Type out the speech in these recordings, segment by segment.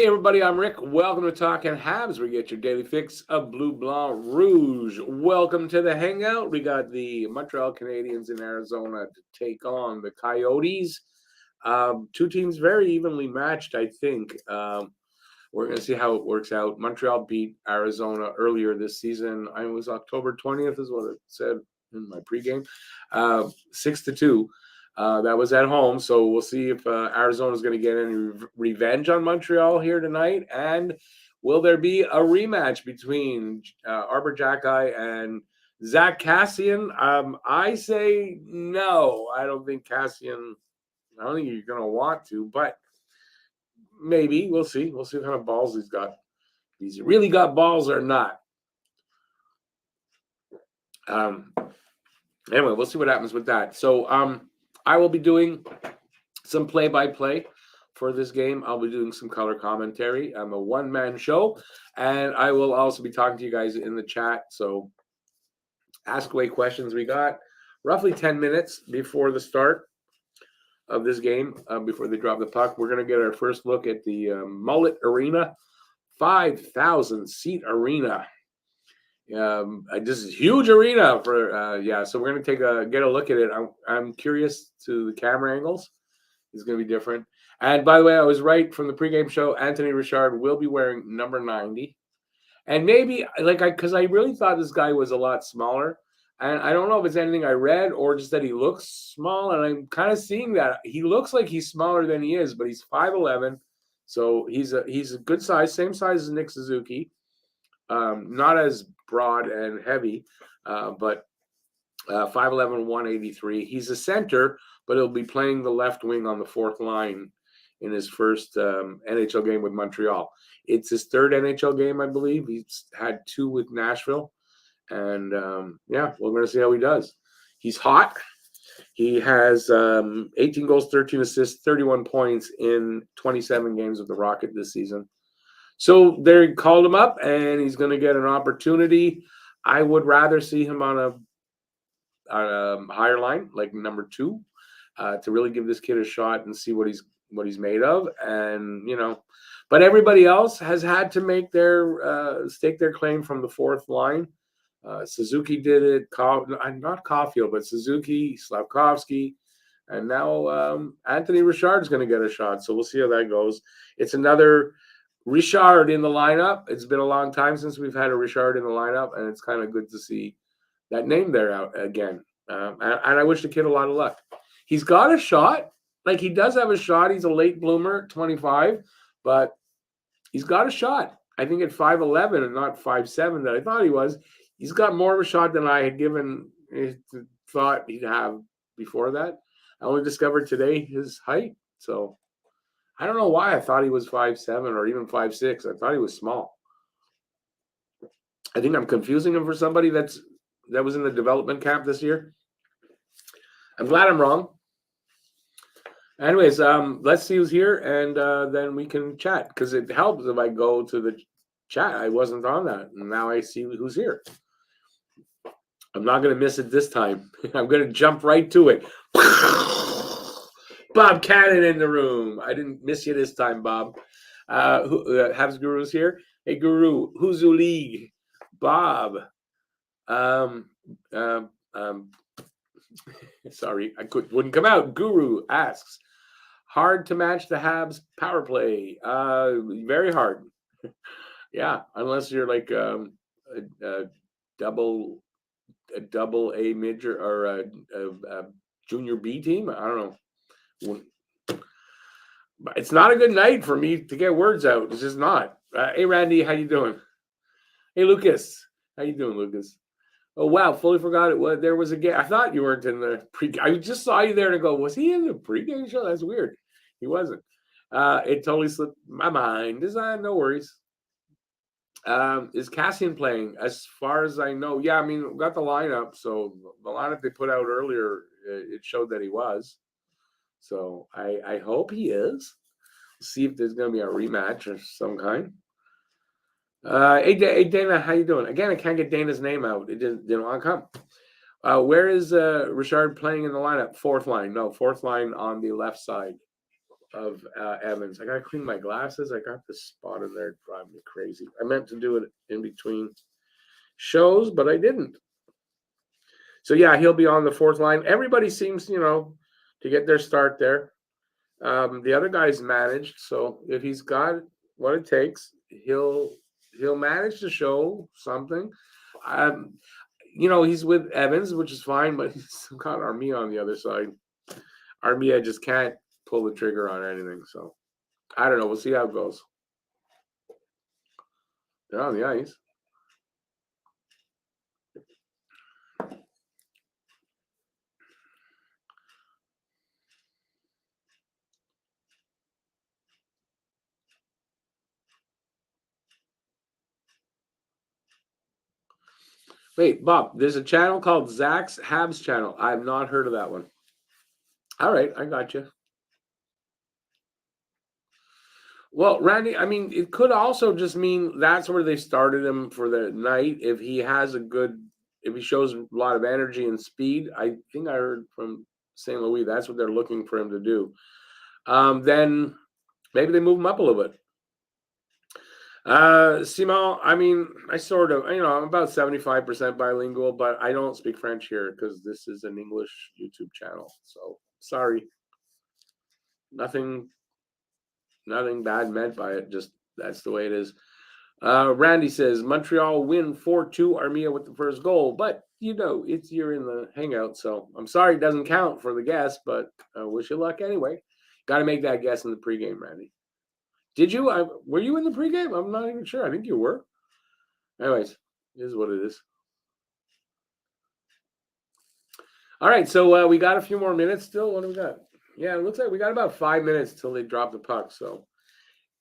Hey everybody, I'm Rick. Welcome to Talking Habs. We get your daily fix of Blue Blanc Rouge. Welcome to the Hangout. We got the Montreal Canadiens in Arizona to take on the Coyotes. Two teams very evenly matched, I think. We're going to see how it works out. Montreal beat Arizona earlier this season. It was October 20th is what it said in my pregame. 6-2. That was at home, so we'll see if Arizona is going to get any revenge on Montreal here tonight, and will there be a rematch between Arbor Jacki and Zach Kassian? I say no. I don't think Kassian. I don't think you're going to want to, but maybe we'll see. We'll see what kind of balls he's got. He's really got balls or not. Anyway, we'll see what happens with that. So, I will be doing some play-by-play for this game. I'll be doing some color commentary. I'm a one-man show, and I will also be talking to you guys in the chat. So ask away questions. We got roughly 10 minutes before the start of this game, before they drop the puck. We're going to get our first look at the Mullet Arena, 5,000-seat arena. This is a huge arena for so we're gonna get a look at it. I'm curious to the camera angles. It's gonna be different. And by the way, I was right from the pregame show. Anthony Richard will be wearing number 90, and maybe because I really thought this guy was a lot smaller, and I don't know if it's anything I read or just that he looks small, and I'm kind of seeing that he looks like he's smaller than he is, but he's 5'11", so he's a good size, same size as Nick Suzuki. Not as broad and heavy, but 5'11", 183. He's a center, but he'll be playing the left wing on the fourth line in his first NHL game with Montreal. It's his third NHL game, I believe. He's had two with Nashville. And, we're going to see how he does. He's hot. He has 18 goals, 13 assists, 31 points in 27 games with the Rocket this season. So they called him up, and he's going to get an opportunity. I would rather see him on a higher line, like number 2, to really give this kid a shot and see what he's made of. And but everybody else has had to make their stake their claim from the fourth line. Suzuki did it. Not Caulfield, but Suzuki, Slavkovsky, and now Anthony Richard is going to get a shot. So we'll see how that goes. It's another Richard in the lineup. It's been a long time since we've had a Richard in the lineup, and it's kind of good to see that name there out again. And I wish the kid a lot of luck. He's got a shot. Like, he does have a shot. He's a late bloomer, 25, but he's got a shot. I think at 5'11" and not 5'7" that I thought he was. He's got more of a shot than I had thought he'd have before that. I only discovered today his height, so I don't know why I thought he was 5'7" or even 5'6". I thought he was small. I think I'm confusing him for somebody that was in the development camp this year. I'm glad I'm wrong. Anyways, let's see who's here, and then we can chat, because it helps if I go to the chat. I wasn't on that, and now I see who's here. I'm not going to miss it this time. I'm going to jump right to it. Bob Cannon in the room. I didn't miss you this time, Bob. Habs Guru's here. Hey, Guru, who's the league? Bob. Sorry, wouldn't come out. Guru asks, hard to match the Habs power play. Very hard. Yeah, unless you're like a double A midget or a junior B team. I don't know. It's not a good night for me to get words out. It's just not. Hey, Randy, how you doing? Hey, Lucas. How you doing, Lucas? Oh, wow. Fully forgot it. There was a game. I thought you weren't in the pre. I just saw you there and go, was he in the pregame show? That's weird. He wasn't. It totally slipped my mind. No worries. Is Kassian playing? As far as I know, yeah. I mean, we got the lineup. So the lineup they put out earlier, it showed that he was. So I hope he is. See if there's going to be a rematch of some kind. Hey, Dana, how you doing? Again, I can't get Dana's name out. It didn't want to come. Where is Richard playing in the lineup? Fourth line. No, fourth line on the left side. of Evans. I got to clean my glasses. I got this spot in there driving me crazy. I meant to do it in between shows, but I didn't. So, yeah, he'll be on the fourth line. Everybody seems, to get their start there. The other guy's managed, so if he's got what it takes, he'll manage to show something. He's with Evans, which is fine, but he's got Armia on the other side. Armia just can't pull the trigger on anything, so I don't know. We'll see how it goes. They're on the ice. Wait, Bob, there's a channel called Zach's Habs channel. I've not heard of that one. All right, I got you. Well, Randy, I mean, it could also just mean that's where they started him for the night. If he shows a lot of energy and speed, I think I heard from St. Louis, that's what they're looking for him to do. Then maybe they move him up a little bit. Simon, I mean, I sort of, I'm about 75% bilingual, but I don't speak French here because this is an English YouTube channel. So sorry. Nothing bad meant by it. Just that's the way it is. Randy says Montreal win 4-2 Armia with the first goal, but you're in the hangout, so I'm sorry it doesn't count for the guess, but wish you luck anyway. Got to make that guess in the pregame, Randy. Did you? Were you in the pregame? I'm not even sure. I think you were. Anyways, it is what it is. All right, so we got a few more minutes still. What do we got? Yeah, it looks like we got about 5 minutes till they drop the puck, so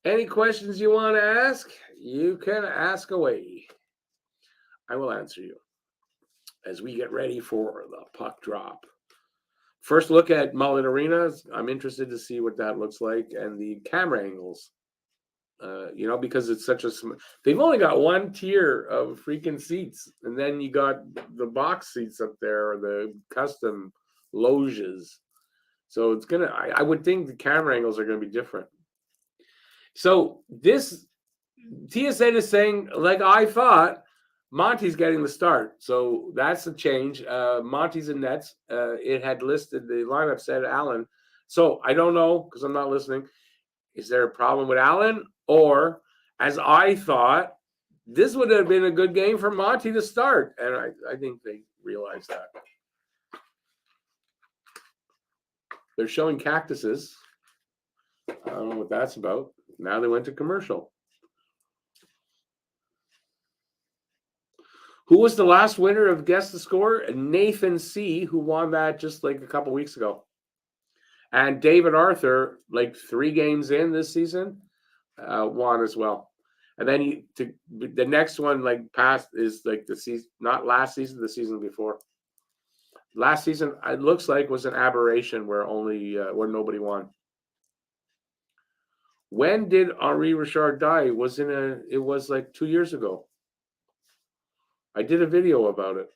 any questions you want to ask, you can ask away. I will answer you as we get ready for the puck drop. First look at Mullet Arena. I'm interested to see what that looks like and the camera angles. Because it's such a they've only got one tier of freaking seats, and then you got the box seats up there, or the custom loges. So it's I would think the camera angles are gonna be different. So this TSN is saying, like I thought, Monty's getting the start. So that's a change. Monty's in nets. It had listed, the lineup said Allen. So I don't know because I'm not listening. Is there a problem with Allen? Or, as I thought, this would have been a good game for Monty to start. And I think they realized that. They're showing cactuses. I don't know what that's about. Now they went to commercial. Who was the last winner of Guess the Score? Nathan C., who won that just like a couple weeks ago. And David Arthur, like 3 games in this season, won as well. And then the next one, like past, is like the season, not last season, the season before. Last season, it looks like, was an aberration where where nobody won. When did Henri Richard die? It was like 2 years ago. I did a video about it.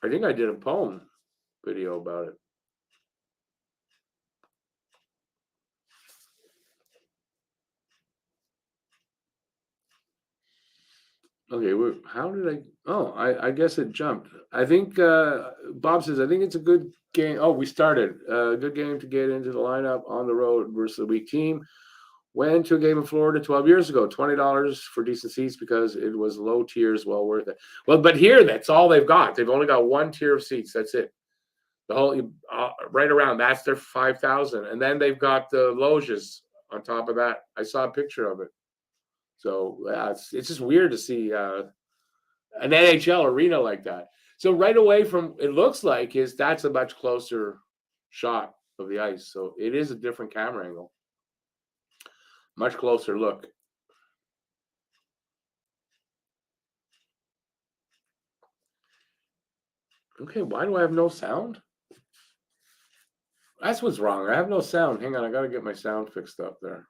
I think I did a poem video about it. Okay, how did I? Oh, I guess it jumped. I think Bob says, I think it's a good game. Oh, we started. A good game to get into the lineup on the road versus a weak team. Went to a game in Florida 12 years ago, $20 for decent seats because it was low tiers, well worth it. Well, but here, that's all they've got. They've only got one tier of seats. That's it. The whole right around, that's their 5,000. And then they've got the loges on top of that. I saw a picture of it. So it's just weird to see an NHL arena like that. So right away from, it looks like, that's a much closer shot of the ice. So it is a different camera angle. Much closer look. Okay, why do I have no sound? That's what's wrong. I have no sound. Hang on, I got to get my sound fixed up there.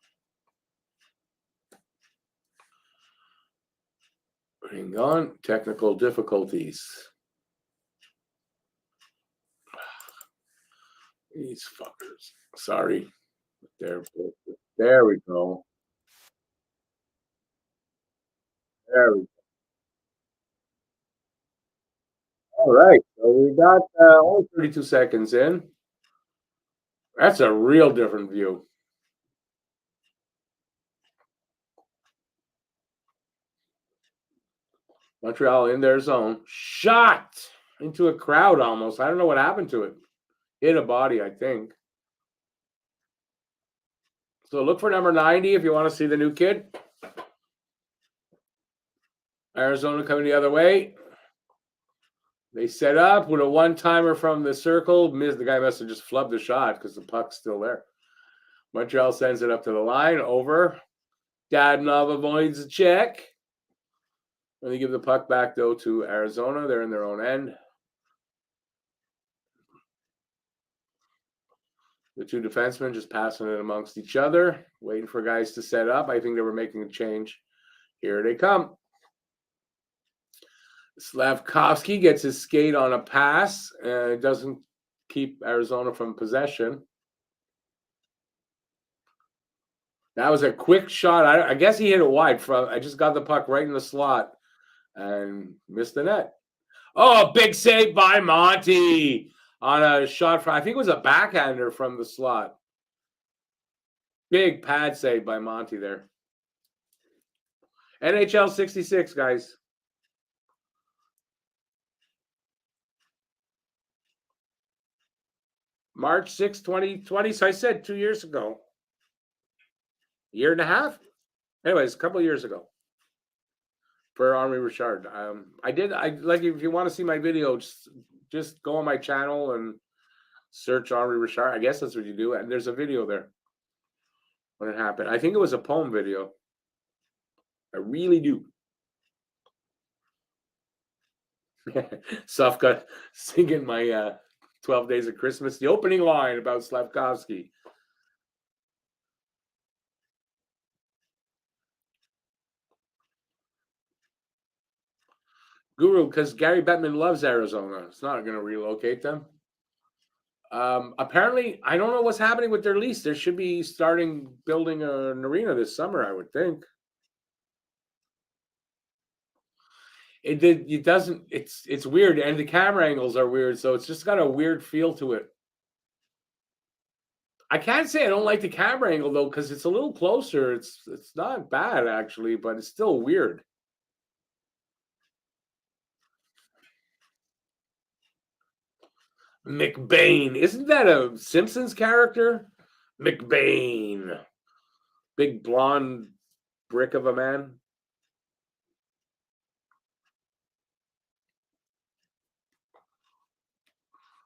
Hang on, technical difficulties. These fuckers. Sorry. There we go. There we go. All right. So we got only 32 seconds in. That's a real different view. Montreal in their zone. Shot into a crowd almost. I don't know what happened to it. Hit a body, I think. So look for number 90 if you want to see the new kid. Arizona coming the other way. They set up with a one-timer from the circle. Missed. The guy must have just flubbed the shot because the puck's still there. Montreal sends it up to the line. Over. Dadonov avoids a check. And they give the puck back, though, to Arizona. They're in their own end. The two defensemen just passing it amongst each other, waiting for guys to set up. I think they were making a change. Here they come. Slavkovsky gets his skate on a pass. It doesn't keep Arizona from possession. That was a quick shot. I guess he hit it wide. I just got the puck right in the slot and missed the net. Oh, big save by Monty on a shot from, I think it was a backhander from the slot. Big pad save by Monty there. NHL 66, guys. March 6, 2020. So I said 2 years ago. Year and a half? Anyways, a couple of years ago. For Henri Richard. I like, if you want to see my video, just go on my channel and search Henri Richard. I guess that's what you do. And there's a video there when it happened. I think it was a poem video. I really do. Sufka singing my 12 Days of Christmas, the opening line about Slavkovsky. Guru, because Gary Bettman loves Arizona. It's not going to relocate them. Apparently, I don't know what's happening with their lease. They should be starting building an arena this summer, I would think. It doesn't. It's weird, and the camera angles are weird, so it's just got a weird feel to it. I can't say I don't like the camera angle though, because it's a little closer. It's not bad actually, but it's still weird. McBain. Isn't that a Simpsons character? McBain. Big blonde brick of a man.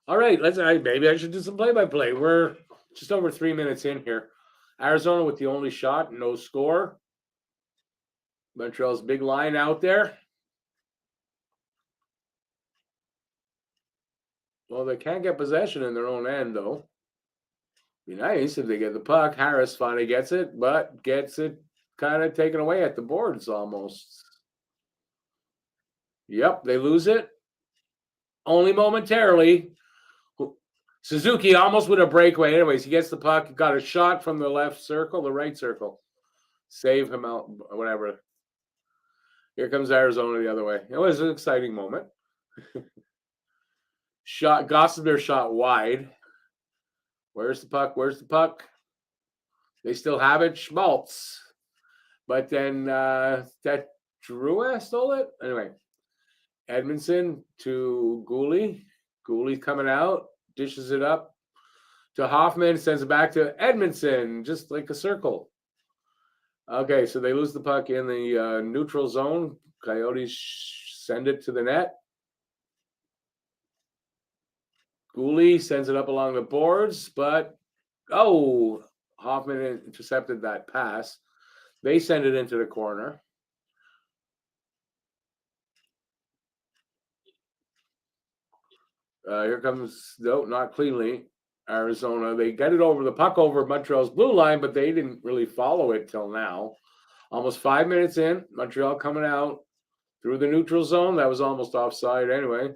All right, maybe I should do some play-by-play. We're just over 3 minutes in here. Arizona with the only shot, no score. Montreal's big line out there. Well, they can't get possession in their own end, though. Be nice if they get the puck. Harris finally gets it, but gets it kind of taken away at the boards almost. Yep, they lose it. Only momentarily. Suzuki almost with a breakaway. Anyways, he gets the puck. Got a shot from the left circle, the right circle. Save him out, whatever. Here comes Arizona the other way. It was an exciting moment. Gosselaar shot wide. Where's the puck? Where's the puck? They still have it. Schmaltz. But then that Drouin stole it. Anyway, Edmondson to Gooley. Gooley coming out, dishes it up to Hoffman, sends it back to Edmondson, just like a circle. Okay, so they lose the puck in the neutral zone. Coyotes send it to the net. Gooley sends it up along the boards, but Hoffman intercepted that pass. They send it into the corner. Here comes, no, not cleanly, Arizona. They get it over the puck over Montreal's blue line, but they didn't really follow it till now. Almost 5 minutes in, Montreal coming out through the neutral zone. That was almost offside anyway.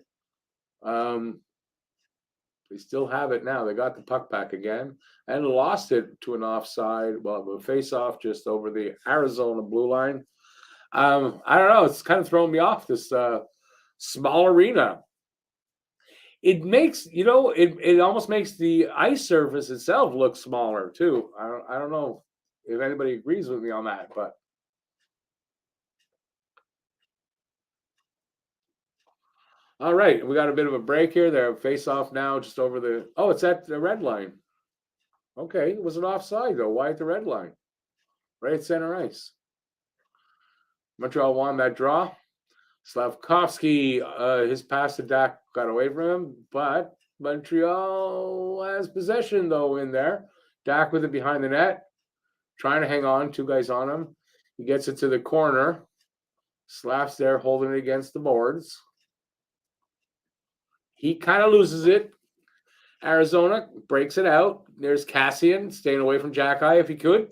They still have it now. They got the puck back again and lost it to an offside. Well, a face-off just over the Arizona blue line. I don't know. It's kind of throwing me off, this small arena. It makes, it almost makes the ice surface itself look smaller too. I don't know if anybody agrees with me on that, but all right, we got a bit of a break here. They're face off now, just over the. Oh, it's at the red line. Okay, it was an offside though. Why at the red line? Right at center ice. Montreal won that draw. Slavkovsky, his pass to Dak got away from him, but Montreal has possession though in there. Dak with it behind the net, trying to hang on. Two guys on him. He gets it to the corner. Slav's there holding it against the boards. He kind of loses it. Arizona breaks it out. There's Cassian staying away from Jack Eye if he could.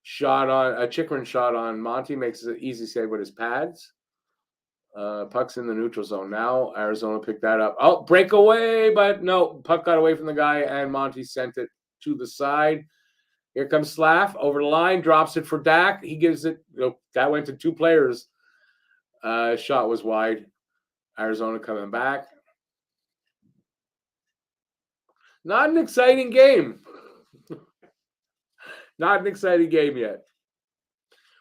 Shot on a Chikrin shot on Monty, makes an easy save with his pads. Puck's in the neutral zone now. Arizona picked that up. Oh, breakaway, but no, puck got away from the guy, and Monty sent it to the side. Here comes Slav over the line, drops it for Dak. He gives it. That went to two players. Shot was wide. Arizona coming back. Not an exciting game. Not an exciting game yet.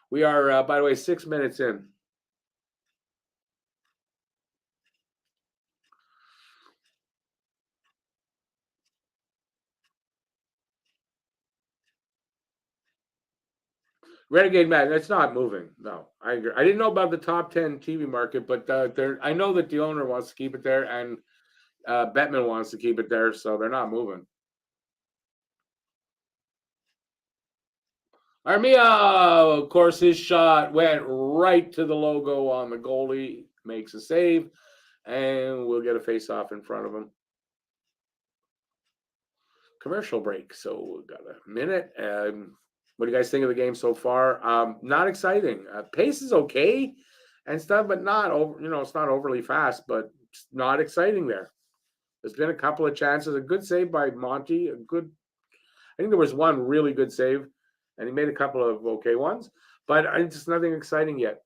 We are, by the way, 6 minutes in. Renegade Mag, it's not moving. No, I agree. I didn't know about the top 10 TV market, but I know that the owner wants to keep it there, and Bettman wants to keep it there, so they're not moving. Armia, of course, his shot went right to the logo on the goalie, makes a save, and we'll get a face-off in front of him. Commercial break, so we've got a minute. What do you guys think of the game so far? Not exciting. Pace is okay and stuff, but not over. It's not overly fast, but it's not exciting there. There's been a couple of chances. A good save by Monty. I think there was one really good save, and he made a couple of okay ones, but it's just nothing exciting yet.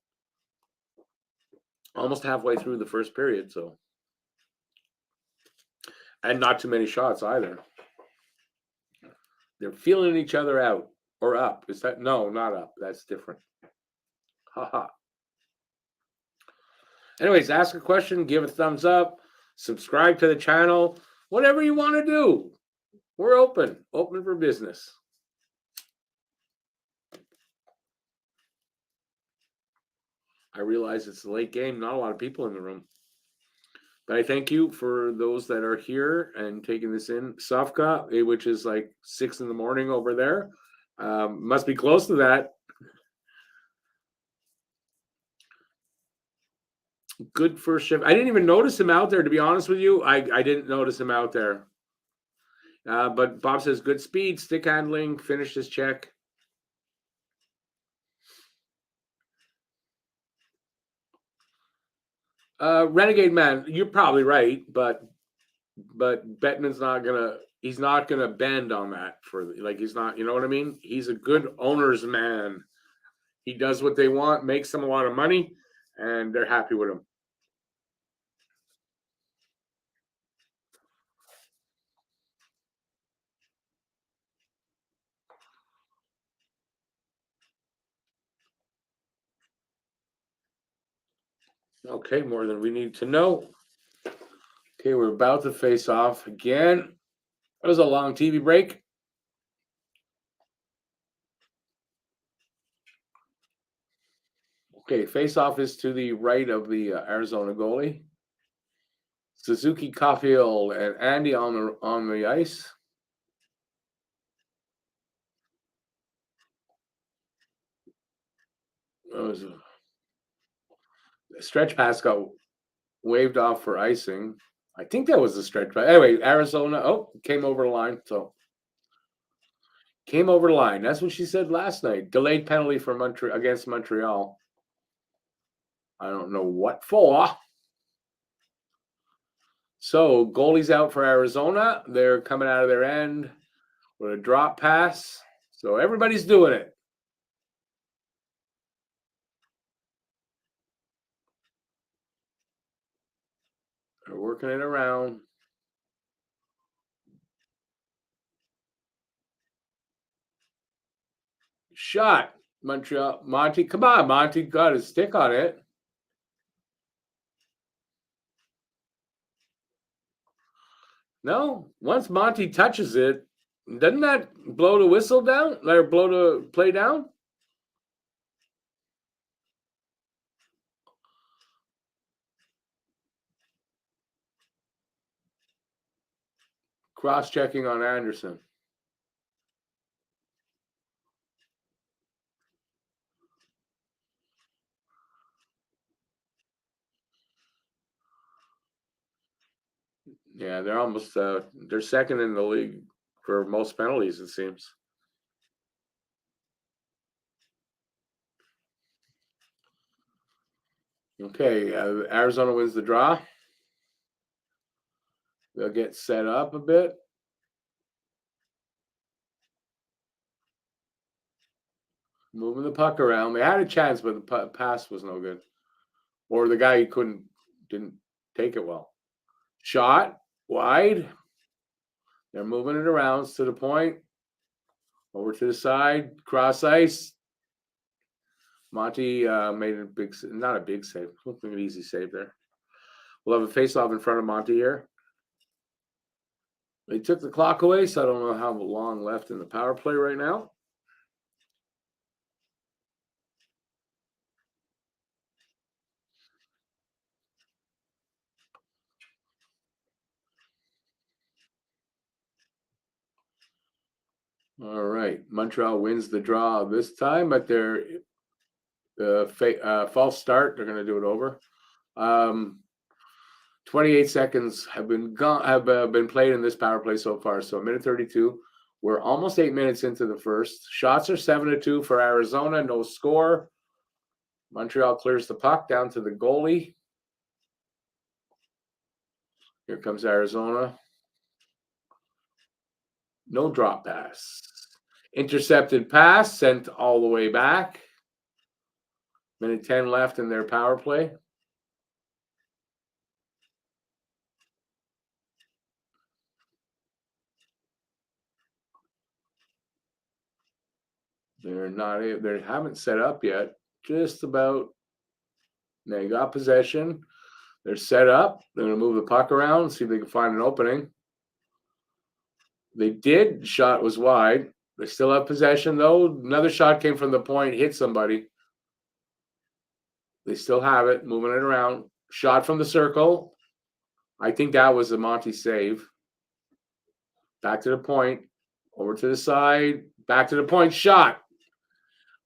Almost halfway through the first period, so, and not too many shots either. They're feeling each other out. Or up. Is that? No, not up. That's different. Haha. Anyways, ask a question, give a thumbs up, subscribe to the channel, whatever you want to do. We're open for business. I realize it's a late game, not a lot of people in the room. But I thank you for those that are here and taking this in. Sofka, which is like 6 in the morning over there. Must be close to that. Good first shift. I didn't even notice him out there, to be honest with you. I didn't notice him out there. But Bob says good speed, stick handling, finished his check. Renegade Man, you're probably right, but Bettman's he's not gonna bend on that he's not, you know what I mean? He's a good owner's man. He does what they want, makes them a lot of money, and they're happy with him. Okay, more than we need to know. Okay, we're about to face off again. That was a long TV break. Okay, face-off is to the right of the Arizona goalie. Suzuki, Caulfield, and Andy on the ice. It was a stretch pass got waved off for icing. I think that was a stretch pass. Anyway, Arizona, came over the line. So came over the line. That's what she said last night. Delayed penalty for against Montreal. I don't know what for. So goalie's out for Arizona. They're coming out of their end with a drop pass. So everybody's doing it. They're working it around. Shot. Montreal. Monty, come on. Monty got his stick on it. No. Once Monty touches it, doesn't that blow the whistle down? Or blow the play down? Cross-checking on Anderson. Yeah, they're almost they're second in the league for most penalties, it seems. Okay, Arizona wins the draw. They'll get set up a bit. Moving the puck around. They had a chance, but the pass was no good. Or the guy didn't take it well. Shot wide. They're moving it around to the point. Over to the side, cross ice. Monty made a not a big save. An easy save there. We'll have a face-off in front of Monty here. They took the clock away, so I don't know how long left in the power play right now. All right. Montreal wins the draw this time, but they're false start. They're going to do it over. 28 seconds have been played in this power play so far. So a minute 32. We're almost 8 minutes into the first. Shots are 7-2 for Arizona. No score. Montreal clears the puck down to the goalie. Here comes Arizona. No drop pass. Intercepted pass sent all the way back. Minute 10 left in their power play. They haven't set up yet. Just about. They got possession. They're set up. They're going to move the puck around, see if they can find an opening. They did. Shot was wide. They still have possession, though. Another shot came from the point, hit somebody. They still have it, moving it around. Shot from the circle. I think that was a Monty save. Back to the point. Over to the side. Back to the point. Shot.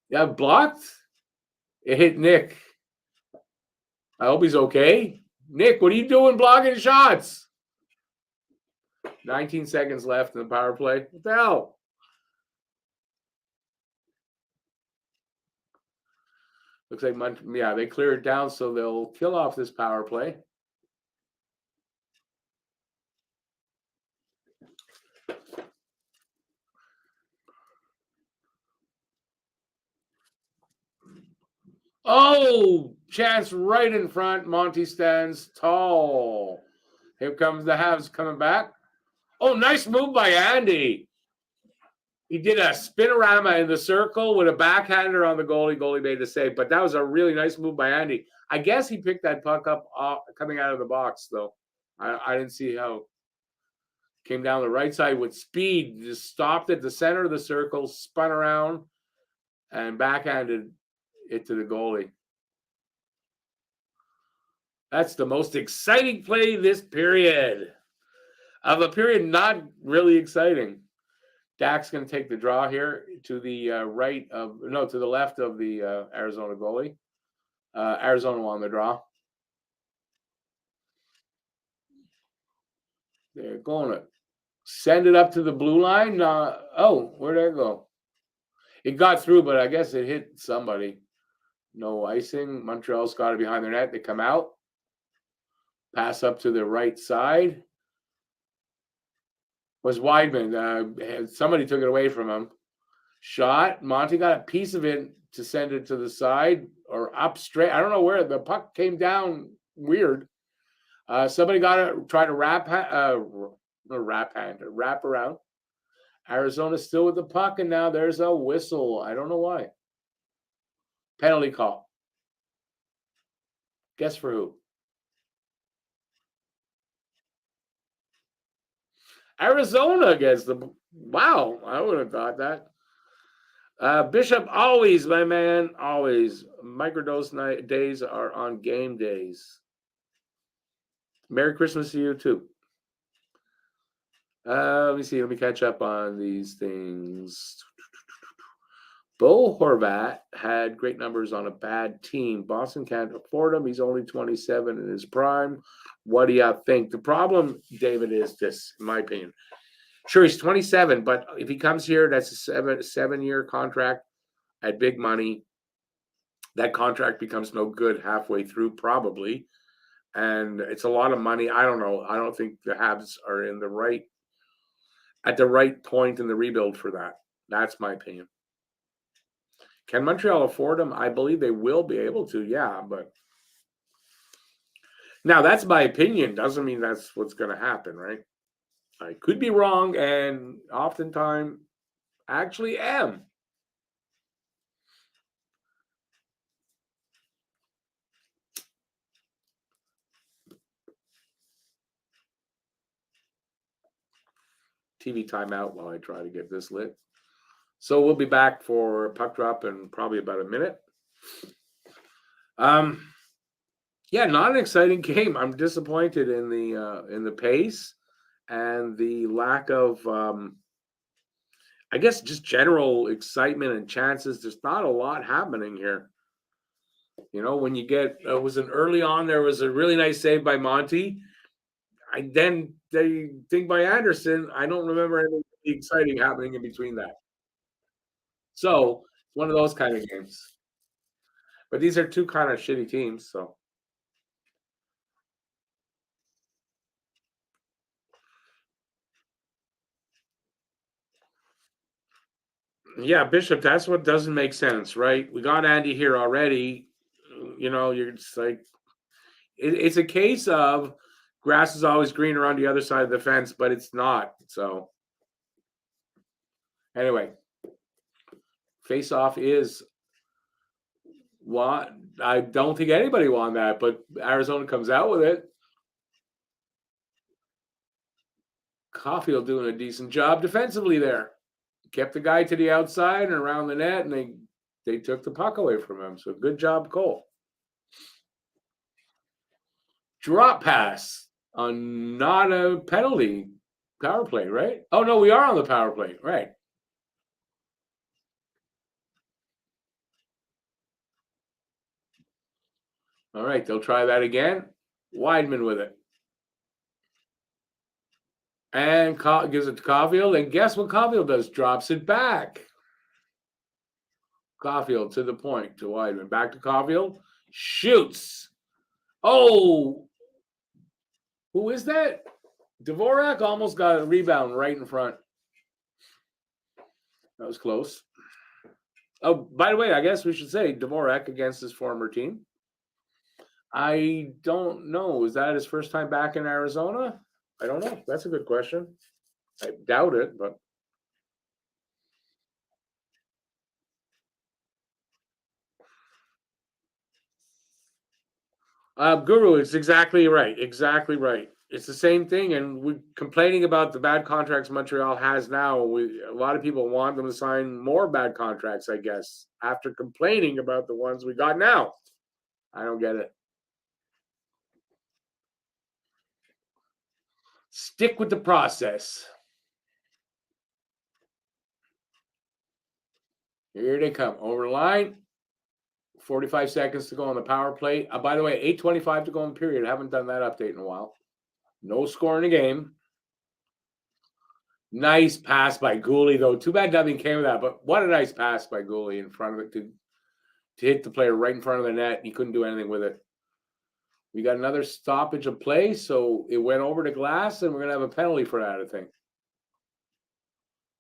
Yeah, blocked. It hit Nick. I hope he's okay. Nick, what are you doing blocking shots? 19 seconds left in the power play. What the hell? Looks like, they clear it down, so they'll kill off this power play. Oh, chance right in front. Monty stands tall. Here comes the Habs coming back. Oh, nice move by Andy. He did a spinorama in the circle with a backhander on the goalie. Goalie made the save, but that was a really nice move by Andy. I guess he picked that puck up coming out of the box, though. I didn't see how. Came down the right side with speed, just stopped at the center of the circle, spun around, and backhanded it to the goalie. That's the most exciting play this period. Of a period not really exciting. Dak's going to take the draw here to the to the left of the Arizona goalie. Arizona won the draw. They're going to send it up to the blue line. Where'd that go? It got through, but I guess it hit somebody. No icing. Montreal's got it behind their net. They come out. Pass up to the right side. Was Weidman. Somebody took it away from him. Shot. Monty got a piece of it to send it to the side or up straight. I don't know where. The puck came down weird. Somebody got to try to wrap around. Arizona's still with the puck, and now there's a whistle. I don't know why. Penalty call. Guess for who? Arizona against the. Wow, I would have thought that. Bishop, always, my man, always. Microdose days are on game days. Merry Christmas to you, too. Let me see. Let me catch up on these things. Bo Horvat had great numbers on a bad team. Boston can't afford him. He's only 27 in his prime. What do you think? The problem, David, is this, in my opinion. Sure, he's 27, but if he comes here, that's a seven-year contract at big money. That contract becomes no good halfway through, probably. And it's a lot of money. I don't know. I don't think the Habs are at the right point in the rebuild for that. That's my opinion. Can Montreal afford him? I believe they will be able to, yeah. But now that's my opinion. Doesn't mean that's what's going to happen, right? I could be wrong, and oftentimes actually am. TV timeout while I try to get this lit. So we'll be back for puck drop in probably about a minute. Yeah, not an exciting game. I'm disappointed in the pace and the lack of, I guess, just general excitement and chances. There's not a lot happening here. You know, when you get was an early on, there was a really nice save by Monty. Then they think by Anderson. I don't remember anything exciting happening in between that. So it's one of those kind of games. But these are two kind of shitty teams, so. Yeah, Bishop, that's what doesn't make sense, right? We got Andy here already. You know, you're just like, it's a case of grass is always greener on the other side of the fence, but it's not. So, anyway, face off is what I don't think anybody won that, but Arizona comes out with it. Caulfield doing a decent job defensively there. Kept the guy to the outside and around the net, and they took the puck away from him. So good job, Cole. Drop pass on not a penalty power play, right? Oh, no, we are on the power play, right? All right, they'll try that again. Weidman with it. And gives it to Caulfield, and guess what Caulfield does? Drops it back. Caulfield to the point to Weidman. Back to Caulfield. Shoots. Oh, who is that? Dvorak almost got a rebound right in front. That was close. Oh, by the way, I guess we should say Dvorak against his former team. I don't know. Is that his first time back in Arizona? I don't know. That's a good question. I doubt it, but. Guru, it's exactly right. Exactly right. It's the same thing, and we're complaining about the bad contracts Montreal has now. A lot of people want them to sign more bad contracts, I guess, after complaining about the ones we got now. I don't get it. Stick with the process. Here they come. Over the line. 45 seconds to go on the power play. By the way, 8:25 to go in period. I haven't done that update in a while. No score in the game. Nice pass by Gooley, though. Too bad nothing came of that, but what a nice pass by Gooley in front of it to hit the player right in front of the net. He couldn't do anything with it. We got another stoppage of play, so it went over the glass, and we're gonna have a penalty for that, I think.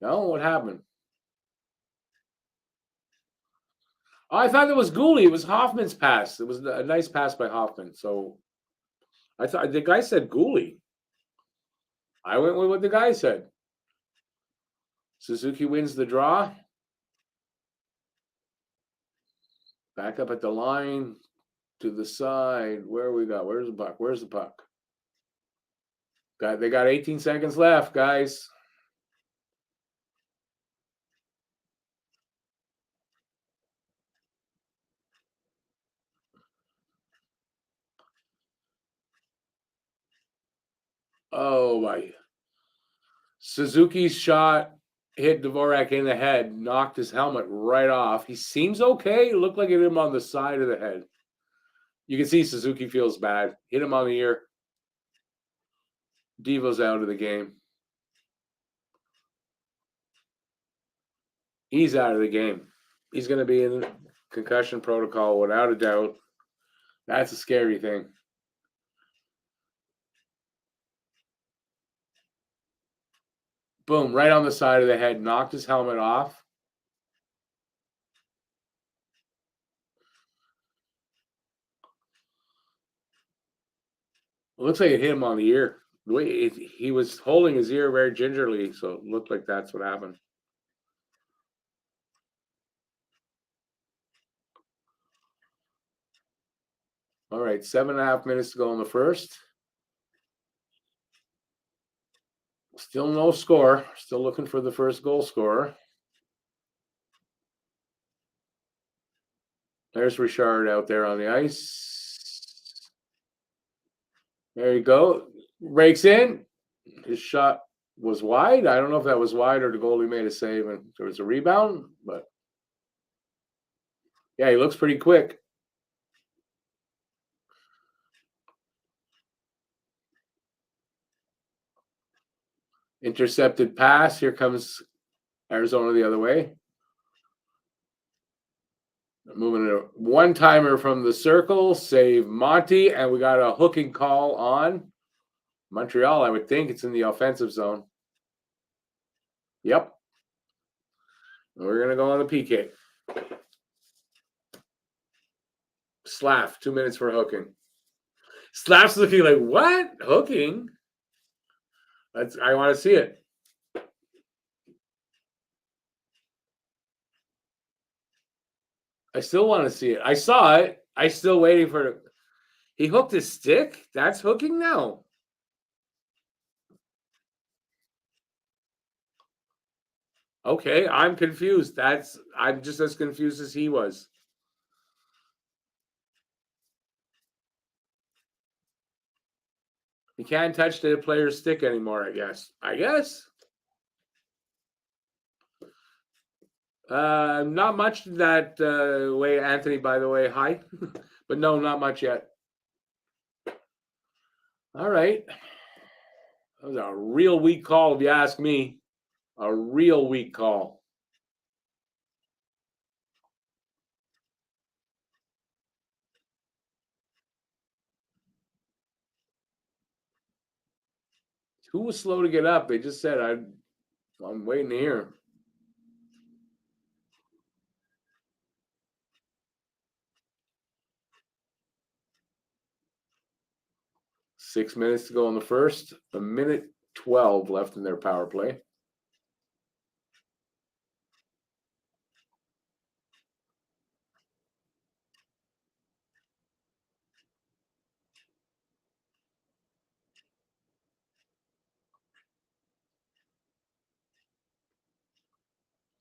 No, what happened? Oh, I thought it was Gooley. It was Hoffman's pass. It was a nice pass by Hoffman. So I thought the guy said Gooley. I went with what the guy said. Suzuki wins the draw. Back up at the line to the side. Where we got? Where's the puck? Where's the puck? They got 18 seconds left, guys. Oh my. Suzuki's shot hit Dvorak in the head, knocked his helmet right off. He seems okay. It looked like it hit him on the side of the head. You can see Suzuki feels bad. Hit him on the ear. Devo's out of the game. He's out of the game. He's going to be in concussion protocol without a doubt. That's a scary thing. Boom, right on the side of the head, knocked his helmet off. It looks like it hit him on the ear. The way he was holding his ear very gingerly, so it looked like that's what happened. All right, 7.5 minutes to go in the first. Still no score. Still looking for the first goal scorer. There's Richard out there on the ice. There you go. Breaks in. His shot was wide. I don't know if that was wide or the goalie made a save and there was a rebound, but yeah, he looks pretty quick. Intercepted pass. Here comes Arizona the other way. Moving a one-timer from the circle, save Monty, and we got a hooking call on Montreal. I would think it's in the offensive zone. Yep. We're going to go on the PK. Slav, 2 minutes for hooking. Slav's looking like, what? Hooking? I want to see it. I still want to see it. I saw it. I still waiting for it. He hooked his stick? That's hooking now. Okay, I'm confused. I'm just as confused as he was. You can't touch the player's stick anymore, I guess. Not much that way, Anthony, by the way. Hi. But no, not much yet. All right. That was a real weak call, if you ask me. A real weak call. Who was slow to get up? They just said, I'm waiting to hear. Six minutes to go in the first. A minute 12 left in their power play.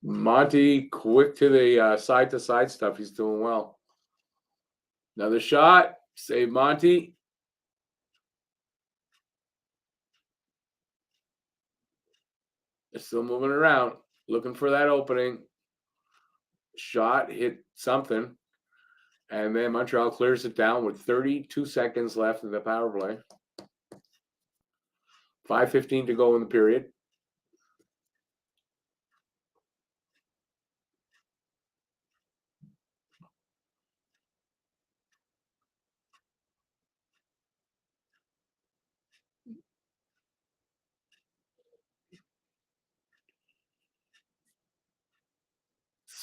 Monty, quick to the side-to-side stuff. He's doing well. Another shot. Save Monty. They're still moving around, looking for that opening. Shot, hit something. And then Montreal clears it down with 32 seconds left in the power play. 5:15 to go in the period.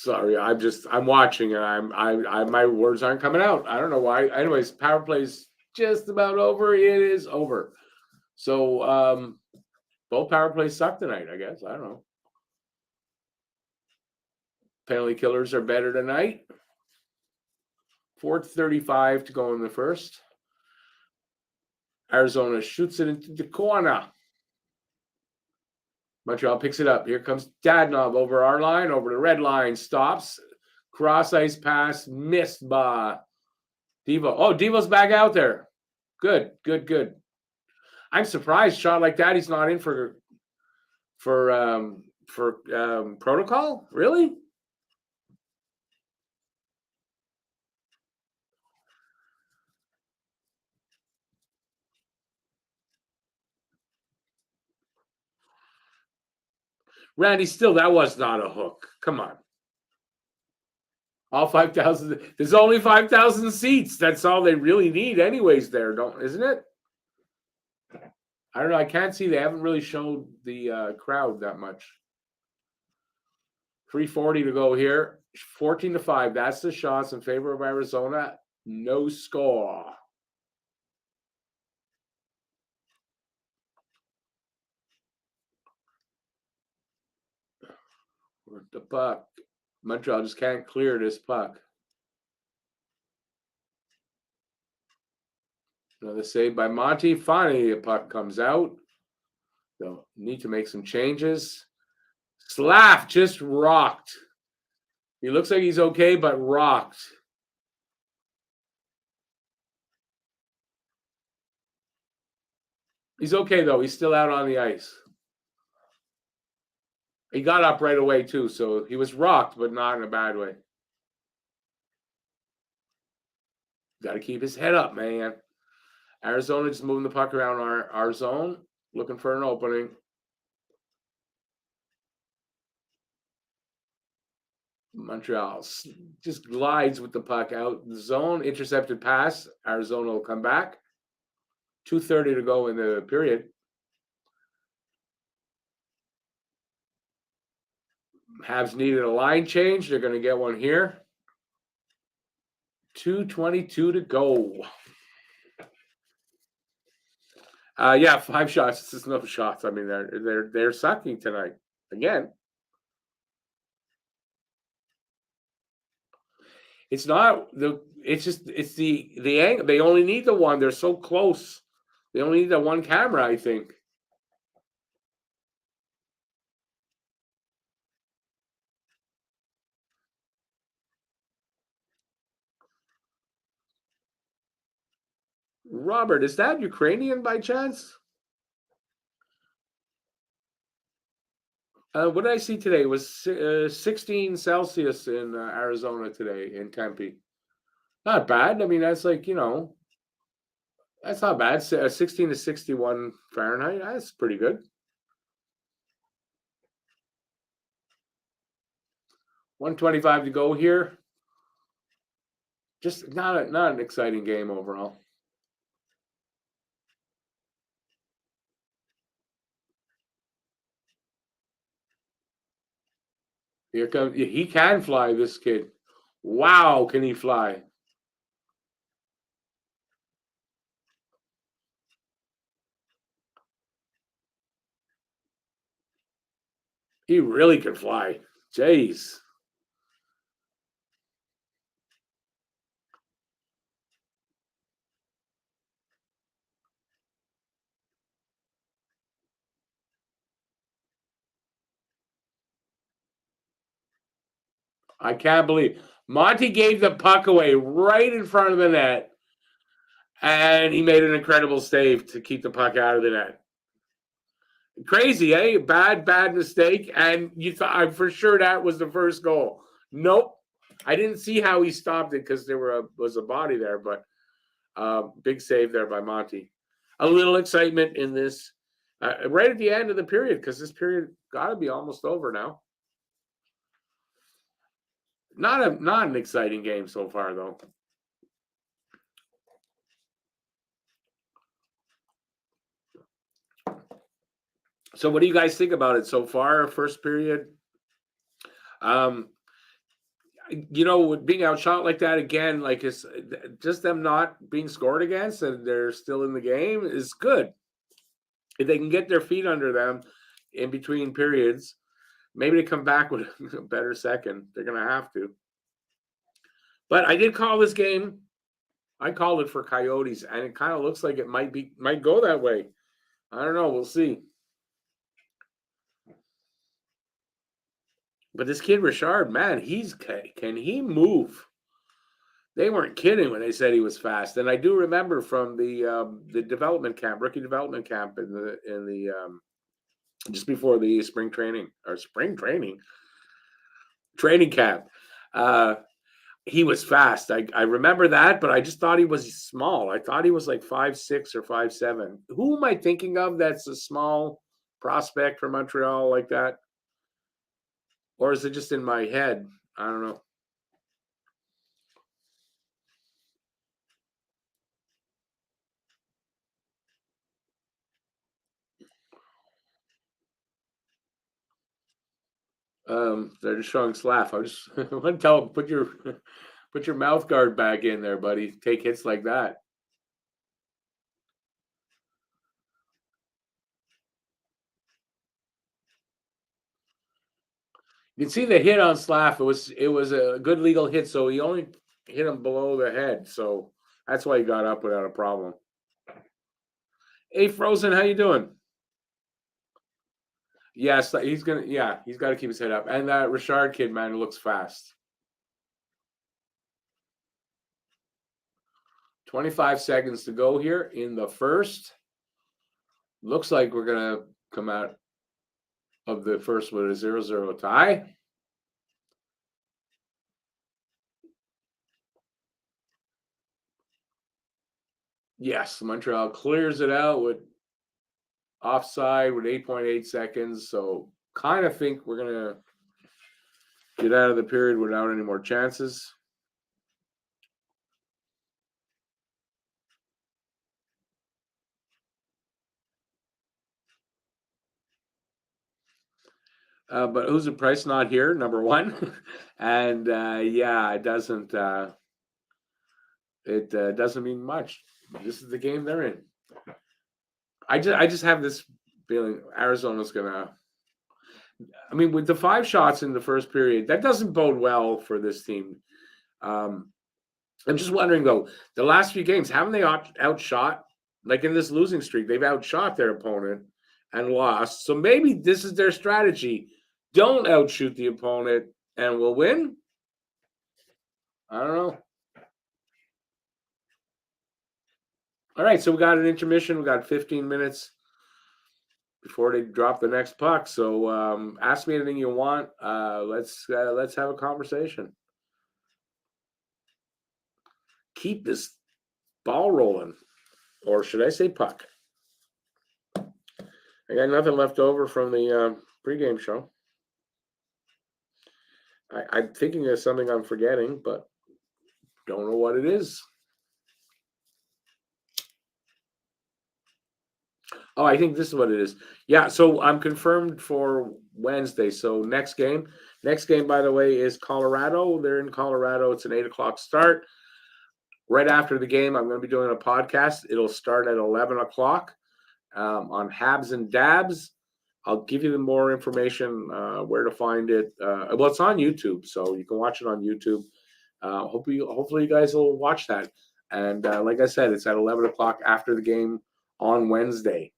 Sorry, I'm watching and my words aren't coming out. I don't know why. Anyways, power play's just about over. It is over. So both power plays suck tonight, I guess. I don't know. Penalty killers are better tonight. 4:35 to go in the first. Arizona shoots it into the corner. Montreal picks it up. Here comes Dadonov over our line, over the red line, stops. Cross ice pass, missed by Devo. Oh, Devo's back out there. Good. I'm surprised. Shot like that, he's not in for protocol. Really? Randy, still, that was not a hook. Come on. All 5,000. There's only 5,000 seats. That's all they really need, anyways. There, isn't it? I don't know. I can't see. They haven't really showed the crowd that much. 3:40 to go here. 14-5. That's the shots in favor of Arizona. No score. Where's the puck? Montreal just can't clear this puck. Another save by Monty. Finally, the puck comes out. They'll need to make some changes. Slav just rocked. He looks like he's okay, but rocked. He's okay, though. He's still out on the ice. He got up right away, too, so he was rocked, but not in a bad way. Got to keep his head up, man. Arizona just moving the puck around our zone, looking for an opening. Montreal just glides with the puck out the zone. Intercepted pass. Arizona will come back. 2:30 to go in the period. Habs needed a line change. They're going to get one here. 2:22 to go. Yeah, 5 shots. This is no shots. I mean, they're sucking tonight again. It's not the. It's just it's the angle. They only need the one. They're so close. They only need the one camera, I think. Robert, is that Ukrainian by chance? What did I see today? It was 16 Celsius in Arizona today in Tempe. Not bad. I mean, that's like, that's not bad. 16 to 61 Fahrenheit. That's pretty good. 125 to go here. Just not an exciting game overall. Here comes he can fly, this kid. Wow, can he fly? He really can fly. Jeez. I can't believe Monty gave the puck away right in front of the net, and he made an incredible save to keep the puck out of the net. Crazy, eh? Bad mistake. And you thought I'm for sure that was the first goal. Nope. I didn't see how he stopped it because there was a body there, but big save there by Monty. A little excitement in this right at the end of the period because this period got to be almost over now. Not an exciting game so far though. So what do you guys think about it so far? First period. with being outshot like that again, like it's just them not being scored against and they're still in the game is good. If they can get their feet under them in between periods, maybe they come back with a better second. They're going to have to. But I did call this game. I called it for Coyotes, and it kind of looks like it might go that way. I don't know. We'll see. But this kid Richard, man, can he move? They weren't kidding when they said he was fast, and I do remember from the development camp, rookie development camp in the just before the training camp. Uh, he was fast. I remember that, but I just thought he was small. I thought he was like 5'6" or 5'7". Who am I thinking of? That's a small prospect from Montreal like that, or is it just in my head? I don't know. They're just showing Slav. I just want to tell him put your mouth guard back in there, buddy. Take hits like that. You can see the hit on Slav. It was a good legal hit, so he only hit him below the head, so that's why he got up without a problem. Hey, Frozen, how you doing? Yes, he's gonna. Yeah, he's got to keep his head up. And that Richard kid, man, looks fast. 25 seconds to go here in the first. Looks like we're gonna come out of the first with a 0-0 tie. Yes, Montreal clears it out with offside with 8.8 seconds. So kind of think we're gonna get out of the period without any more chances. But who's the price not here? Number one, and yeah, it doesn't mean much. This is the game they're in. I just have this feeling Arizona's gonna. I mean, with the 5 shots in the first period, that doesn't bode well for this team. Um, I'm just wondering though, the last few games haven't they outshot? Like in this losing streak, they've outshot their opponent and lost. So maybe this is their strategy: don't outshoot the opponent, and we'll win. I don't know. All right, so we got an intermission. We got 15 minutes before they drop the next puck. So ask me anything you want. Let's have a conversation. Keep this ball rolling, or should I say puck? I got nothing left over from the pregame show. I'm thinking of something I'm forgetting, but don't know what it is. Oh, I think this is what it is. Yeah, so I'm confirmed for Wednesday. So next game, by the way, is Colorado. They're in Colorado. It's an 8 o'clock start. Right after the game, I'm going to be doing a podcast. It'll start at 11 o'clock on Habs and Dabs. I'll give you more information where to find it. Well, it's on YouTube, so you can watch it on YouTube. Hopefully, you guys will watch that. And like I said, it's at 11 o'clock after the game on Wednesday.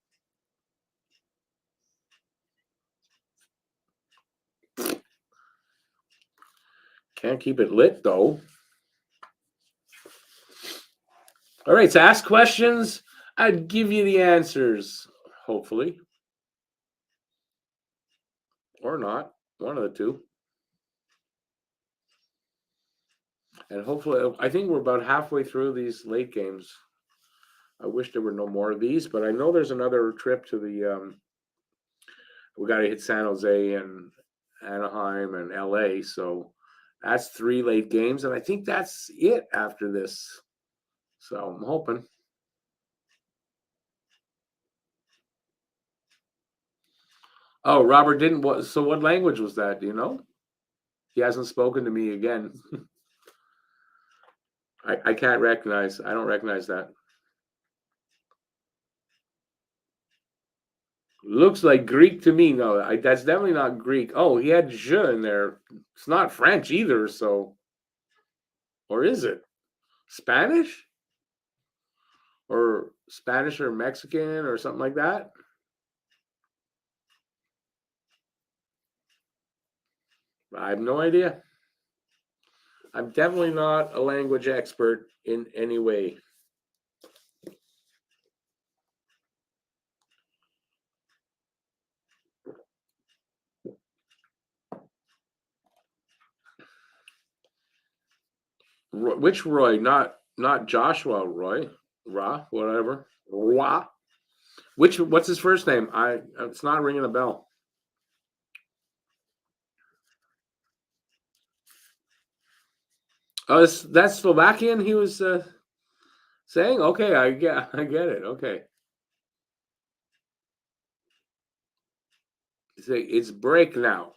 Can't keep it lit, though. All right, so ask questions. I'd give you the answers, hopefully. Or not. One of the two. And hopefully, I think we're about halfway through these late games. I wish there were no more of these, but I know there's another trip to the. We got to hit San Jose and Anaheim and LA, so that's 3 late games, and I think that's it after this. So I'm hoping. Oh, Robert didn't. So what language was that? Do you know? He hasn't spoken to me again. I can't recognize. I don't recognize that. Looks like Greek to me. No, that's definitely not Greek. Oh, he had je in there. It's not French either. So, or is it Spanish? Or Spanish or Mexican or something like that? I have no idea. I'm definitely not a language expert in any way. Which Roy? Not Joshua Roy. Ra, whatever. Ra. What's his first name? It's not ringing a bell. Oh, that's Slovakian. He was saying, okay, I get it. Okay, say it's break now.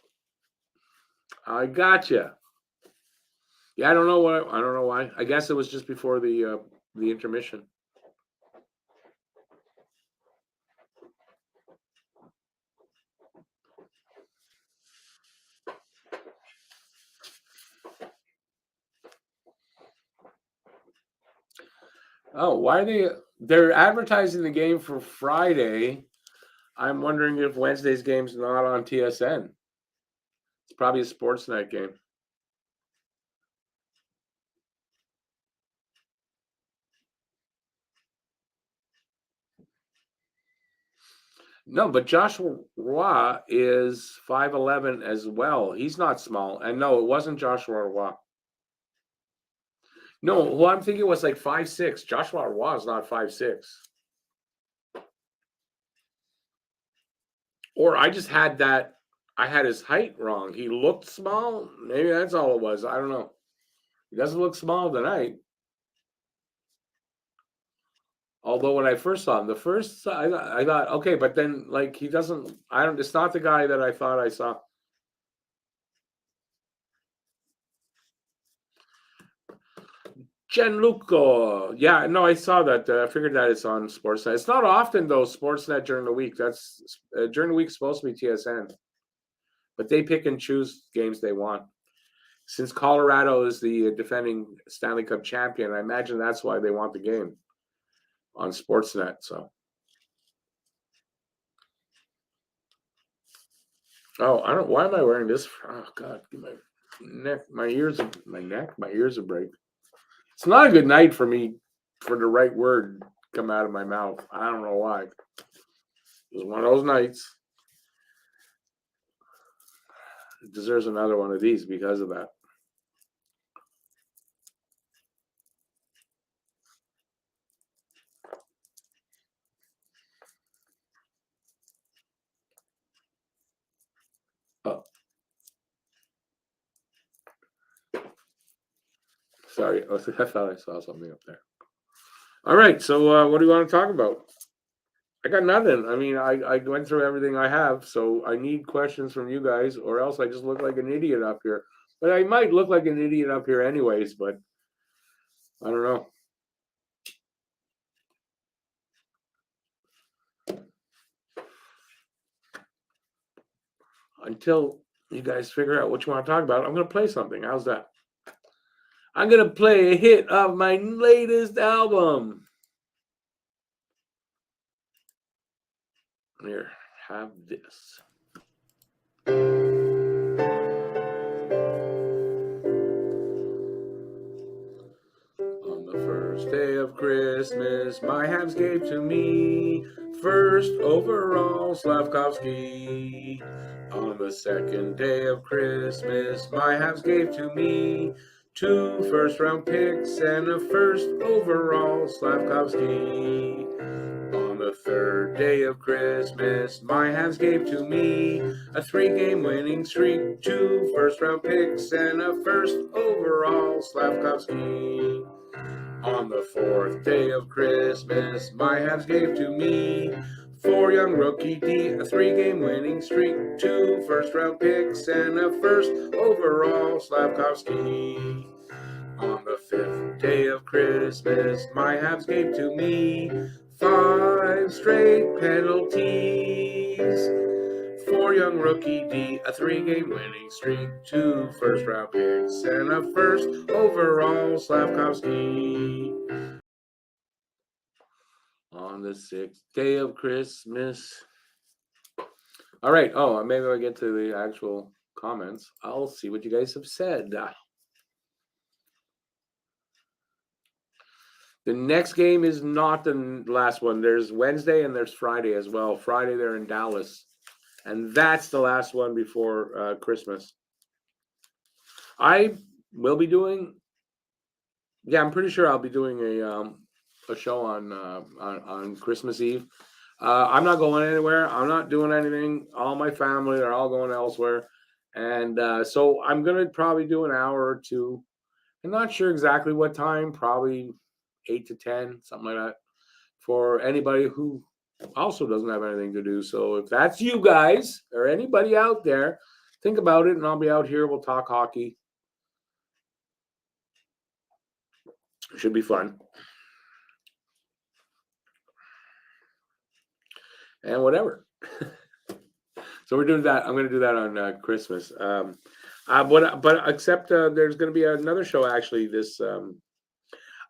I gotcha. Yeah, I don't know I don't know why. I guess it was just before the intermission. Oh, why are they're advertising the game for Friday? I'm wondering if Wednesday's game's not on TSN. It's probably a sports night game. No, but Joshua Roy is 5'11" as well. He's not small. And no, it wasn't Joshua Roy. No, who I'm thinking was like 5'6". Joshua Roy is not 5'6". Or I just had that. I had his height wrong. He looked small. Maybe that's all it was. I don't know. He doesn't look small tonight. Although when I first saw him, I thought, okay, but then like he doesn't. I don't. It's not the guy that I thought I saw. Gianluca. Yeah, no, I saw that. I figured that it's on Sportsnet. It's not often though. Sportsnet during the week. That's during the week supposed to be TSN, but they pick and choose games they want. Since Colorado is the defending Stanley Cup champion, I imagine that's why they want the game on Sportsnet. So, oh, I don't. Why am I wearing this? Oh God, my neck, my ears a break. It's not a good night for me for the right word come out of my mouth. I don't know why. It was one of those nights. It deserves another one of these because of that. Oh. Sorry, I thought I saw something up there. All right, so what do you want to talk about? I got nothing. I mean, I went through everything I have, so I need questions from you guys, or else I just look like an idiot up here. But I might look like an idiot up here anyways, but I don't know. Until you guys figure out what you want to talk about, I'm going to play something. How's that? I'm going to play a hit of my latest album. Here, have this. On the first day of Christmas, my Habs gave to me first overall Slavkovsky. On the second day of Christmas, my Habs gave to me 2 first-round picks and a first overall Slavkovsky. On the third day of Christmas, my Habs gave to me a 3-game winning streak, 2 first-round picks, and a first overall Slavkovsky. On the fourth day of Christmas, my Habs gave to me 4 young rookie D, a 3-game winning streak, 2 first-round picks, and a first overall Slavkovsky. On the 5th day of Christmas, my Habs gave to me 5 straight penalties. For young rookie D, a 3-game winning streak, 2 first-round picks, and a first overall Slavkovsky. On the 6th day of Christmas. All right. Oh, maybe I'll get to the actual comments. I'll see what you guys have said. The next game is not the last one. There's Wednesday and there's Friday as well. Friday, they're in Dallas. And that's the last one before Christmas. I will be doing, I'm pretty sure I'll be doing a show on Christmas Eve. I'm not going anywhere. I'm not doing anything. All my family are all going elsewhere. And so I'm going to probably do an hour or two. I'm not sure exactly what time, probably 8 to 10, something like that, for anybody who also doesn't have anything to do. So if that's you guys or anybody out there, think about it, and I'll be out here. We'll talk hockey. It should be fun. And whatever. So we're doing that. I'm going to do that on Christmas. But except there's going to be another show actually. This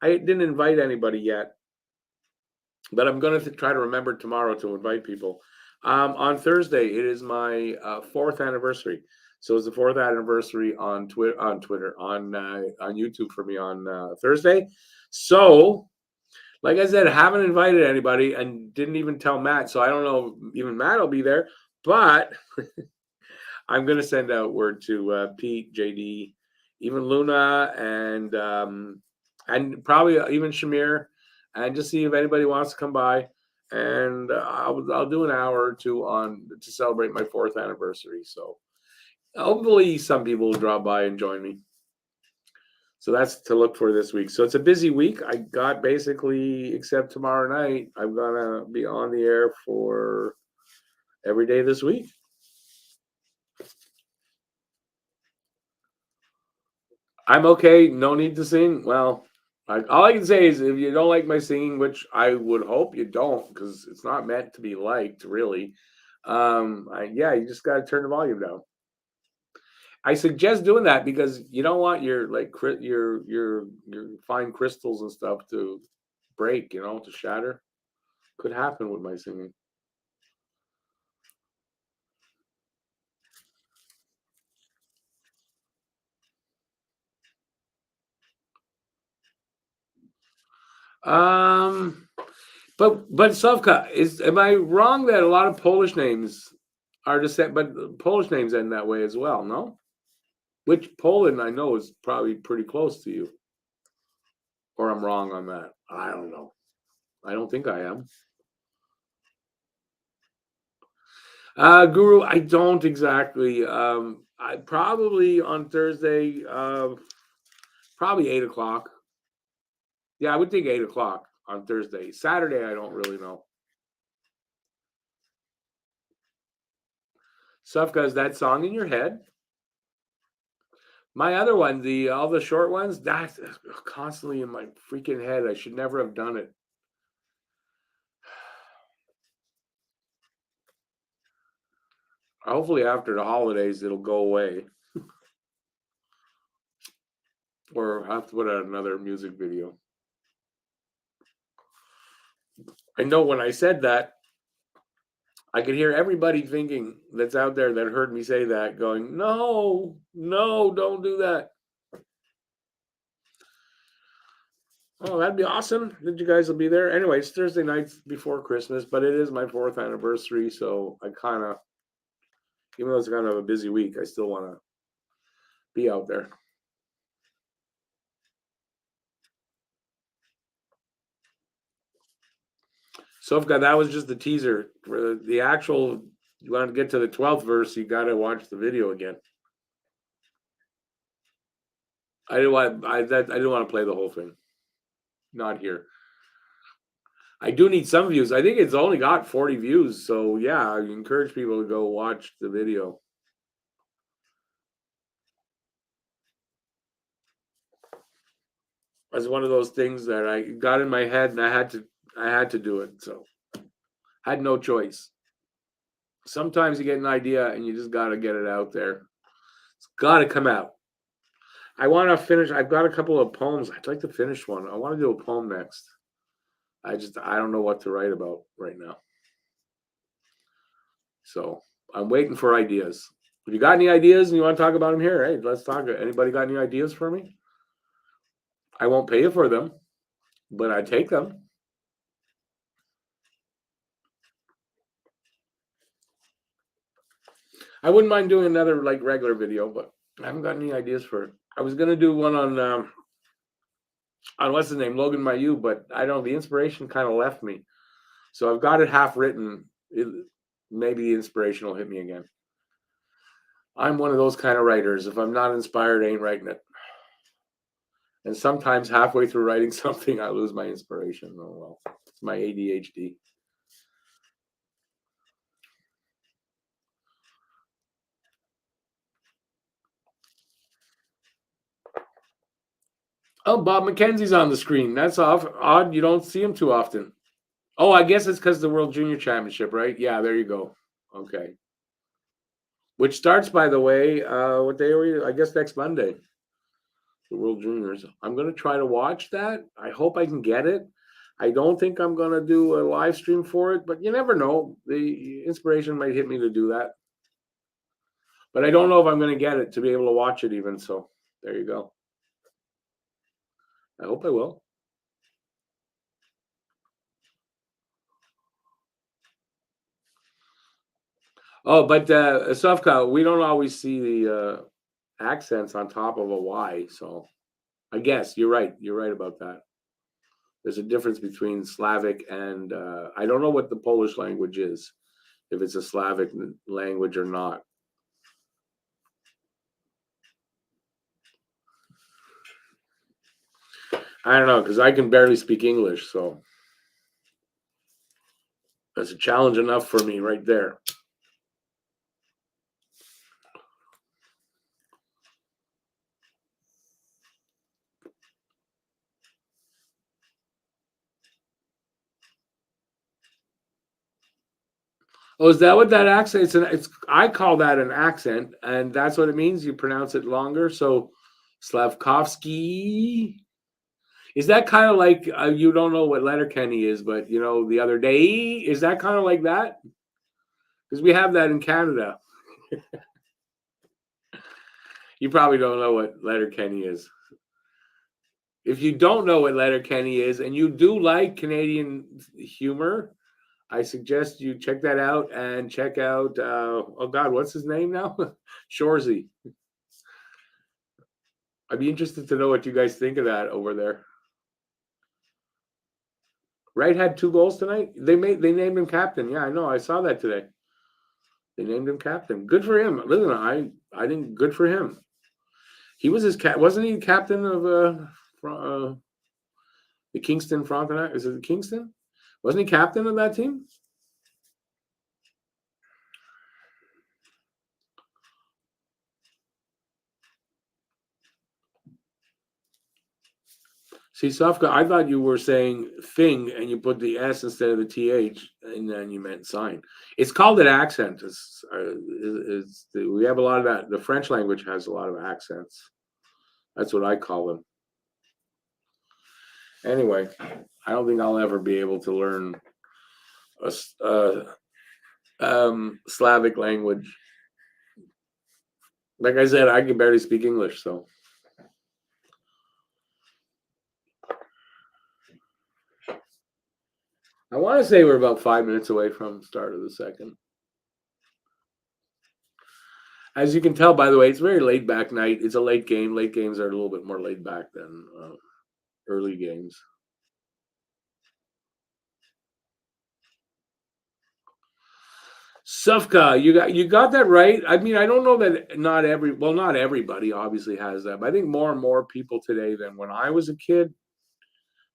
I didn't invite anybody yet, but I'm going to try to remember tomorrow to invite people. On Thursday, it is my 4th anniversary. So it's the 4th anniversary on Twitter, on YouTube for me on Thursday. So, like I said, haven't invited anybody and didn't even tell Matt. So I don't know if even Matt will be there, but I'm going to send out word to Pete, JD, even Luna, and probably even Shamir, and just see if anybody wants to come by. And I'll do an hour or two to celebrate my 4th anniversary. So hopefully some people will drop by and join me. So that's to look for this week. So it's a busy week. I got basically, except tomorrow night, I'm going to be on the air for every day this week. I'm okay. No need to sing. Well, all I can say is if you don't like my singing, which I would hope you don't, because it's not meant to be liked, really. You just got to turn the volume down. I suggest doing that because you don't want your fine crystals and stuff to break, to shatter. Could happen with my singing. But Sovka, am I wrong that a lot of Polish names are the same, but Polish names end that way as well, no? Which Poland I know is probably pretty close to you. Or I'm wrong on that. I don't know. I don't think I am. Guru, I don't exactly. I probably on Thursday, probably 8 o'clock. Yeah, I would think 8 o'clock on Thursday. Saturday, I don't really know. Sufka, is that song in your head? My other one, all the short ones, that's constantly in my freaking head. I should never have done it. Hopefully after the holidays, it'll go away. Or I'll have to put out another music video. I know when I said that, I could hear everybody thinking that's out there that heard me say that going, no, don't do that. Oh, that'd be awesome. That you guys will be there. Anyway, it's Thursday nights before Christmas, but it is my 4th anniversary. So I kind of, even though it's kind of a busy week, I still want to be out there. So that was just the teaser. For the actual, you want to get to the 12th verse, you got to watch the video again. I didn't want to play the whole thing. Not here. I do need some views. I think it's only got 40 views. So yeah, I encourage people to go watch the video. It's one of those things that I got in my head and I had to do it. So I had no choice. Sometimes you get an idea and you just got to get it out there. It's got to come out. I want to finish. I've got a couple of poems. I'd like to finish one. I want to do a poem next. I don't know what to write about right now. So I'm waiting for ideas. If you got any ideas and you want to talk about them here, hey, let's talk. Anybody got any ideas for me? I won't pay you for them, but I take them. I wouldn't mind doing another like regular video, but I haven't got any ideas for it. I was gonna do one on what's his name, Logan Mailloux, but I don't know, the inspiration kind of left me. So I've got it half written. Maybe the inspiration will hit me again. I'm one of those kind of writers. If I'm not inspired, I ain't writing it. And sometimes halfway through writing something, I lose my inspiration. Oh well, it's my ADHD. Oh, Bob McKenzie's on the screen. That's odd. You don't see him too often. Oh, I guess it's because the World Junior Championship, right? Yeah, there you go. Okay. Which starts, by the way, what day are we? I guess next Monday. The World Juniors. I'm going to try to watch that. I hope I can get it. I don't think I'm going to do a live stream for it, but you never know. The inspiration might hit me to do that. But I don't know if I'm going to get it to be able to watch it even. So there you go. I hope I will. Oh, but Sufka, we don't always see the accents on top of a Y. So I guess you're right. You're right about that. There's a difference between Slavic and I don't know what the Polish language is, if it's a Slavic language or not. I don't know because I can barely speak English, so that's a challenge enough for me right there. Oh, is that what that accent? It's I call that an accent, and that's what it means. You pronounce it longer. So Slavkovsky. Is that kind of like you don't know what Letterkenny is, but you know the other day? Is that kind of like that? Because we have that in Canada. You probably don't know what Letterkenny is. If you don't know what Letterkenny is, and you do like Canadian humor, I suggest you check that out and check out. Oh God, what's his name now? Shorzy. I'd be interested to know what you guys think of that over there. Wright had 2 goals tonight. They named him captain. Yeah, I know. I saw that today. They named him captain. Good for him. Listen, I think good for him. He was wasn't he captain of the Kingston Frontenac? Is it the Kingston? Wasn't he captain of that team? See, Safka, I thought you were saying thing and you put the S instead of the TH and then you meant sign. It's called an accent. We have a lot of that. The French language has a lot of accents. That's what I call them. Anyway, I don't think I'll ever be able to learn a Slavic language. Like I said, I can barely speak English, so. I want to say we're about 5 minutes away from the start of the second. As you can tell, by the way, it's a very laid back night. It's a late game. Late games are a little bit more laid back than early games. Sufka, you got that right. I mean, I don't know that not everybody obviously has that, but I think more and more people today than when I was a kid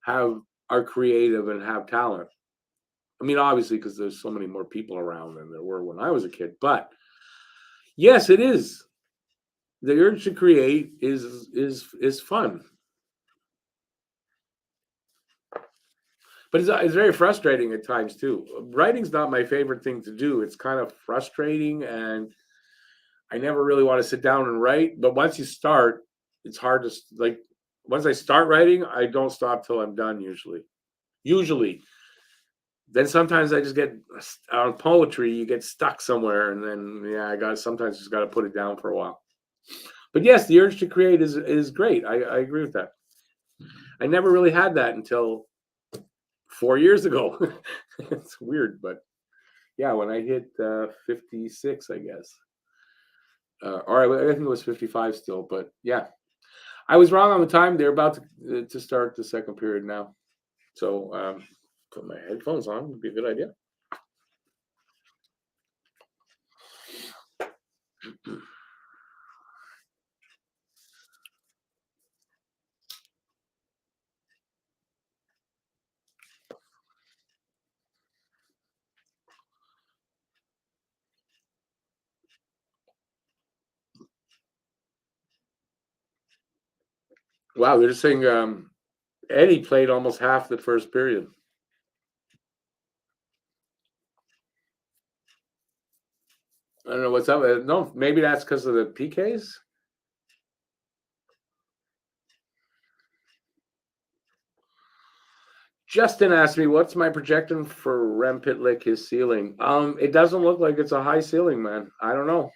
are creative and have talent. I mean, obviously, because there's so many more people around than there were when I was a kid. But yes, it is. The urge to create is fun, but it's very frustrating at times too. Writing's not my favorite thing to do. It's kind of frustrating, and I never really want to sit down and write. But once you start, it's hard to like. Once I start writing, I don't stop till I'm done. Usually, then sometimes I just get on poetry. You get stuck somewhere, and then yeah, I got sometimes just got to put it down for a while. But yes, the urge to create is great. I agree with that. I never really had that until 4 years ago. It's weird, but yeah, when I hit 56, I guess, or I think it was 55 still. But yeah, I was wrong on the time. They're about to start the second period now, so put my headphones on would be a good idea. Wow, they're just saying Eddie played almost half the first period. I don't know what's up. No, maybe that's because of the PKs. Justin asked me, "What's my projection for Rem Pitlick, his ceiling?" It doesn't look like it's a high ceiling, man. I don't know.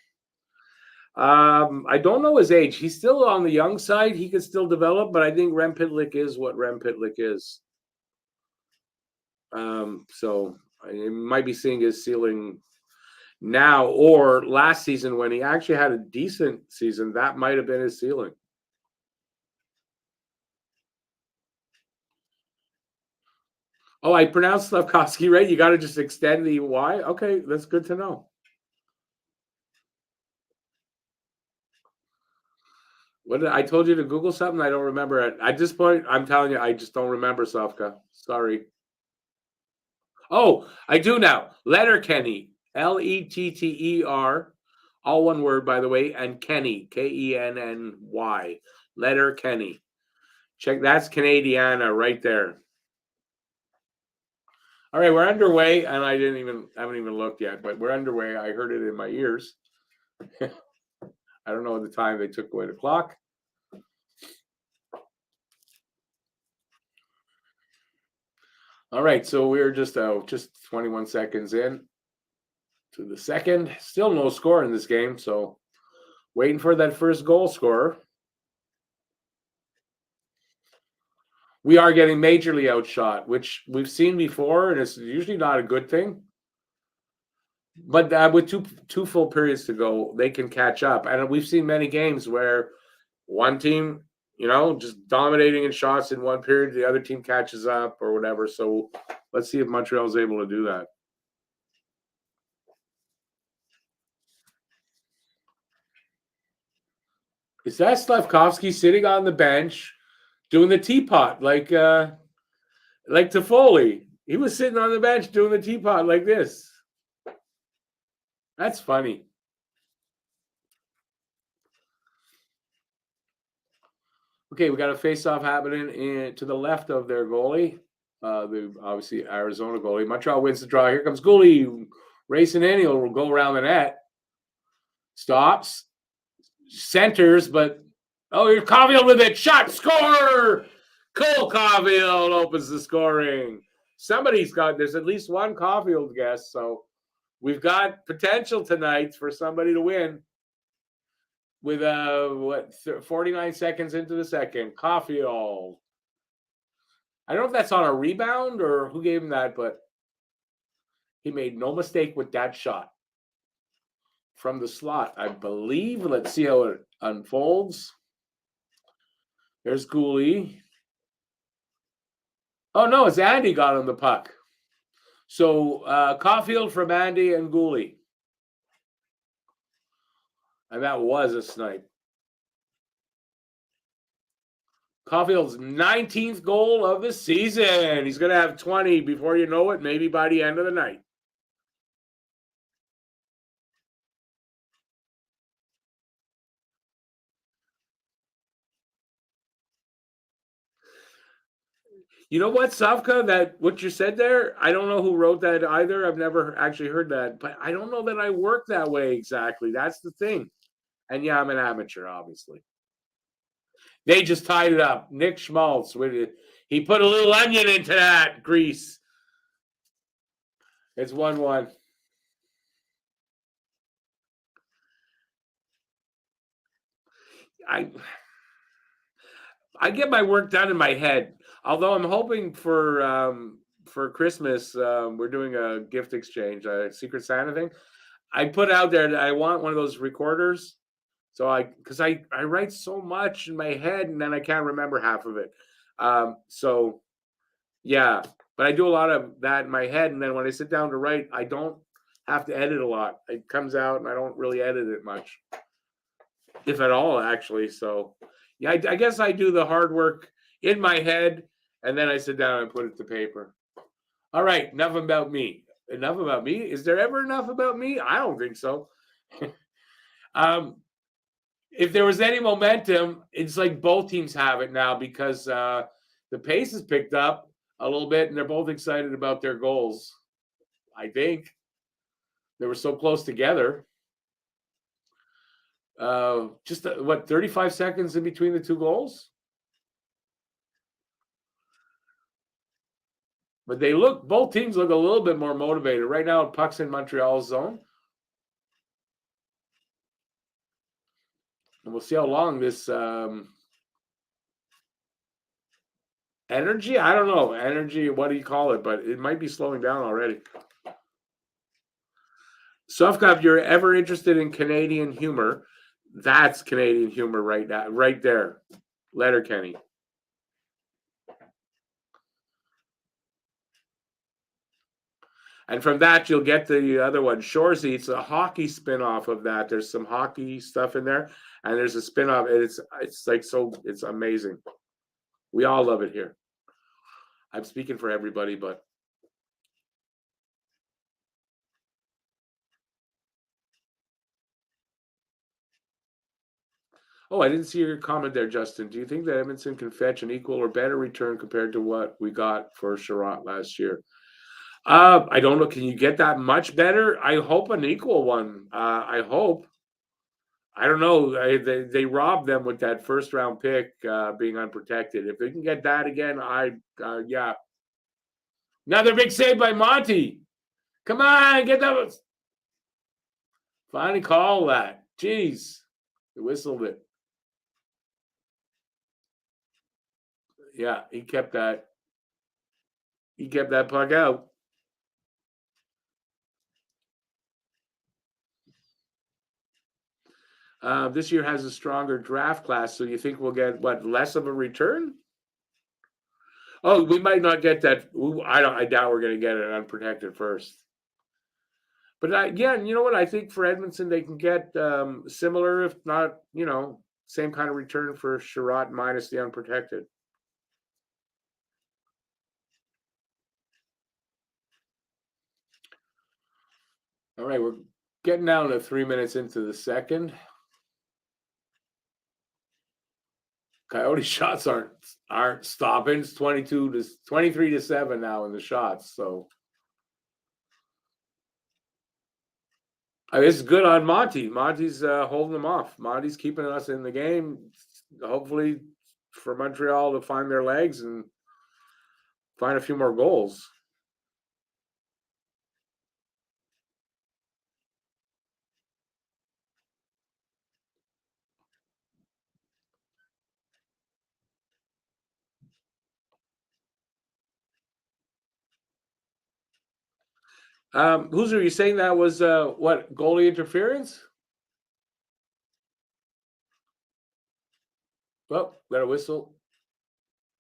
I don't know his age. He's still on the young side. He could still develop, but I think Rem Pitlick is what Rem Pitlick is. So I might be seeing his ceiling now or last season when he actually had a decent season. That might have been his ceiling. Oh, I pronounced Slavkovsky right. You got to just extend the Y. Okay, that's good to know. What I told you to Google something? I don't remember it. At this point, I'm telling you, I just don't remember Slavka. Sorry. Oh, I do now. Letterkenny, Letteter, all one word, by the way, and Kenny, Kenny. Letterkenny. Check. That's Canadiana right there. All right, we're underway, and I haven't even looked yet, but we're underway. I heard it in my ears. I don't know the time they took away the clock. All right, so we're just 21 seconds in to the second. Still no score in this game, so waiting for that first goal scorer. We are getting majorly outshot, which we've seen before, and it's usually not a good thing. But with two full periods to go, they can catch up. And we've seen many games where one team, just dominating in shots in one period, the other team catches up or whatever. So let's see if Montreal is able to do that. Is that Slavkovsky sitting on the bench doing the teapot like Toffoli? He was sitting on the bench doing the teapot like this. That's funny. Okay, we got a face-off happening to the left of their goalie. The obviously Arizona goalie. Montreal wins the draw. Here comes Goalie racing in. He'll go around the net. Stops. Centers, but here's Caulfield with it. Shot, score! Cole Caulfield opens the scoring. There's at least one Caulfield guest, so we've got potential tonight for somebody to win. With 49 seconds into the second, Caulfield. I don't know if that's on a rebound or who gave him that, but he made no mistake with that shot from the slot, I believe. Let's see how it unfolds. There's Gooley. Oh, no, it's Andy got on the puck. So Caulfield from Andy and Gooley. And that was a snipe. Caulfield's 19th goal of the season. He's going to have 20 before you know it, maybe by the end of the night. You know what, Savka, that what you said there, I don't know who wrote that either. I've never actually heard that, but I don't know that I work that way exactly. That's the thing. And yeah, I'm an amateur, obviously. They just tied it up. Nick Schmaltz, he put a little onion into that grease. It's 1-1. I get my work done in my head. Although I'm hoping for Christmas, we're doing a gift exchange, a Secret Santa thing. I put out there that I want one of those recorders. So because I write so much in my head and then I can't remember half of it. So yeah, but I do a lot of that in my head. And then when I sit down to write, I don't have to edit a lot. It comes out and I don't really edit it much, if at all, actually. So yeah, I guess I do the hard work in my head and then I sit down and put it to paper. All right, enough about me. Enough about me? Is there ever enough about me? I don't think so. If there was any momentum, it's like both teams have it now because the pace has picked up a little bit and they're both excited about their goals. I think they were so close together. Just 35 seconds in between the two goals? But both teams look a little bit more motivated. Right now, puck's in Montreal's zone. And we'll see how long this energy, I don't know. Energy, what do you call it? But it might be slowing down already. Sofkov, if you're ever interested in Canadian humor, that's Canadian humor right now, right there. Letterkenny. And from that, you'll get the other one, Shoresy. It's a hockey spin-off of that. There's some hockey stuff in there, and there's a spin-off. It's like it's amazing. We all love it here. I'm speaking for everybody, but oh, I didn't see your comment there, Justin. Do you think that Edmonton can fetch an equal or better return compared to what we got for Sherratt last year? I don't know. Can you get that much better? I hope an equal one. I hope. I don't know. They robbed them with that first round pick being unprotected. If they can get that again, yeah. Another big save by Monty. Come on, get that. Finally call that. Jeez. They whistled it. Yeah, he kept that. He kept that puck out. This year has a stronger draft class, so you think we'll get less of a return? Oh, we might not get that. I doubt we're going to get it unprotected first. But yeah, you know what? I think for Edmonton they can get similar, if not, same kind of return for Sherratt minus the unprotected. All right, we're getting down to 3 minutes into the second. Coyote shots aren't stopping. It's 23-7 now in the shots. So it's good on Monty. Monty's holding them off. Monty's keeping us in the game. Hopefully for Montreal to find their legs and find a few more goals. Who's are you saying that was what goalie interference? Well, got a whistle.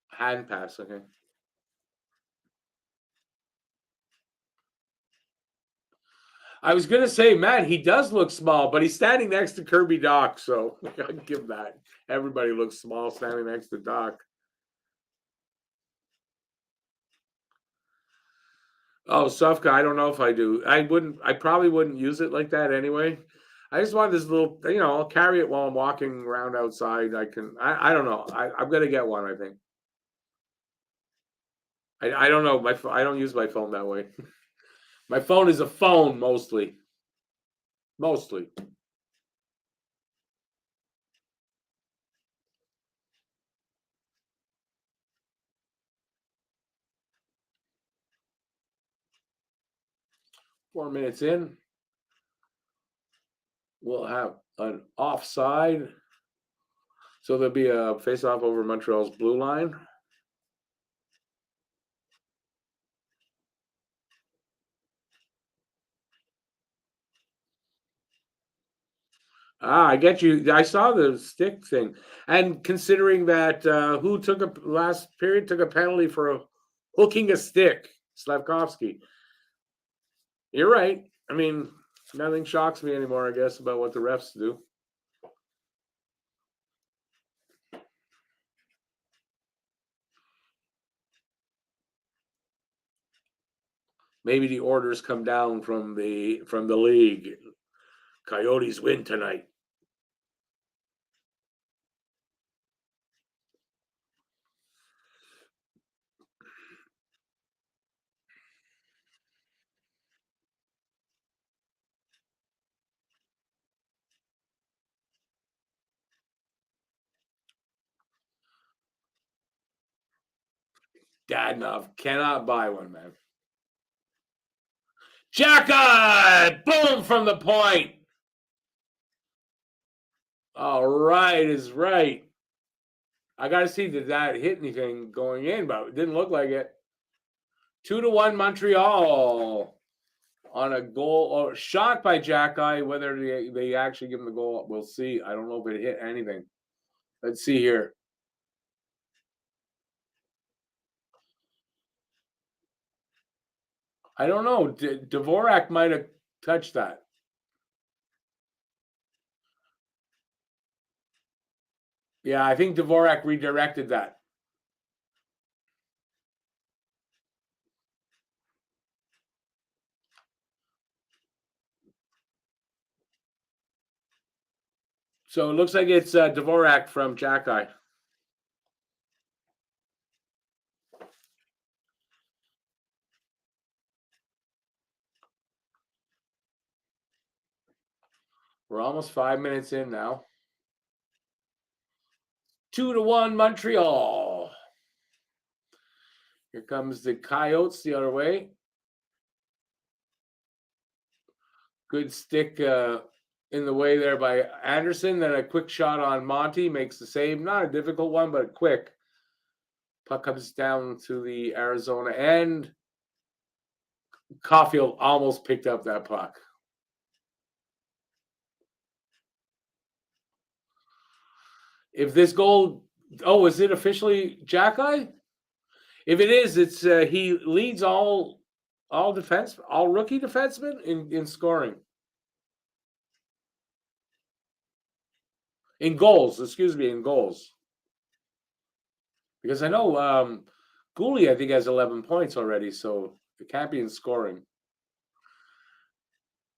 Hand pass, okay. I was gonna say, man, he does look small, but he's standing next to Kirby Doc, so I'll give that. Everybody looks small standing next to Doc. Oh, Sufka, I don't know if I do. I probably wouldn't use it like that anyway. I just want this little, I'll carry it while I'm walking around outside. I don't know. I'm gonna get one, I think. I don't know. I don't use my phone that way. My phone is a phone mostly. Mostly. 4 minutes in, we'll have an offside. So there'll be a face-off over Montreal's blue line. Ah, I get you. I saw the stick thing, and considering that who took a last period took a penalty for hooking a stick, Slavkovsky. You're right. I mean, nothing shocks me anymore, I guess, about what the refs do. Maybe the orders come down from the league. Coyotes win tonight. Dadnov cannot buy one, man. Jacka! Boom from the point. All right is right. I got to see did that hit anything going in, but it didn't look like it. 2-1 Montreal on a goal or shot by Jackeye. Whether they actually give him the goal, we'll see. I don't know if it hit anything. Let's see here. I don't know. Dvorak might have touched that. Yeah, I think Dvorak redirected that. So it looks like it's Dvorak from Jackeye. We're almost 5 minutes in now. 2-1 Montreal. Here comes the Coyotes the other way. Good stick in the way there by Anderson. Then a quick shot on Monty makes the save. Not a difficult one, but quick. Puck comes down to the Arizona end. Caulfield almost picked up that puck. If this goal, is it officially Jackeye? If it is, it's he leads all rookie defensemen in scoring. In goals, excuse me, in goals. Because I know Gouli, I think, has 11 points already, so it can't be in scoring.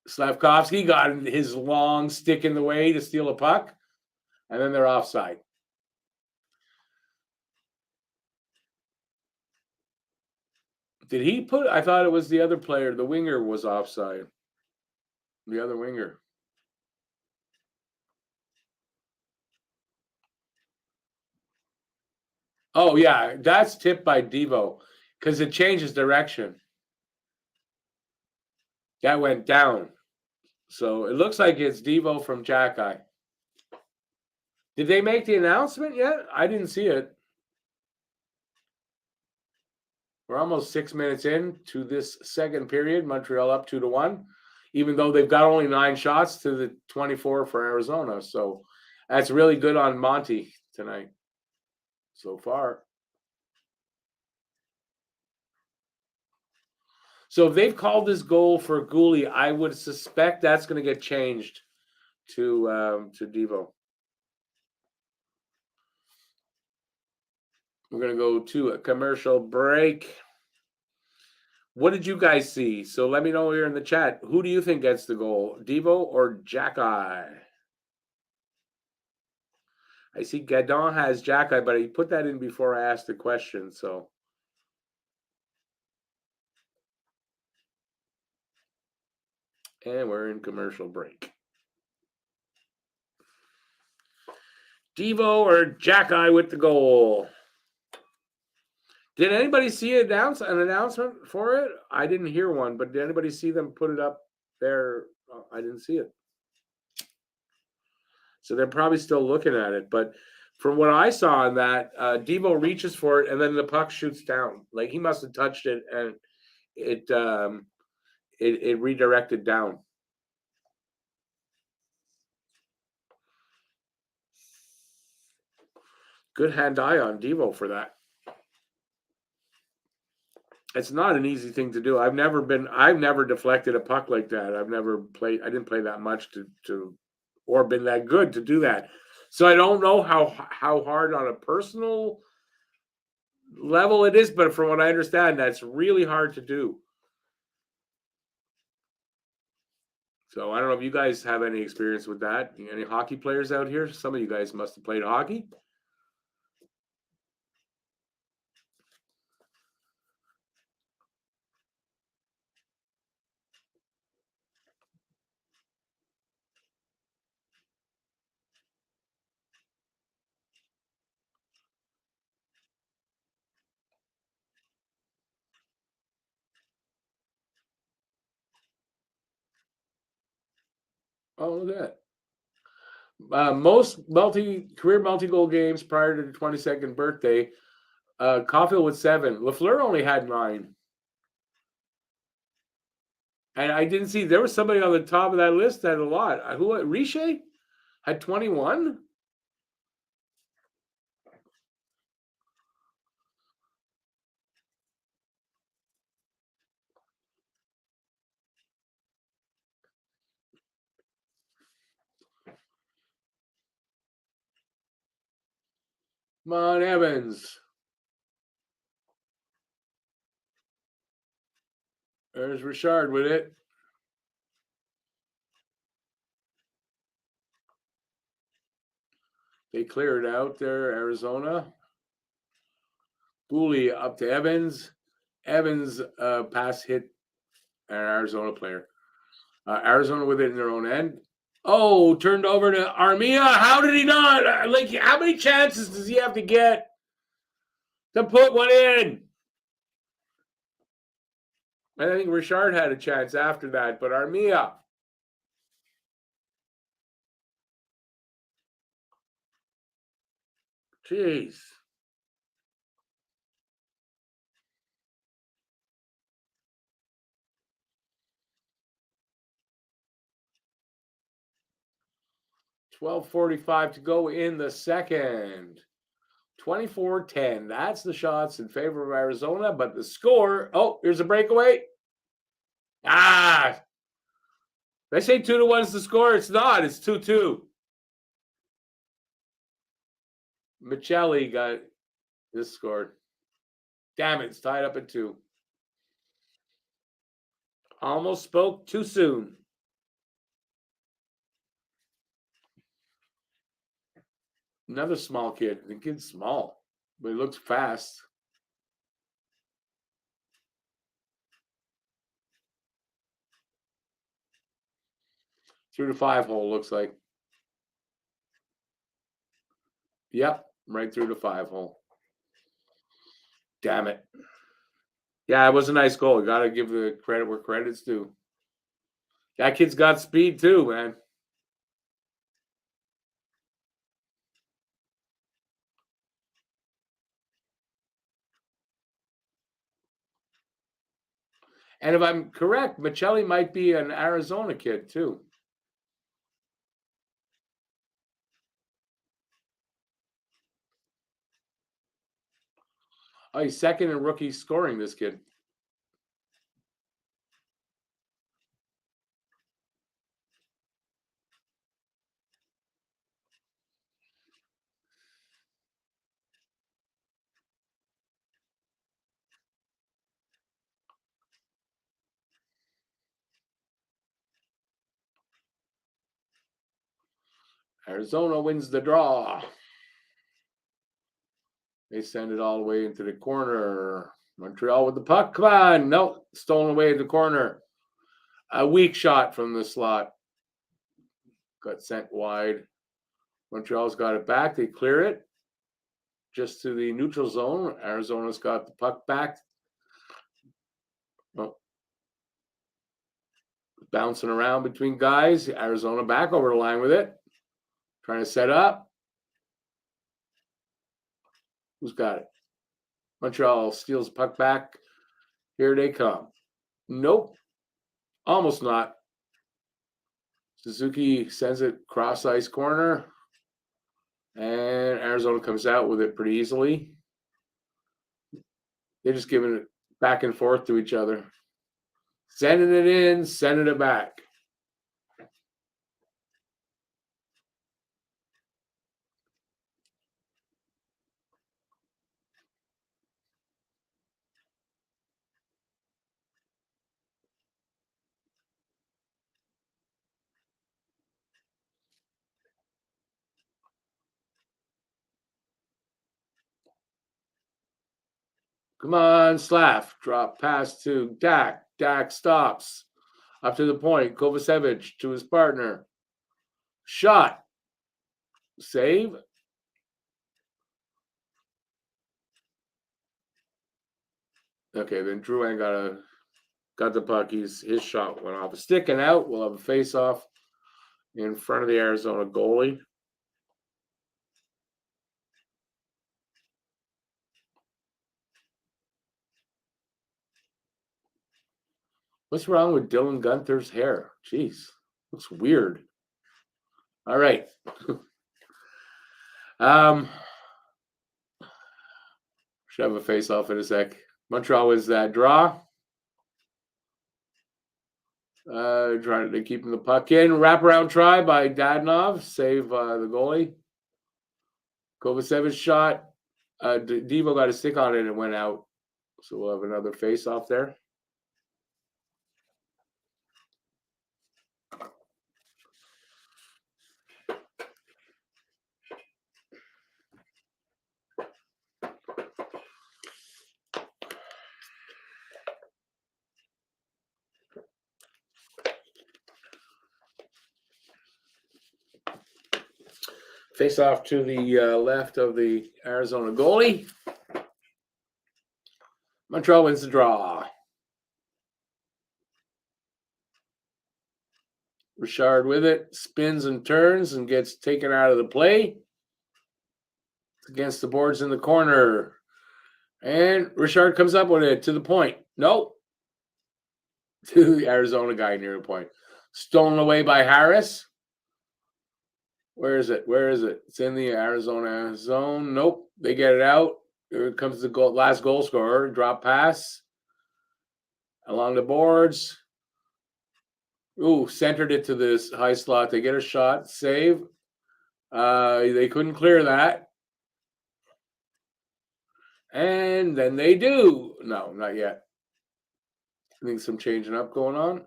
Slavkovsky got his long stick in the way to steal a puck, and then they're offside. Did he put? I thought it was the other player. The winger was offside. The other winger. Oh yeah, that's tipped by Devo because it changes direction. That went down. So it looks like it's Devo from Jackeye. Did they make the announcement yet? I didn't see it. We're almost 6 minutes in to this second period. Montreal up 2-1, even though they've got only 9 shots to the 24 for Arizona. So that's really good on Monty tonight so far. So if they've called this goal for Gouli, I would suspect that's going to get changed to Devo. We're going to go to a commercial break. What did you guys see? So let me know here in the chat. Who do you think gets the goal, Devo or Jackeye? I see Gadon has Jackeye, but he put that in before I asked the question. So, and we're in commercial break. Devo or Jackeye with the goal? Did anybody see an announcement for it? I didn't hear one, but did anybody see them put it up there? Oh, I didn't see it. So they're probably still looking at it. But from what I saw in that, Devo reaches for it and then the puck shoots down. Like he must have touched it and it redirected down. Good hand-eye on Devo for that. It's not an easy thing to do. I've never deflected a puck like that. I didn't play that much to or been that good to do that. So I don't know how hard on a personal level it is, but from what I understand, that's really hard to do. So I don't know if you guys have any experience with that. Any hockey players out here? Some of you guys must have played hockey. Oh, look at that. Most career multi-goal games prior to the 22nd birthday. Caulfield with 7. Lafleur only had 9. And I didn't see there was somebody on the top of that list that had a lot. Who? Riche had 21. Come on, Evans. There's Richard with it. They cleared out there, Arizona. Booley up to Evans. Evans pass hit an Arizona player. Arizona with it in their own end. Oh, turned over to Armia. How did he not? Like, how many chances does he have to get to put one in? And I think Richard had a chance after that, but Armia. Jeez. $12:45 to go in the second. 24-10. That's the shots in favor of Arizona, but the score. Oh, here's a breakaway. Ah, they say 2-1 is the score. It's not. It's 2-2. Michelli got this scored. Damn it, it's tied up at 2. Almost spoke too soon. Another small kid. The kid's small, but he looks fast. Through the 5 hole, looks like. Yep, right through the 5 hole. Damn it. Yeah, it was a nice goal. Got to give the credit where credit's due. That kid's got speed too, man. And if I'm correct, Michelli might be an Arizona kid too. Oh, he's second in rookie scoring, this kid. Arizona wins the draw. They send it all the way into the corner. Montreal with the puck. Come on. No, stolen away at the corner. A weak shot from the slot. Got sent wide. Montreal's got it back. They clear it just to the neutral zone. Arizona's got the puck back. Well, bouncing around between guys. Arizona back over the line with it. Trying to set up. Who's got it? Montreal steals the puck back. Here they come. Nope. Almost not. Suzuki sends it cross ice corner. And Arizona comes out with it pretty easily. They're just giving it back and forth to each other. Sending it in, sending it back. Come on, Slav. Drop pass to Dak. Dak stops. Up to the point. Kovacevic to his partner. Shot. Save. Okay, then Drouin got the puck. His shot went off a stick and out. We'll have a face-off in front of the Arizona goalie. What's wrong with Dylan Gunther's hair? Jeez, looks weird. All right. Should have a face-off in a sec. Montreal wins that draw. Trying to keep the puck in. Wraparound try by Dadonov. Save the goalie. Kovacevic shot. Devo got a stick on it and went out. So we'll have another face-off there. Face off to the left of the Arizona goalie. Montreal wins the draw. Richard with it, spins and turns and gets taken out of the play. Against the boards in the corner. And Richard comes up with it to the point. Nope. To the Arizona guy near the point. Stolen away by Harris. Where is it? Where is it? It's in the Arizona zone. Nope. They get it out. Here comes the last goal scorer. Drop pass. Along the boards. Ooh, centered it to this high slot. They get a shot. Save. They couldn't clear that. And then they do. No, not yet. I think some changing up going on.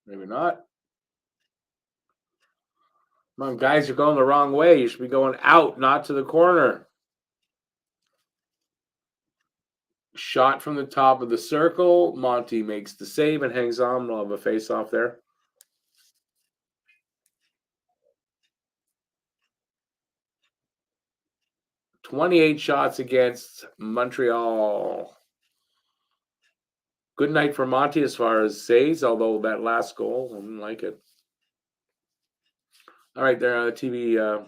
Maybe not. Come on, guys, you're going the wrong way. You should be going out, not to the corner. Shot from the top of the circle. Monty makes the save and hangs on. We'll have a face-off there. .28 shots against Montreal. Good night for Monty as far as saves, although that last goal, I didn't like it. All right, they're on a TV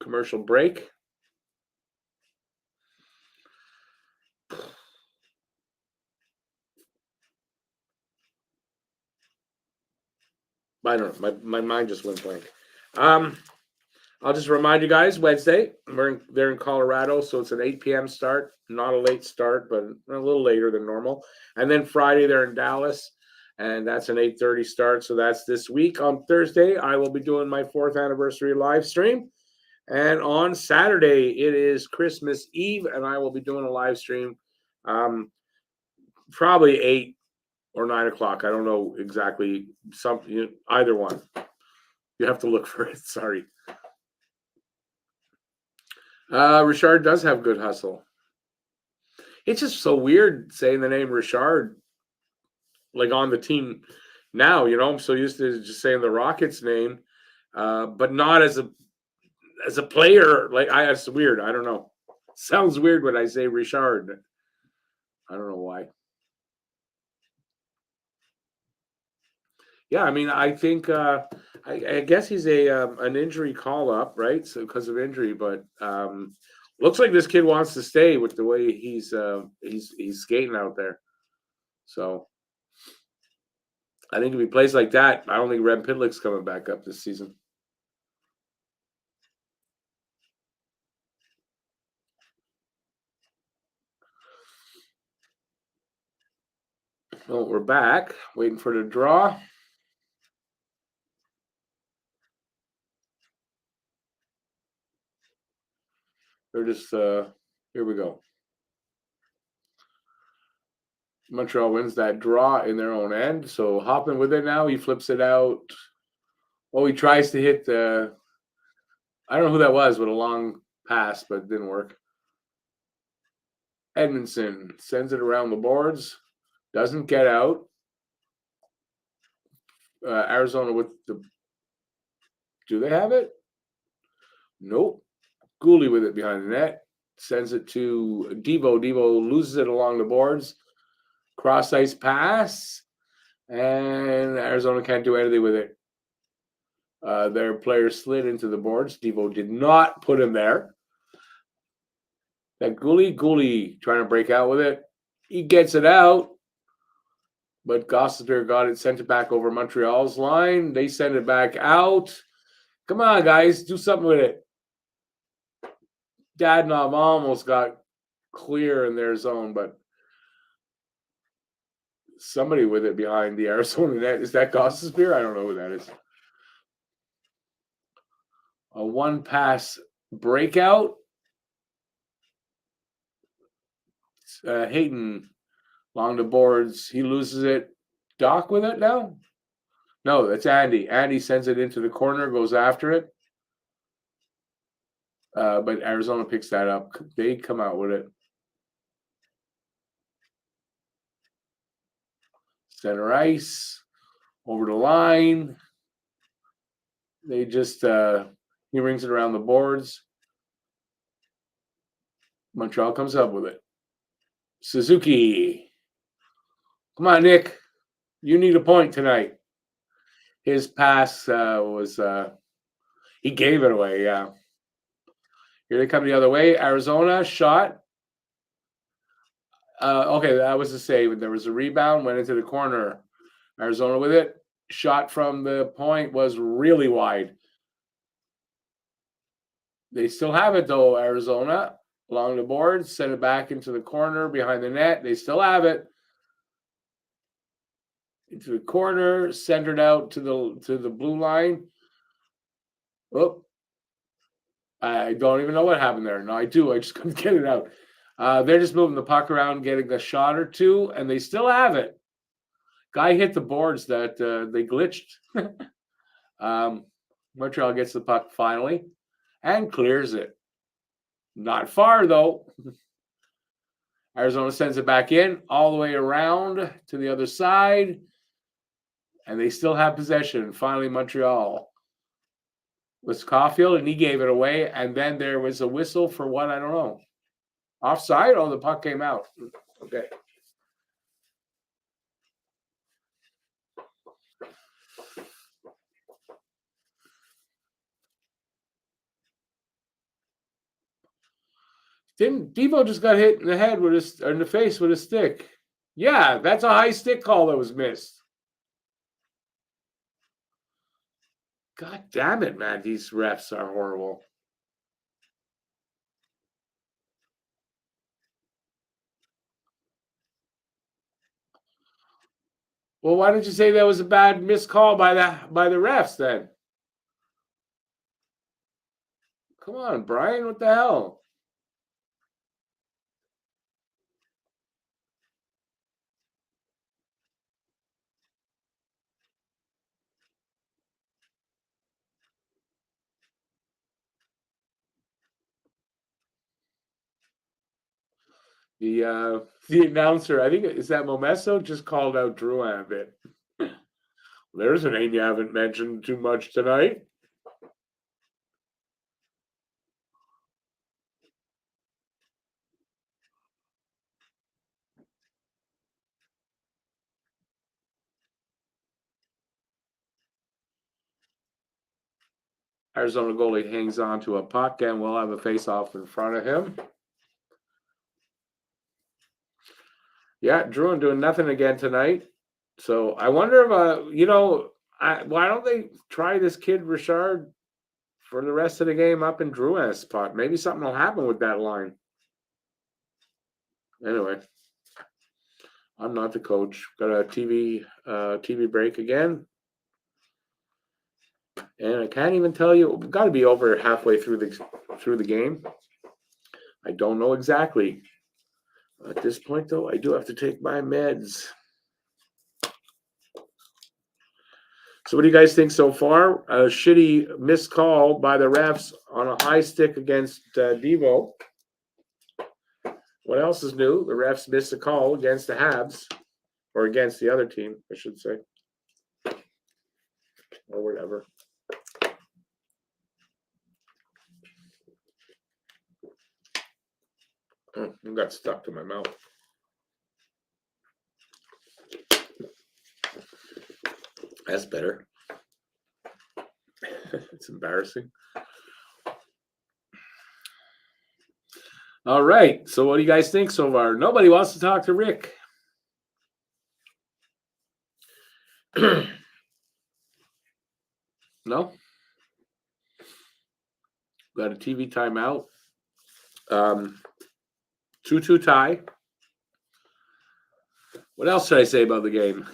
commercial break. I don't know. My mind just went blank. I'll just remind you guys, Wednesday, they're in Colorado, so it's an 8 p.m. start. Not a late start, but a little later than normal. And then Friday, they're in Dallas, and that's an 8:30 start. So that's this week. On Thursday, I will be doing my 4th anniversary live stream. And on Saturday, it is Christmas Eve, and I will be doing a live stream probably 8 or 9 o'clock. I don't know exactly. Either one. You have to look for it. Sorry. Richard does have good hustle. It's just so weird saying the name Richard like on the team now. I'm so used to just saying the Rockets name, but not as a player. Like it's weird. I don't know. Sounds weird when I say Richard. I don't know why. Yeah, I mean, I think I guess he's an injury call up, right? So because of injury, but looks like this kid wants to stay with the way he's skating out there. So I think if he plays like that, I don't think Rem Pitlick's coming back up this season. Well, we're back, waiting for the draw. They're just here we go. Montreal wins that draw in their own end. So hopping with it now, he flips it out. Oh, he tries to hit the. I don't know who that was with a long pass, but it didn't work. Edmondson sends it around the boards, doesn't get out. Arizona with the. Do they have it? Nope. Gooley with it behind the net. Sends it to Devo. Devo loses it along the boards. Cross ice pass. And Arizona can't do anything with it. Their player slid into the boards. Devo did not put him there. That Gooley trying to break out with it. He gets it out. But Gostisbehere got it, sent it back over Montreal's line. They send it back out. Come on, guys, do something with it. Dadonov almost got clear in their zone, but somebody with it behind the Arizona net. Is that Gostisbehere? I don't know who that is. A one pass breakout. Hayton along the boards. He loses it. Doc with it now? No, that's Andy. Andy sends it into the corner, goes after it. But Arizona picks that up. They come out with it. Center ice. Over the line. They just, he rings it around the boards. Montreal comes up with it. Suzuki. Come on, Nick. You need a point tonight. His pass was, he gave it away, yeah. Here they come the other way. Arizona shot. Okay, that was the save. There was a rebound, went into the corner. Arizona with it. Shot from the point was really wide. They still have it though, Arizona. Along the board, send it back into the corner behind the net. They still have it. Into the corner, centered out to the blue line. Oh, I don't even know what happened there. No, I do. I just couldn't get it out. They're just moving the puck around, getting a shot or two, and they still have it. Guy hit the boards that they glitched. Montreal gets the puck finally and clears it. Not far, though. Arizona sends it back in, all the way around to the other side, and they still have possession. Finally, Montreal was Caulfield, and he gave it away, and then there was a whistle for what? I don't know. Offside? Oh, the puck came out. Okay. Didn't Devo just got hit in the head with in the face with a stick? Yeah, that's a high stick call that was missed. God damn it, man! These refs are horrible. Well, why don't you say that was a bad missed call by the refs then? Come on, Brian, what the hell? The announcer, I think is that Momesso, just called out Drouin a bit. There's a name you haven't mentioned too much tonight. Arizona goalie hangs on to a puck and we'll have a face-off in front of him. Yeah, Drouin doing nothing again tonight. So I wonder if why don't they try this kid Richard for the rest of the game up in Drouin's spot? Maybe something will happen with that line. Anyway, I'm not the coach. Got a TV break again, and I can't even tell you. We've got to be over halfway through the game. I don't know exactly. At this point, though, I do have to take my meds. So what do you guys think so far? A shitty missed call by the refs on a high stick against Devo. What else is new? The refs missed a call against the Habs, or against the other team, I should say, or whatever. Oh, it got stuck to my mouth. That's better. It's embarrassing. All right. So what do you guys think so far? Nobody wants to talk to Rick. No? Got a TV timeout. 2-2 tie. What else should I say about the game?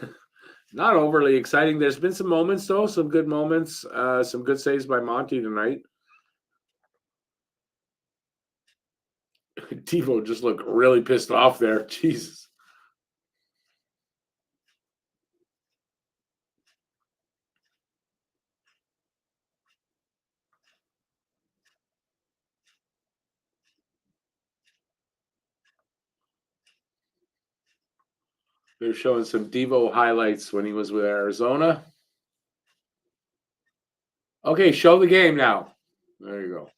Not overly exciting. There's been some moments, though. Some good moments. Some good saves by Monty tonight. Devo just looked really pissed off there. Jesus. They're showing some Devo highlights when he was with Arizona. Okay, show the game now. There you go.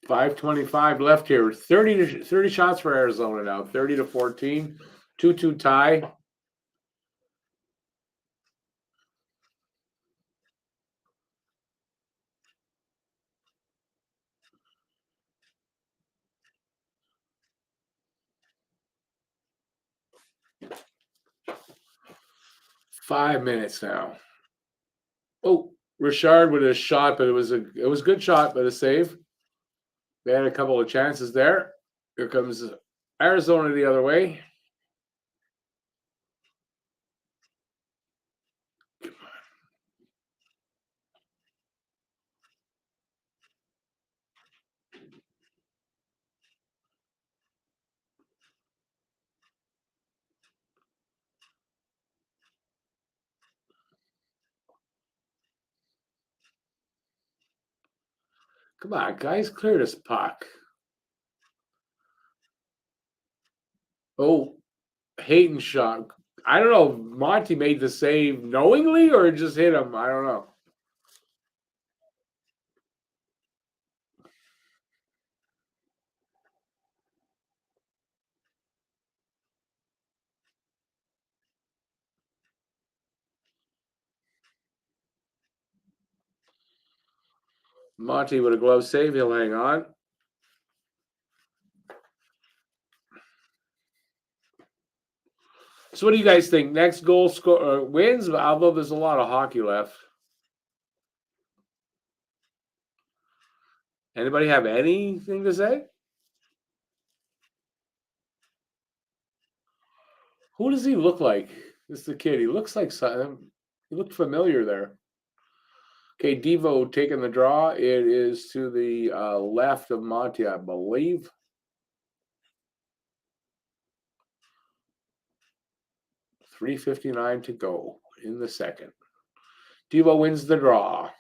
.525 left here. 30 shots for Arizona now. 30-14. 2-2 tie. Five minutes now. Oh, Richard with a shot, but it was a good shot, but a save. They had a couple of chances there. Here comes Arizona the other way. Come on, guys, clear this puck. Oh, Hayden shot. I don't know. Monty made the save knowingly or just hit him. I don't know. Monty with a glove save. He'll hang on. So what do you guys think? Next goal score wins, although there's a lot of hockey left. Anybody have anything to say? Who does he look like? This is the kid. He looks like something. He looked familiar there. Okay, Devo taking the draw. It is to the left of Monty, I believe. 3:59 to go in the second. Devo wins the draw.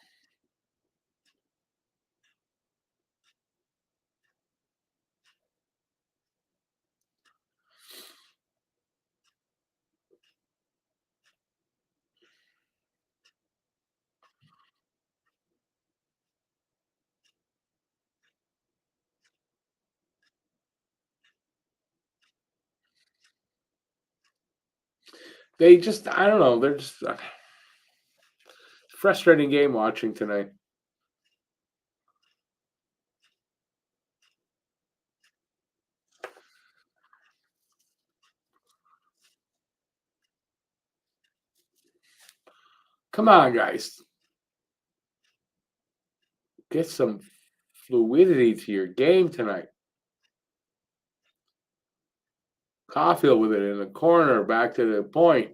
They just, I don't know, they're just frustrating game watching tonight. Come on, guys. Get some fluidity to your game tonight. Caulfield with it in the corner, back to the point.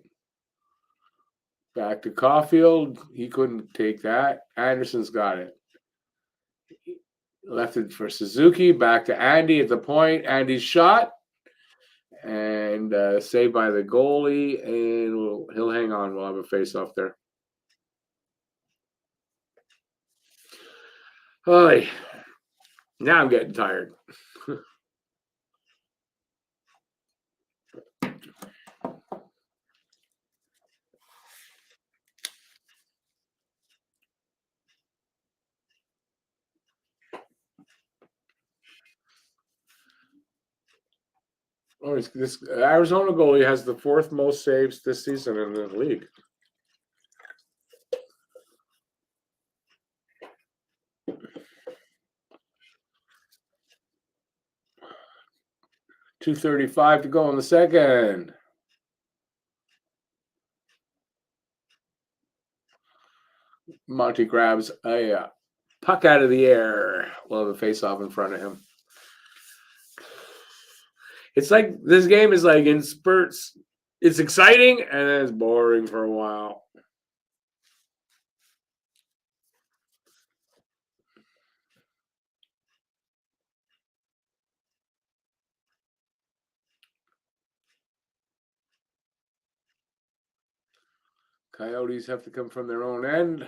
Back to Caulfield. He couldn't take that. Anderson's got it. Left it for Suzuki. Back to Andy at the point. Andy's shot. And saved by the goalie. And he'll hang on. We'll have a face-off there. Oy. Now I'm getting tired. Oh, this Arizona goalie has the fourth most saves this season in the league. .235 to go in the second. Monty grabs a puck out of the air. We'll have a face-off in front of him. It's like this game is like in spurts. It's exciting and then it's boring for a while. Coyotes have to come from their own end.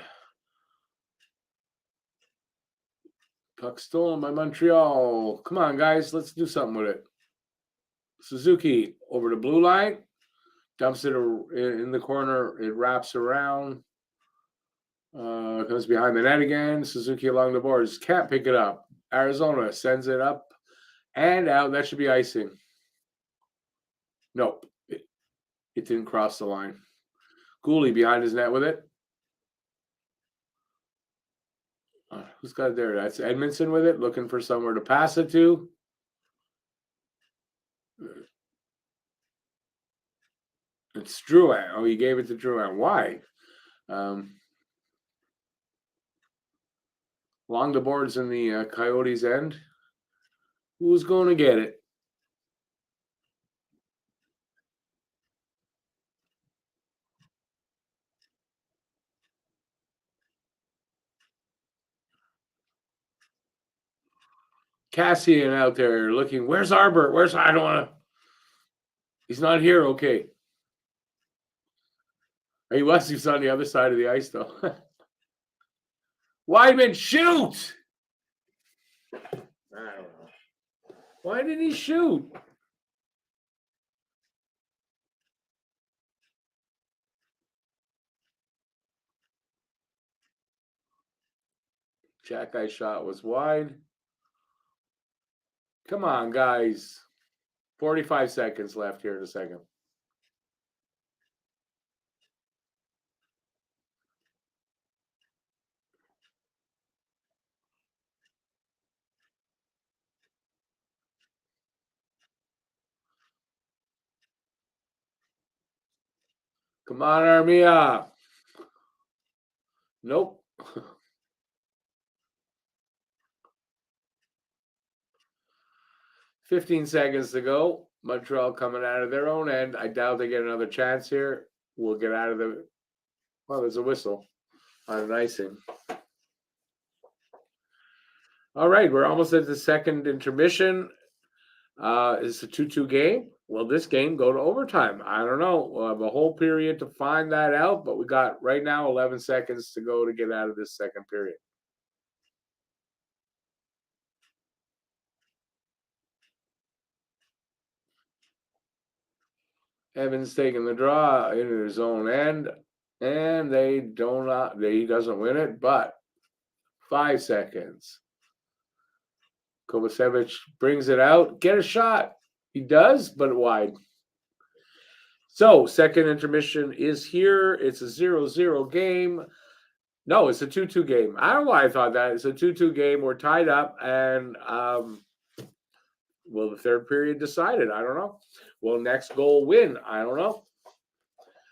Puck stolen by Montreal. Come on, guys. Let's do something with it. Suzuki over the blue line. Dumps it in the corner. It wraps around. Comes behind the net again. Suzuki along the boards. Can't pick it up. Arizona sends it up and out. That should be icing. Nope. It didn't cross the line. Gooley behind his net with it. Who's got it there? That's Edmondson with it, looking for somewhere to pass it to. It's Drouin. Oh, he gave it to Drouin. Why? Along the boards in the Coyotes' end. Who's going to get it? Cassian out there looking. Where's Arbor? I don't want to. He's not here. Okay. He was. He's on the other side of the ice, though. Weidman, shoot! I don't know. Why did he shoot? Jack Eye shot was wide. Come on, guys. 45 seconds left here in a second. Come on, Armia. Nope. $15 seconds to go. Montreal coming out of their own end. I doubt they get another chance here. We'll get out of the. Well, there's a whistle on an icing. All right, we're almost at the second intermission. It's a 2-2 game. Will this game go to overtime? I don't know. We'll have a whole period to find that out, but we got right now 11 seconds to go to get out of this second period. Evans taking the draw into his own end, and they do not. He doesn't win it, but 5 seconds. Kovacevic brings it out. Get a shot. He does, but wide. So, second intermission is here. It's a 0-0 game. No, it's a 2-2 game. I don't know why I thought that. It's a 2-2 game. We're tied up, and will the third period decide it? I don't know. Will next goal win? I don't know.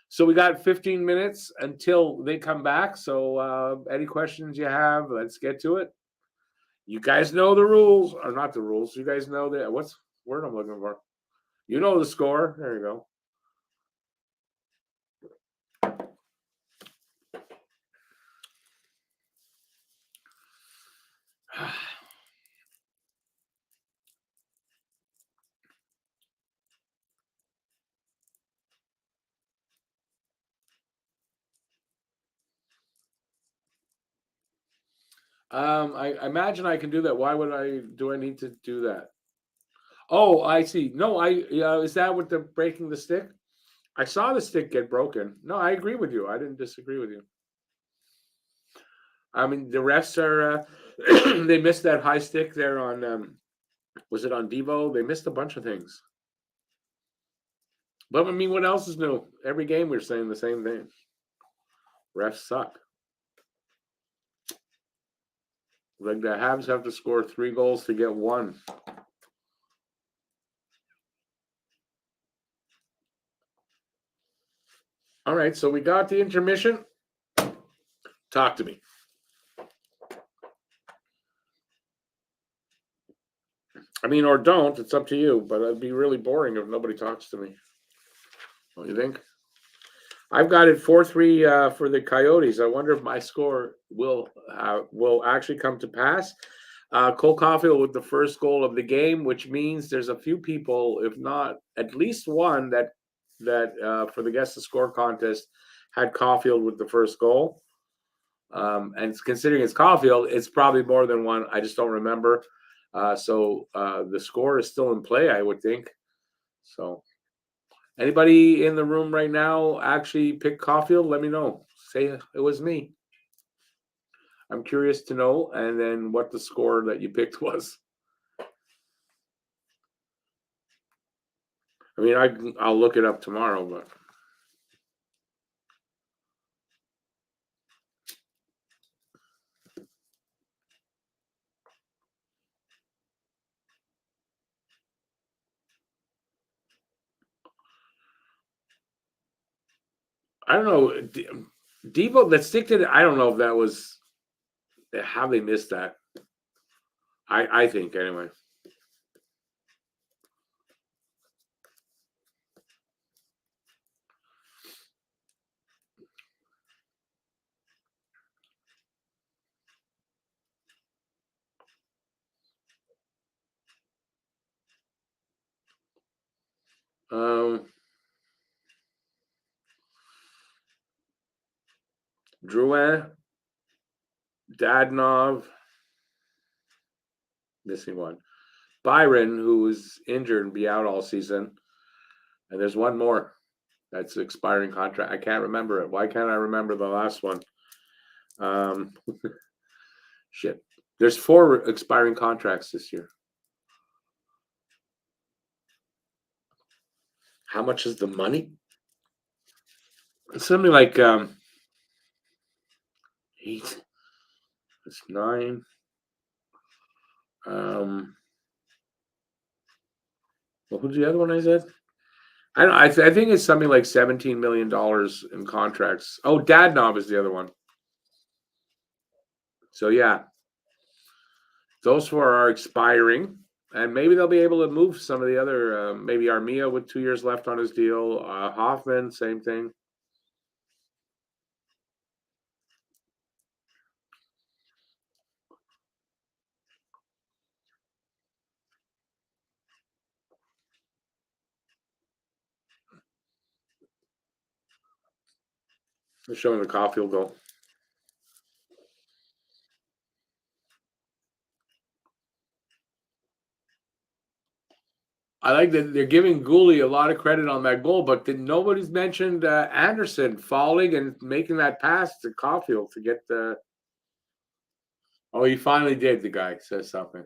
So we got 15 minutes until they come back. So any questions you have, let's get to it. You guys know the rules, or not the rules. You guys know that. What's word I'm looking for? You know the score. There you go. I imagine I can do that. Why would I? Do I need to do that? Oh, I see. No, is that what the breaking the stick? I saw the stick get broken. No, I agree with you. I didn't disagree with you. I mean, the refs are they missed that high stick there on was it on Devo? They missed a bunch of things. But I mean, what else is new? Every game we're saying the same thing. Refs suck. Like the Habs have to score 3 goals to get 1. All right, so we got the intermission. Talk to me. I mean, or don't. It's up to you. But it'd be really boring if nobody talks to me. Don't you think? I've got it 4-3 for the Coyotes. I wonder if my score will actually come to pass. Cole Caulfield with the first goal of the game, which means there's a few people, if not at least one, that for the guess to score contest had Caulfield with the first goal. And considering it's Caulfield, it's probably more than one. I just don't remember. So the score is still in play, I would think. So anybody in the room right now actually pick Caulfield? Let me know. Say it was me. I'm curious to know, and then what the score that you picked was. I mean, I'll look it up tomorrow, but I don't know. Devo, let's stick to I don't know if that was how they missed that. I think anyway. Drouin, Dadnov, missing one. Byron, who was injured and be out all season. And there's one more that's expiring contract. I can't remember it. Why can't I remember the last one? Shit. There's 4 expiring contracts this year. How much is the money? It's something like 8. It's 9. Well, who's the other one I said? I don't. I think it's something like $17 million in contracts. Oh, Dadnov is the other one. So yeah, those 4 are expiring, and maybe they'll be able to move some of the other. Maybe Armia with 2 years left on his deal. Hoffman, same thing. They're showing the Caulfield goal. I like that they're giving Gooley a lot of credit on that goal, but nobody's mentioned Anderson falling and making that pass to Caulfield to get the. Oh, he finally did. The guy says something.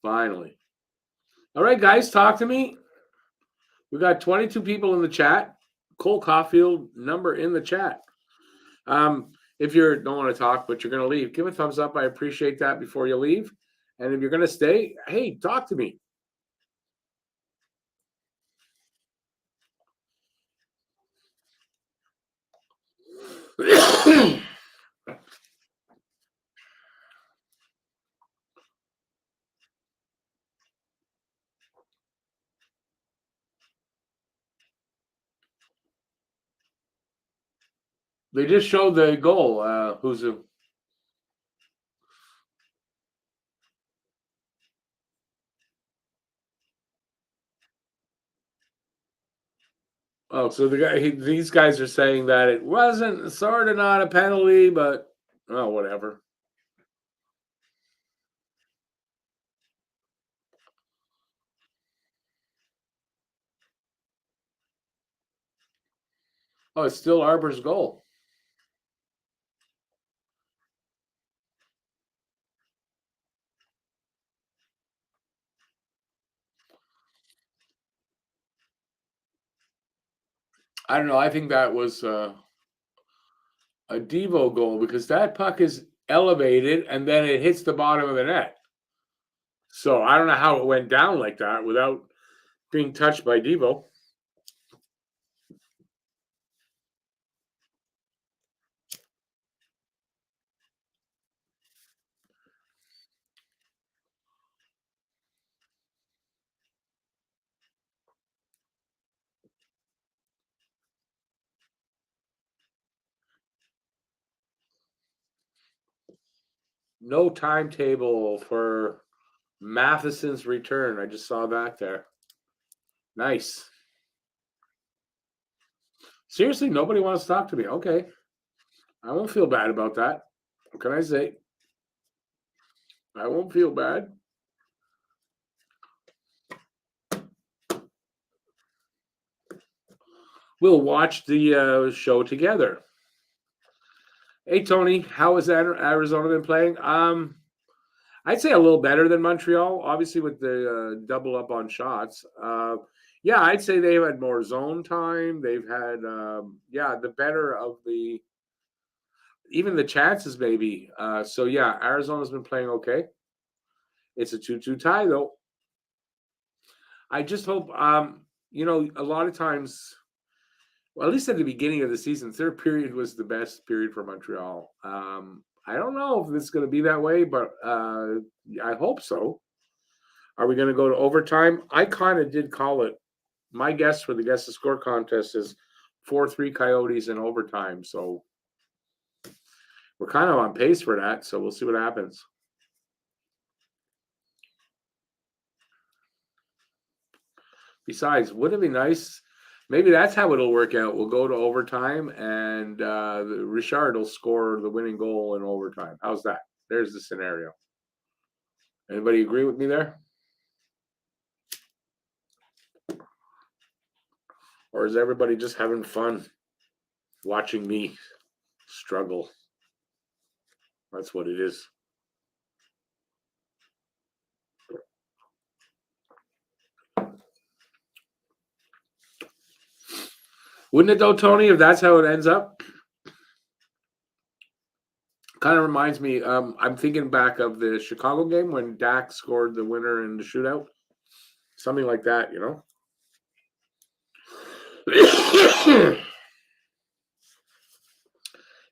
Finally. All right, guys, talk to me. We got 22 people in the chat. Cole Caulfield number in the chat. If you don't want to talk, but you're going to leave, give a thumbs up. I appreciate that before you leave. And if you're going to stay, hey, talk to me. They just showed the goal. Who's who? Oh, so the guy. These guys are saying that it wasn't sort of not a penalty, but oh, whatever. Oh, it's still Arbor's goal. I don't know. I think that was a Devo goal because that puck is elevated and then it hits the bottom of the net. So I don't know how it went down like that without being touched by Devo. No timetable for Matheson's return. I just saw that there. Nice. Seriously, nobody wants to talk to me. Okay. I won't feel bad about that. What can I say? I won't feel bad. We'll watch the show together. Hey, Tony, how has Arizona been playing? I'd say a little better than Montreal, obviously with the double up on shots. Yeah, I'd say they've had more zone time. They've had, the better of even the chances maybe. So, yeah, Arizona's been playing okay. It's a 2-2 tie, though. I just hope, a lot of times, well, at least at the beginning of the season, third period was the best period for Montreal. I don't know if it's going to be that way, but I hope so. Are we going to go to overtime? I kind of did call it. My guess for the guess to score contest is 4-3 Coyotes in overtime. So we're kind of on pace for that. So we'll see what happens. Besides, wouldn't it be nice? Maybe that's how it'll work out. We'll go to overtime, and Richard will score the winning goal in overtime. How's that? There's the scenario. Anybody agree with me there? Or is everybody just having fun watching me struggle? That's what it is. Wouldn't it though, Tony, if that's how it ends up? Kind of reminds me, I'm thinking back of the Chicago game when Dak scored the winner in the shootout. Something like that, you know?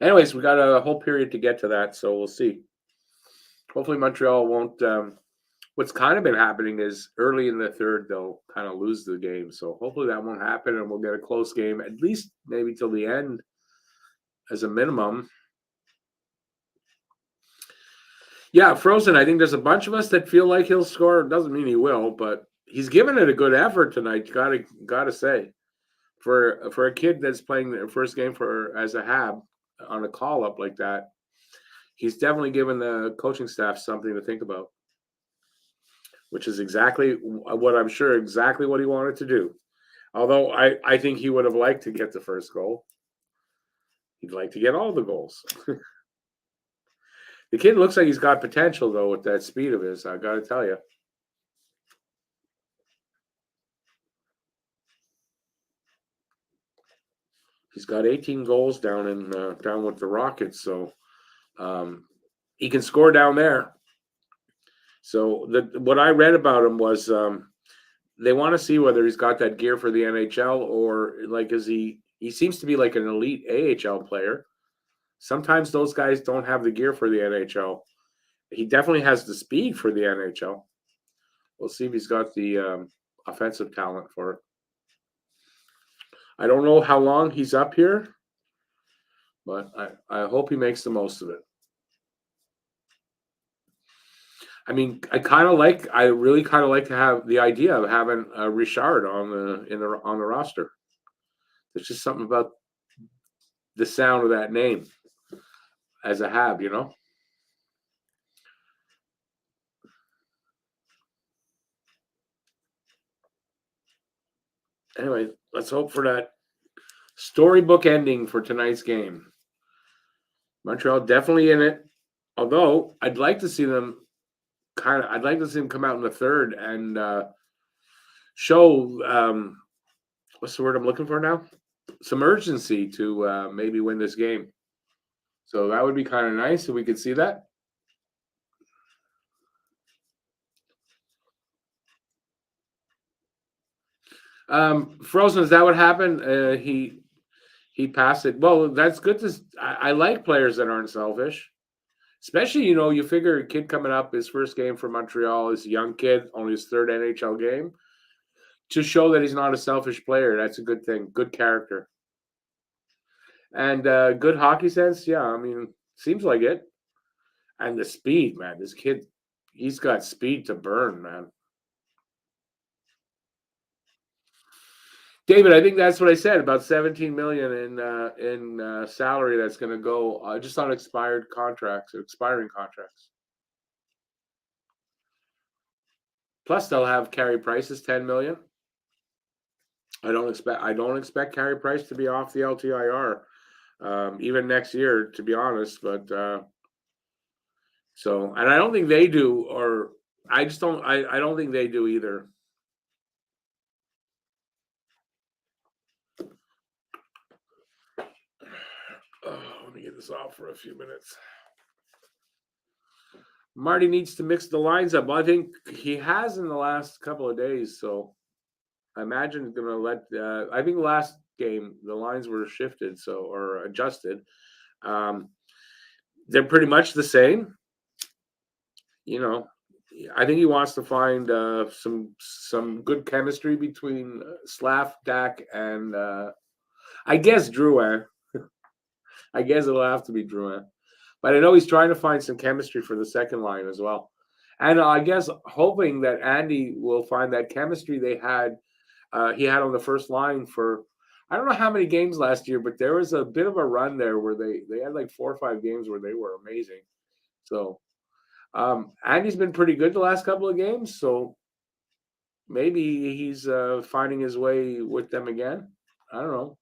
Anyways, we got a whole period to get to that, so we'll see. Hopefully Montreal won't. What's kind of been happening is early in the third, they'll kind of lose the game. So hopefully that won't happen, and we'll get a close game, at least maybe till the end as a minimum. Yeah, Frozen, I think there's a bunch of us that feel like he'll score. It doesn't mean he will, but he's given it a good effort tonight, gotta say. for a kid that's playing their first game for as a Hab on a call up like that, he's definitely given the coaching staff something to think about, which is exactly what I'm sure exactly what he wanted to do. Although I think he would have liked to get the first goal. He'd like to get all the goals. The kid looks like he's got potential though with that speed of his. I got to tell you. He's got 18 goals down with the Rockets, so he can score down there. So what I read about him was they want to see whether he's got that gear for the NHL or like is he seems to be like an elite AHL player. Sometimes those guys don't have the gear for the NHL. He definitely has the speed for the NHL. We'll see if he's got the offensive talent for it. I don't know how long he's up here, but I hope he makes the most of it. I mean, I really kind of like to have the idea of having Richard on the roster. There's just something about the sound of that name as a Hab, you know. Anyway, let's hope for that storybook ending for tonight's game. Montreal definitely in it, although I'd like to see them come out in the third and show what's the word I'm looking for now? Some urgency to maybe win this game. So that would be kind of nice if we could see that. Frozen, is that what happened? He passed it. Well, that's good to. I like players that aren't selfish, especially you figure a kid coming up his first game for Montreal, is a young kid, only his third NHL game, to show that he's not a selfish player. That's a good thing. Good character and good hockey sense. Yeah, I mean, seems like it. And the speed, man. This kid, he's got speed to burn, man. David, I think that's what I said about 17 million in salary that's going to go just on expiring contracts. Plus, they'll have Carey Price's 10 million. I don't expect Carey Price to be off the LTIR even next year, to be honest. But and I don't think they do, or I just don't. I don't think they do either. Let me get this off for a few minutes. Marty needs to mix the lines up. Well, I think he has in the last couple of days. So I imagine he's going to let. I think last game the lines were shifted or adjusted. They're pretty much the same. I think he wants to find some good chemistry between Slav, Dak, and I guess Drouin. I guess it'll have to be Drouin. But I know he's trying to find some chemistry for the second line as well. And I guess hoping that Andy will find that chemistry he had on the first line for, I don't know how many games last year, but there was a bit of a run there where they had like 4 or 5 games where they were amazing. So Andy's been pretty good the last couple of games, so maybe he's finding his way with them again. I don't know.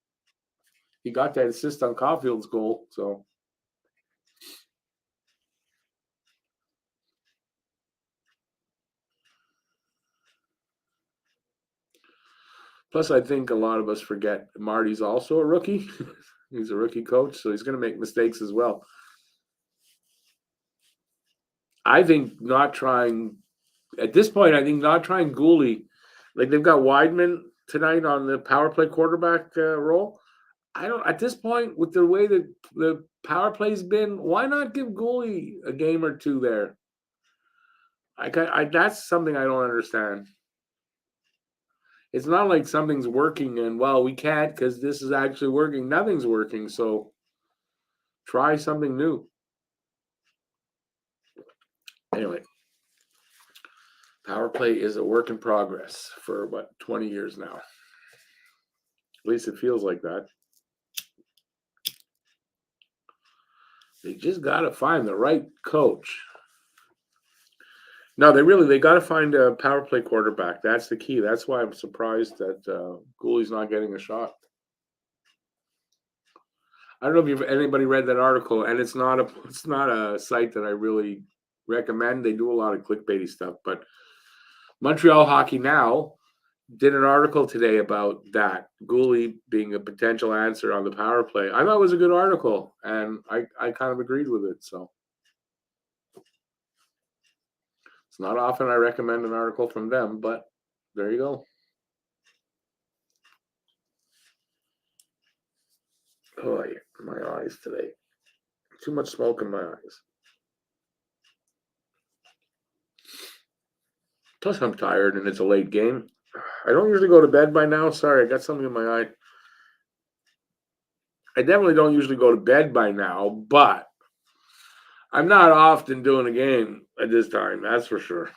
He got that assist on Caulfield's goal, so. Plus, I think a lot of us forget Marty's also a rookie. He's a rookie coach, so he's going to make mistakes as well. I think not trying at this point. I think not trying Gooley, like they've got Weidman tonight on the power play quarterback role. I don't at this point with the way that the power play's been. Why not give Gooley a game or two there? That's something I don't understand. It's not like something's working and well we can't because this is actually working. Nothing's working, so try something new. Anyway, power play is a work in progress for 20 years now. At least it feels like that. They just got to find the right coach. No, they got to find a power play quarterback. That's the key. That's why I'm surprised that Gooley's not getting a shot. I don't know if anybody read that article, and it's not a site that I really recommend. They do a lot of clickbaity stuff, but Montreal Hockey Now did an article today about that Gooley being a potential answer on the power play. I thought it was a good article, and I kind of agreed with it. So it's not often I recommend an article from them, but there you go. Oh, my eyes today. Too much smoke in my eyes. Plus, I'm tired and it's a late game. I don't usually go to bed by now. Sorry, I got something in my eye. I definitely don't usually go to bed by now, but I'm not often doing a game at this time. That's for sure.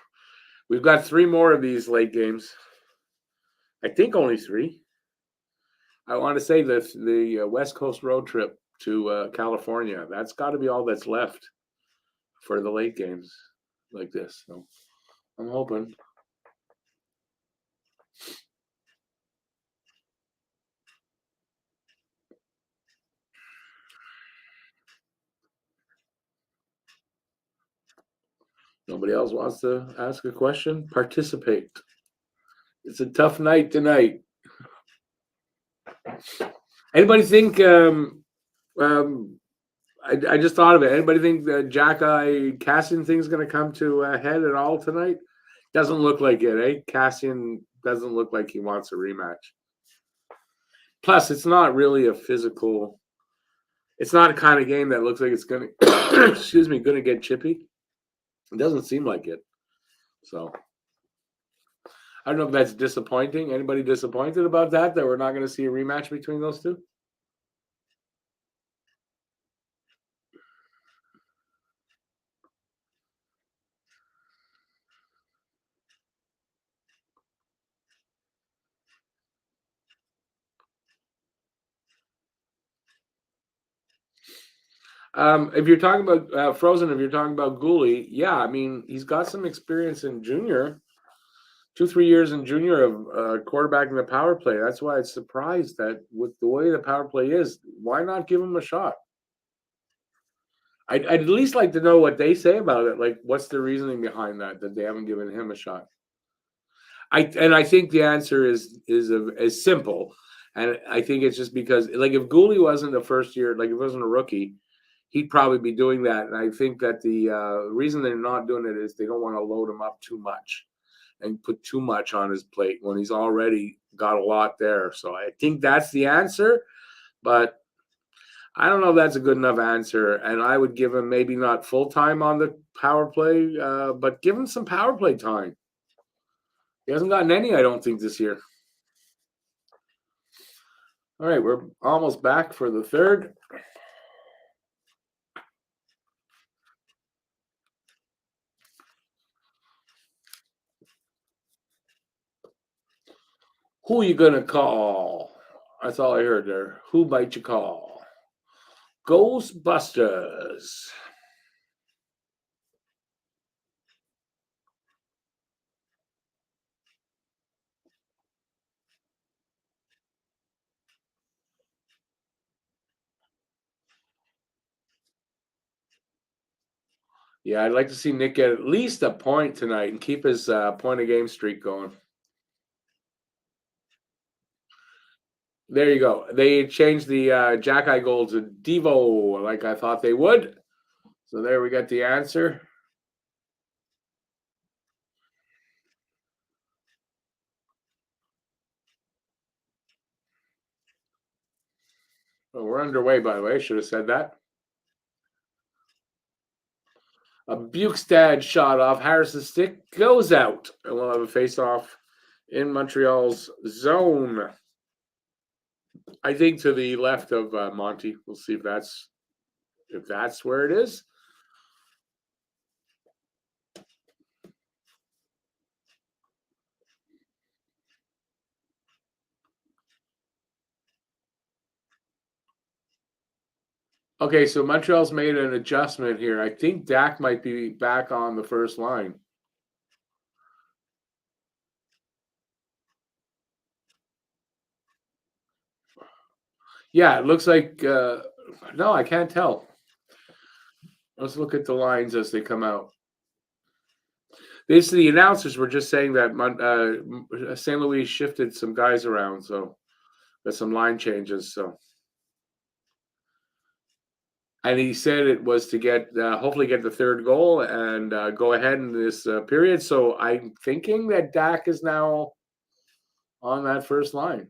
We've got 3 more of these late games. I think only 3. I want to say the West Coast road trip to California. That's got to be all that's left for the late games like this. So I'm hoping. Nobody else wants to ask a question? Participate. It's a tough night tonight. Anybody think? I just thought of it. Anybody think the Jack-Eye Cassian thing's going to come to a head at all tonight? Doesn't look like it, eh? Cassian doesn't look like he wants a rematch. Plus, it's not really a physical. It's not a kind of game that looks like it's going to, excuse me, going to get chippy. It doesn't seem like it. So I don't know if that's disappointing. Anybody disappointed about that we're not going to see a rematch between those two? If you're talking about Frozen, if you're talking about Gooley, yeah, I mean he's got some experience in junior, 2-3 years in junior of quarterbacking the power play. That's why it's surprised that with the way the power play is, why not give him a shot? I'd at least like to know what they say about it. Like, what's the reasoning behind that they haven't given him a shot? I think the answer is simple, and I think it's just because like if Gooley wasn't a first year, like if he wasn't a rookie, he'd probably be doing that. And I think that the reason they're not doing it is they don't want to load him up too much and put too much on his plate when he's already got a lot there. So I think that's the answer, but I don't know if that's a good enough answer. And I would give him maybe not full time on the power play, but give him some power play time. He hasn't gotten any, I don't think, this year. All right, we're almost back for the third. Who you gonna call? That's all I heard there. Who might you call? Ghostbusters. Yeah, I'd like to see Nick get at least a point tonight and keep his point of game streak going. There you go. They changed the Jack-Eye goal to Devo like I thought they would. So there we got the answer. Well, we're underway, by the way. Should have said that. A Bukestad shot off Harris's stick goes out, and we'll have a face-off in Montreal's zone. I think to the left of Monty. We'll see if that's where it is. Okay, so Montreal's made an adjustment here. I think Dak might be back on the first line. Yeah, it looks like, no, I can't tell. Let's look at the lines as they come out. The announcers were just saying that St. Louis shifted some guys around, so there's some line changes. So, and he said it was to get hopefully get the third goal and go ahead in this period. So I'm thinking that Dak is now on that first line.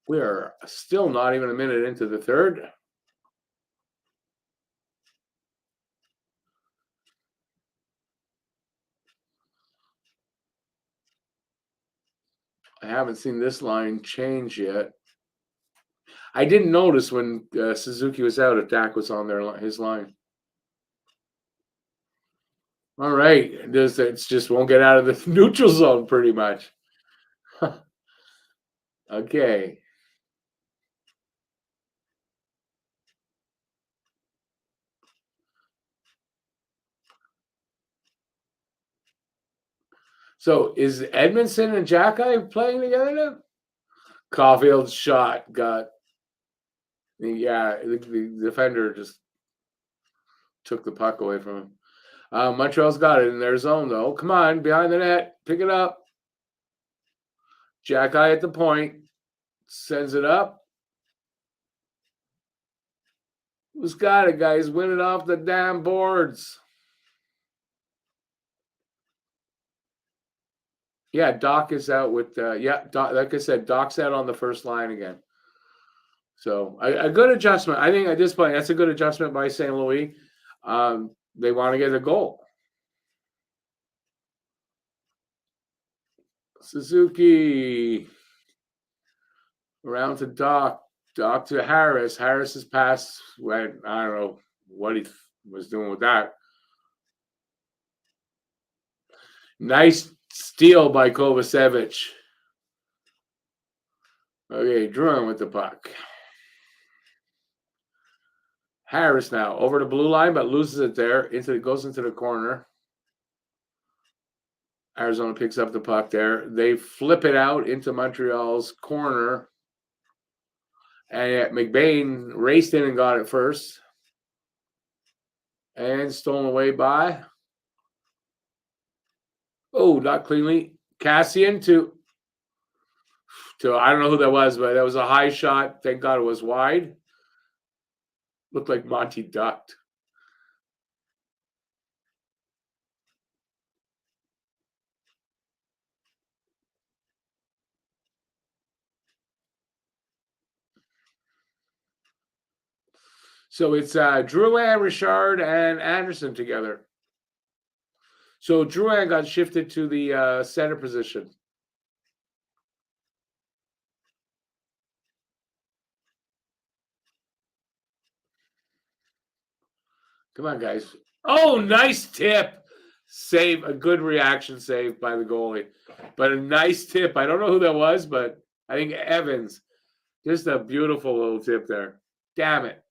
We are still not even a minute into the third. I haven't seen this line change yet. I didn't notice when Suzuki was out if Dak was on his line. All right, it's just won't get out of the neutral zone pretty much. Okay, so is Edmondson and Jacki playing together now? Caulfield's shot got yeah. The defender just took the puck away from him. Montreal's got it in their zone though. Come on, behind the net, pick it up. Jacki at the point sends it up. Who's got it, guys? Win it off the damn boards. Yeah, Doc is out with yeah, Doc, like I said, Doc's out on the first line again. So a good adjustment. I think at this point, that's a good adjustment by St. Louis. They want to get a goal. Suzuki around to Doc. Doc to Harris. Harris's pass went, I don't know what he was doing with that. Nice steal by Kovacevic. Okay, Drouin with the puck. Harris now over the blue line, but loses it there. Goes into the corner. Arizona picks up the puck there. They flip it out into Montreal's corner. And McBain raced in and got it first. And stolen away by. Oh, not cleanly. Cassian to I don't know who that was, but that was a high shot. Thank God it was wide. Looked like Monty ducked. So it's Drouin, Richard, and Anderson together. So Drouin got shifted to the center position. Come on, guys. Oh, nice tip. Save, a good reaction save by the goalie. But a nice tip. I don't know who that was, but I think Evans. Just a beautiful little tip there. Damn it.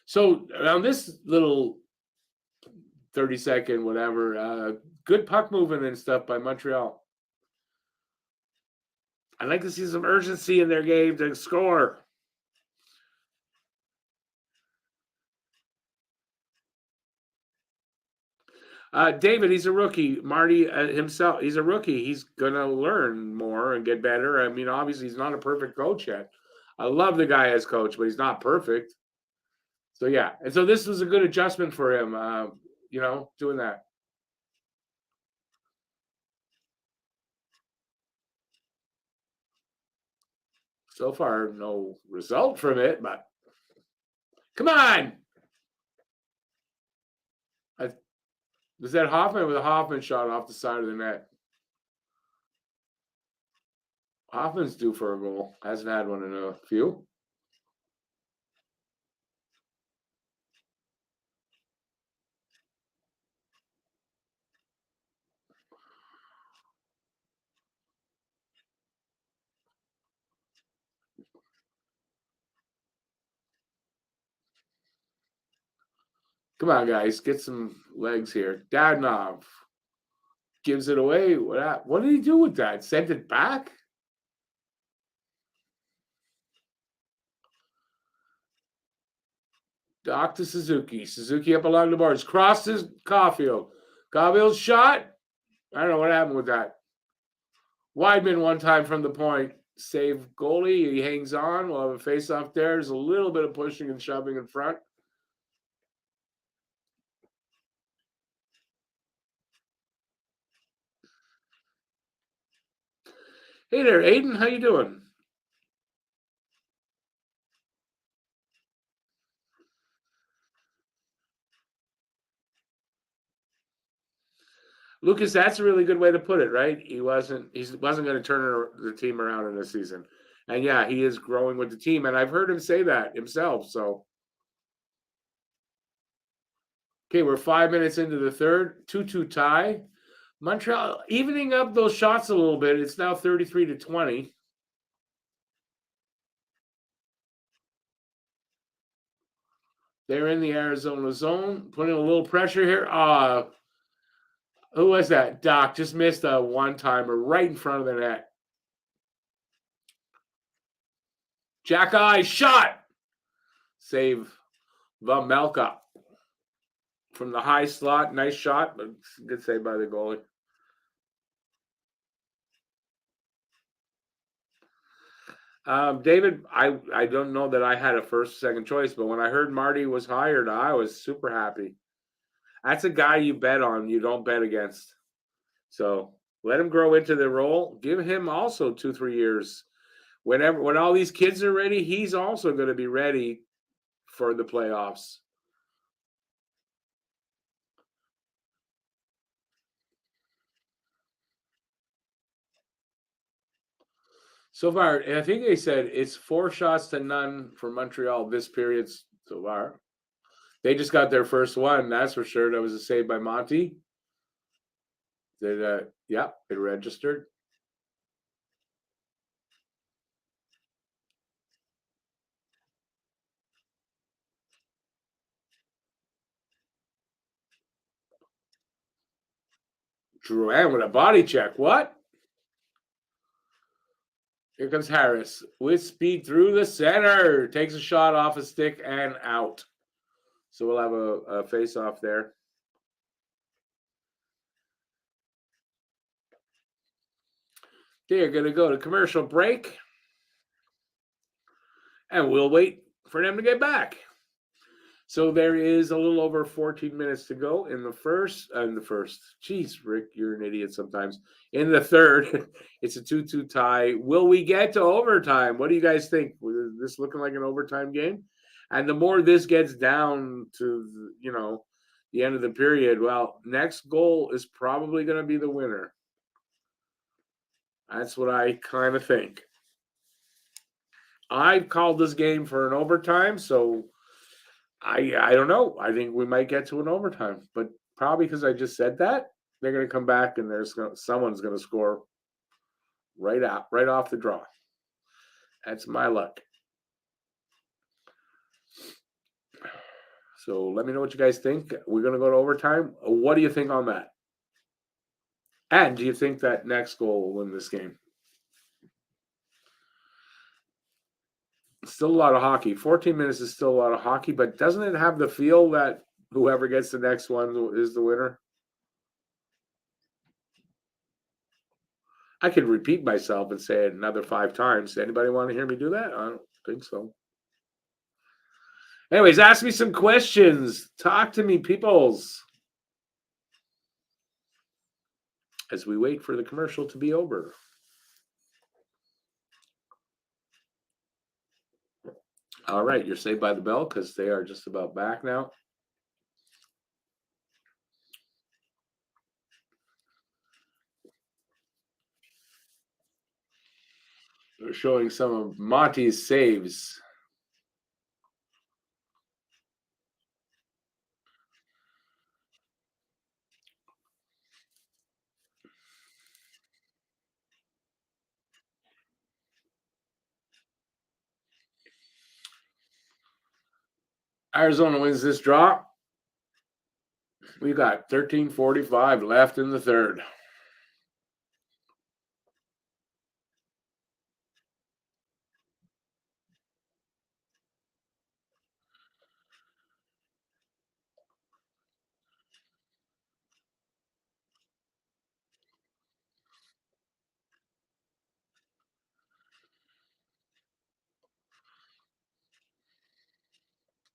So on this little 30-second, whatever, good puck movement and stuff by Montreal. I'd like to see some urgency in their game to score. David, he's a rookie. Marty himself, he's a rookie. He's going to learn more and get better. I mean, obviously, he's not a perfect coach yet. I love the guy as coach, but he's not perfect. So, yeah. And so this was a good adjustment for him, doing that. So far, no result from it, but come on. Was that Hoffman with a Hoffman shot off the side of the net? Hoffman's due for a goal. Hasn't had one in a few. Come on, guys, get some legs here. Dadnov gives it away. What did he do with that? Sent it back? Doc to Suzuki. Suzuki up along the boards. Crosses Caulfield. Caulfield's shot. I don't know what happened with that. Weidman one time from the point. Save goalie. He hangs on. We'll have a face-off there. There's a little bit of pushing and shoving in front. Hey there, Aiden. How you doing? Lucas, that's a really good way to put it, right? He wasn't going to turn the team around in this season. And yeah, he is growing with the team. And I've heard him say that himself. So okay, we're 5 minutes into the third, 2-2 tie. Montreal evening up those shots a little bit. It's now 33-20. They're in the Arizona zone, putting a little pressure here. Who was that? Doc just missed a one-timer right in front of the net. Jack Eye shot. Save Vamelka from the high slot. Nice shot, but good save by the goalie. David, I don't know that I had a first, second choice, but when I heard Marty was hired, I was super happy. That's a guy you bet on, you don't bet against. So let him grow into the role. Give him also 2-3 years. When all these kids are ready, he's also going to be ready for the playoffs. So far, I think they said it's 4-0 for Montreal this period so far. They just got their first one, that's for sure. That was a save by Monty. Yeah, it registered. Drouin with a body check. What? Here comes Harris with speed through the center. Takes a shot off a stick and out. So we'll have a face off there. They're going to go to commercial break. And we'll wait for them to get back. So there is a little over 14 minutes to go in the first. Jeez, Rick, you're an idiot sometimes. In the third, it's a 2-2 tie. Will we get to overtime? What do you guys think? Is this looking like an overtime game? And the more this gets down to, the end of the period, well, next goal is probably going to be the winner. That's what I kind of think. I called this game for an overtime, so I don't know. I think we might get to an overtime, but probably because I just said that, they're going to come back and someone's going to score right off the draw. That's my luck. So let me know what you guys think. We're going to go to overtime. What do you think on that? And do you think that next goal will win this game? Still a lot of hockey. 14 minutes is still a lot of hockey, but doesn't it have the feel that whoever gets the next one is the winner? I could repeat myself and say it another 5 times. Anybody want to hear me do that? I don't think so. Anyways, ask me some questions. Talk to me, peoples. As we wait for the commercial to be over. All right, you're saved by the bell because they are just about back now. They're showing some of Monty's saves. Arizona wins this draw. We got 13:45 left in the third.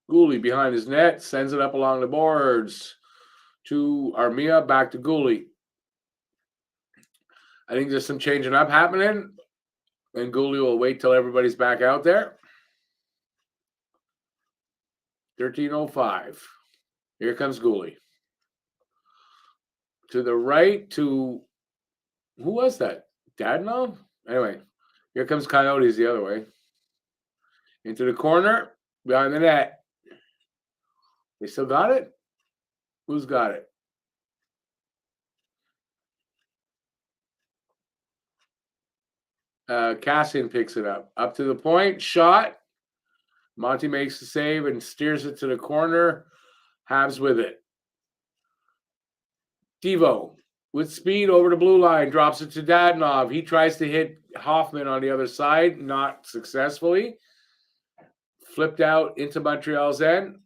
Gooley behind his net, sends it up along the boards to Armia, back to Gooley. I think there's some changing up happening, and Gooley will wait till everybody's back out there. 13:05. Here comes Gooley. To the right, to who was that? Dadnov? Anyway, here comes Coyotes the other way. Into the corner, behind the net. They still got it? Who's got it? Cassian picks it up. Up to the point, shot. Monty makes the save and steers it to the corner. Habs with it. Devo with speed over the blue line, drops it to Dadnov. He tries to hit Hoffman on the other side, not successfully. Flipped out into Montreal's end.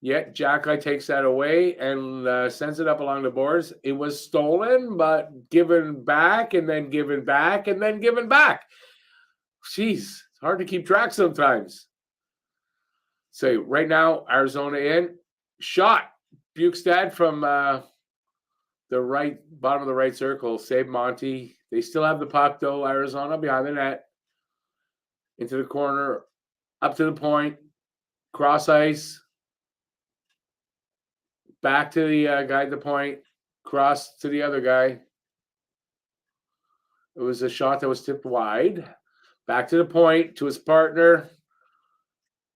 Yet Jacki takes that away and sends it up along the boards. It was stolen, but given back and then given back and then given back. Jeez, it's hard to keep track sometimes. So right now, Arizona in. Shot. Bukestad from the right bottom of the right circle. Save Monty. They still have the puck, though. Arizona behind the net. Into the corner. Up to the point. Cross ice. Back to the guy at the point. Cross to the other guy. It was a shot that was tipped wide. Back to the point, to his partner.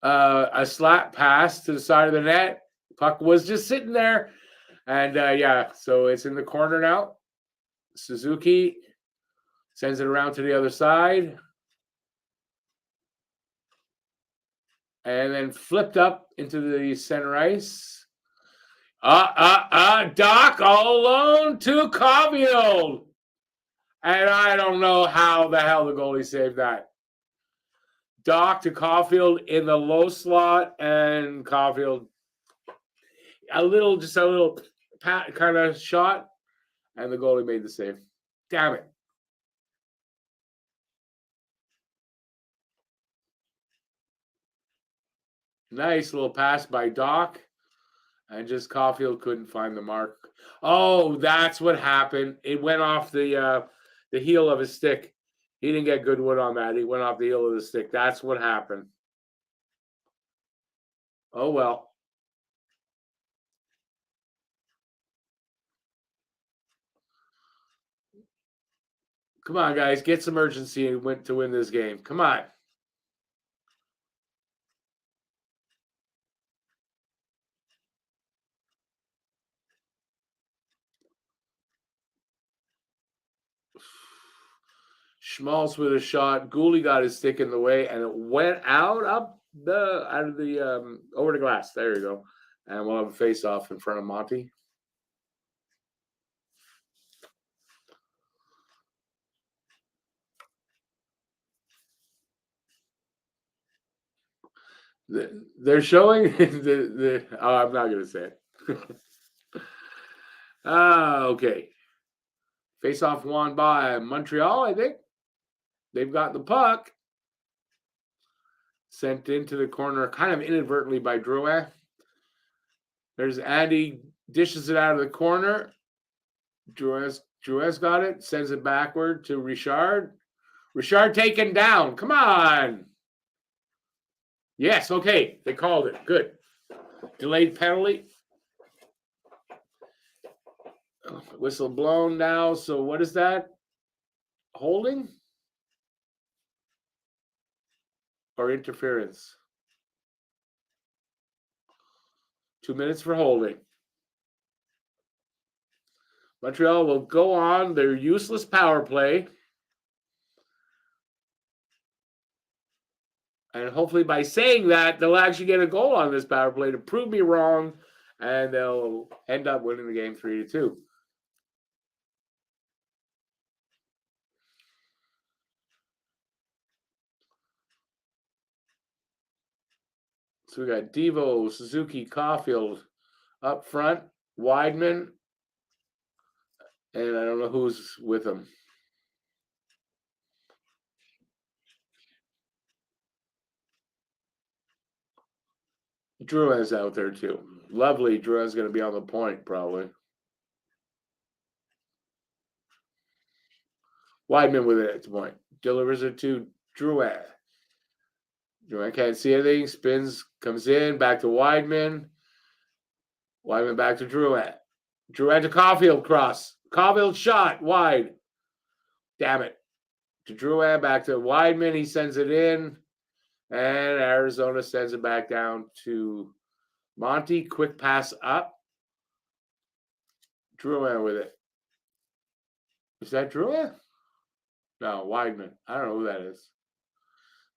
A slap pass to the side of the net. Puck was just sitting there. And, so it's in the corner now. Suzuki sends it around to the other side. And then flipped up into the center ice. Doc all alone to Caulfield. And I don't know how the hell the goalie saved that. Doc to Caulfield in the low slot, and Caulfield a little kind of shot, and the goalie made the save. Damn it. Nice little pass by Doc. And just Caulfield couldn't find the mark. Oh, that's what happened. It went off the heel of his stick. He didn't get good wood on that. He went off the heel of the stick. That's what happened. Oh, well. Come on, guys. Get some urgency and win to win this game. Come on. Schmaltz with a shot. Gooley got his stick in the way, and it went out of the over the glass. There you go. And we'll have a face-off in front of Monty. They're showing I'm not going to say it. Okay. Face-off won by Montreal, I think. They've got the puck. Sent into the corner kind of inadvertently by Drouin. There's Andy, dishes it out of the corner. Drouin's got it, sends it backward to Richard. Richard taken down. Come on. Yes, okay. They called it. Good. Delayed penalty. Whistle blown now. So what is that? Holding? Or interference? 2 minutes for holding. Montreal will go on their useless power play. And hopefully by saying that, they'll actually get a goal on this power play to prove me wrong and they'll end up winning the game 3-2. So we got Devo, Suzuki, Caulfield up front, Weidman, and I don't know who's with him. Drouin's out there too. Lovely. Drouin's going to be on the point probably. Weidman with it at the point. Delivers it to Drouin. Drouin can't see anything. Spins, comes in, back to Weidman. Weidman back to Drouin. Drouin to Caulfield, cross. Caulfield shot, wide. Damn it. To Drouin, back to Weidman. He sends it in. And Arizona sends it back down to Monty. Quick pass up. Drouin with it. Is that Drouin? No, Weidman. I don't know who that is.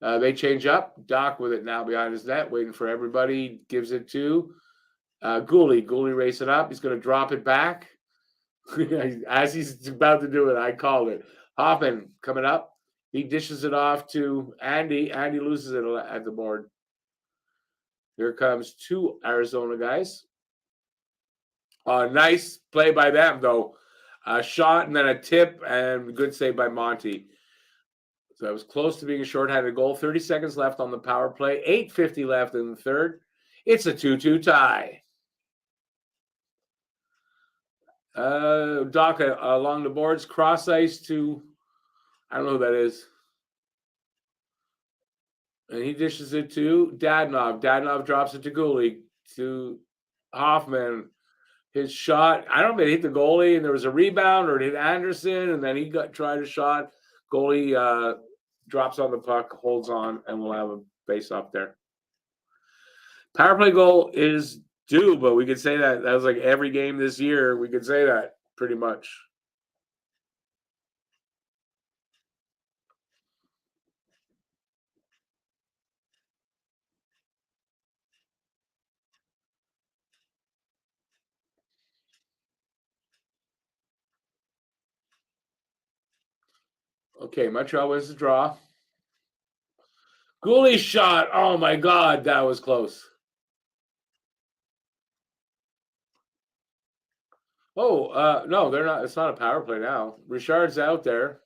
They change up. Doc with it now behind his net, waiting for everybody. Gives it to Gooley. Gooley racing up. He's going to drop it back. As he's about to do it, I called it. Hoffman coming up. He dishes it off to Andy. Andy loses it at the board. Here comes two Arizona guys. Nice play by them, though. A shot and then a tip, and good save by Monty. So it was close to being a shorthanded goal. 30 seconds left on the power play. 8:50 left in the third. It's a 2-2 tie. Doc along the boards, cross ice to, I don't know who that is. And he dishes it to Dadonov. Dadonov drops it to Gooley, to Hoffman. His shot, I don't know if it hit the goalie and there was a rebound or it hit Anderson and then he tried a shot. Goalie drops on the puck, holds on, and we'll have a face up there. Power play goal is due, but we could say that was like every game this year. We could say that pretty much. Okay, Montreal wins the draw. Gooley's shot. Oh my God, that was close. Oh, no, they're not. It's not a power play now. Richard's out there.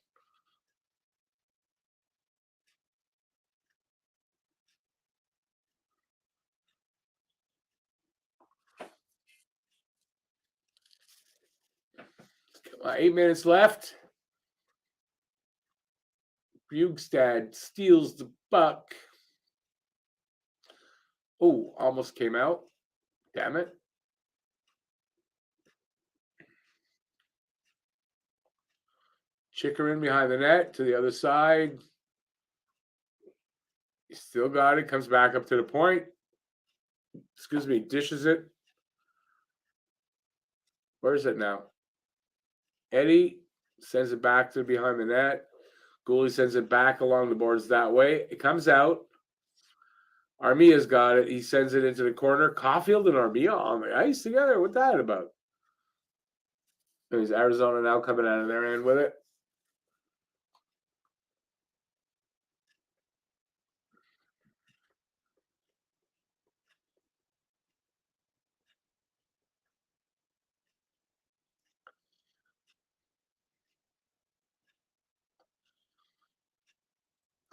Come on, 8 minutes left. Bugstad steals the puck. Oh, almost came out. Damn it. Chikrin behind the net to the other side. He still got it. Comes back up to the point. Excuse me. Dishes it. Where is it now? Eddie sends it back to behind the net. Gooley sends it back along the boards that way. It comes out. Armia's got it. He sends it into the corner. Caulfield and Armia on the ice together. What's that about? There's Arizona now coming out of their end with it.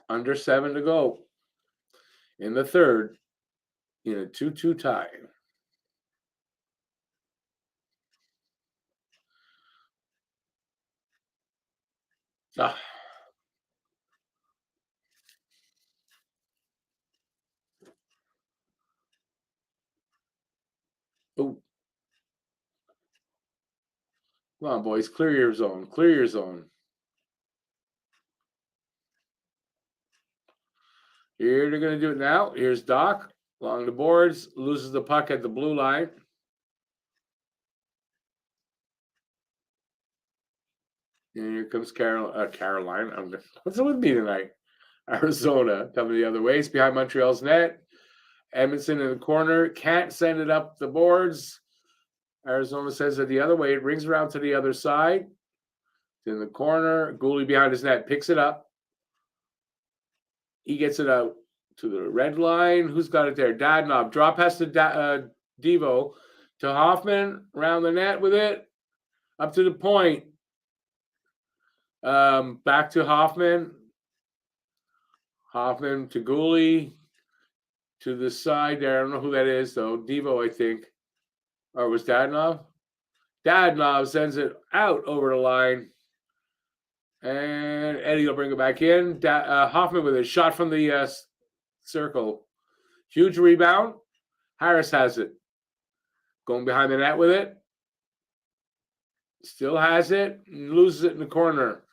Under 7 to go in the third in a 2-2 tie. Ah. Oh. Come on, boys. Clear your zone. Clear your zone. Here they're going to do it now. Here's Doc along the boards. Loses the puck at the blue line. And here comes Caroline. What's it with me tonight? Arizona coming the other way. It's behind Montreal's net. Edmondson in the corner. Can't send it up the boards. Arizona sends it the other way. It rings around to the other side. In the corner. Goalie behind his net picks it up. He gets it out to the red line. Who's got it there? Dadonov. Drop pass to Devo. To Hoffman. Around the net with it. Up to the point. Back to Hoffman. Hoffman to Goalie. To the side there. I don't know who that is, though. Devo, I think. Or was Dadonov? Dadonov sends it out over the line. And Eddie will bring it back in. Hoffman with a shot from the circle. Huge rebound. Harris has it. Going behind the net with it. Still has it. Loses it in the corner.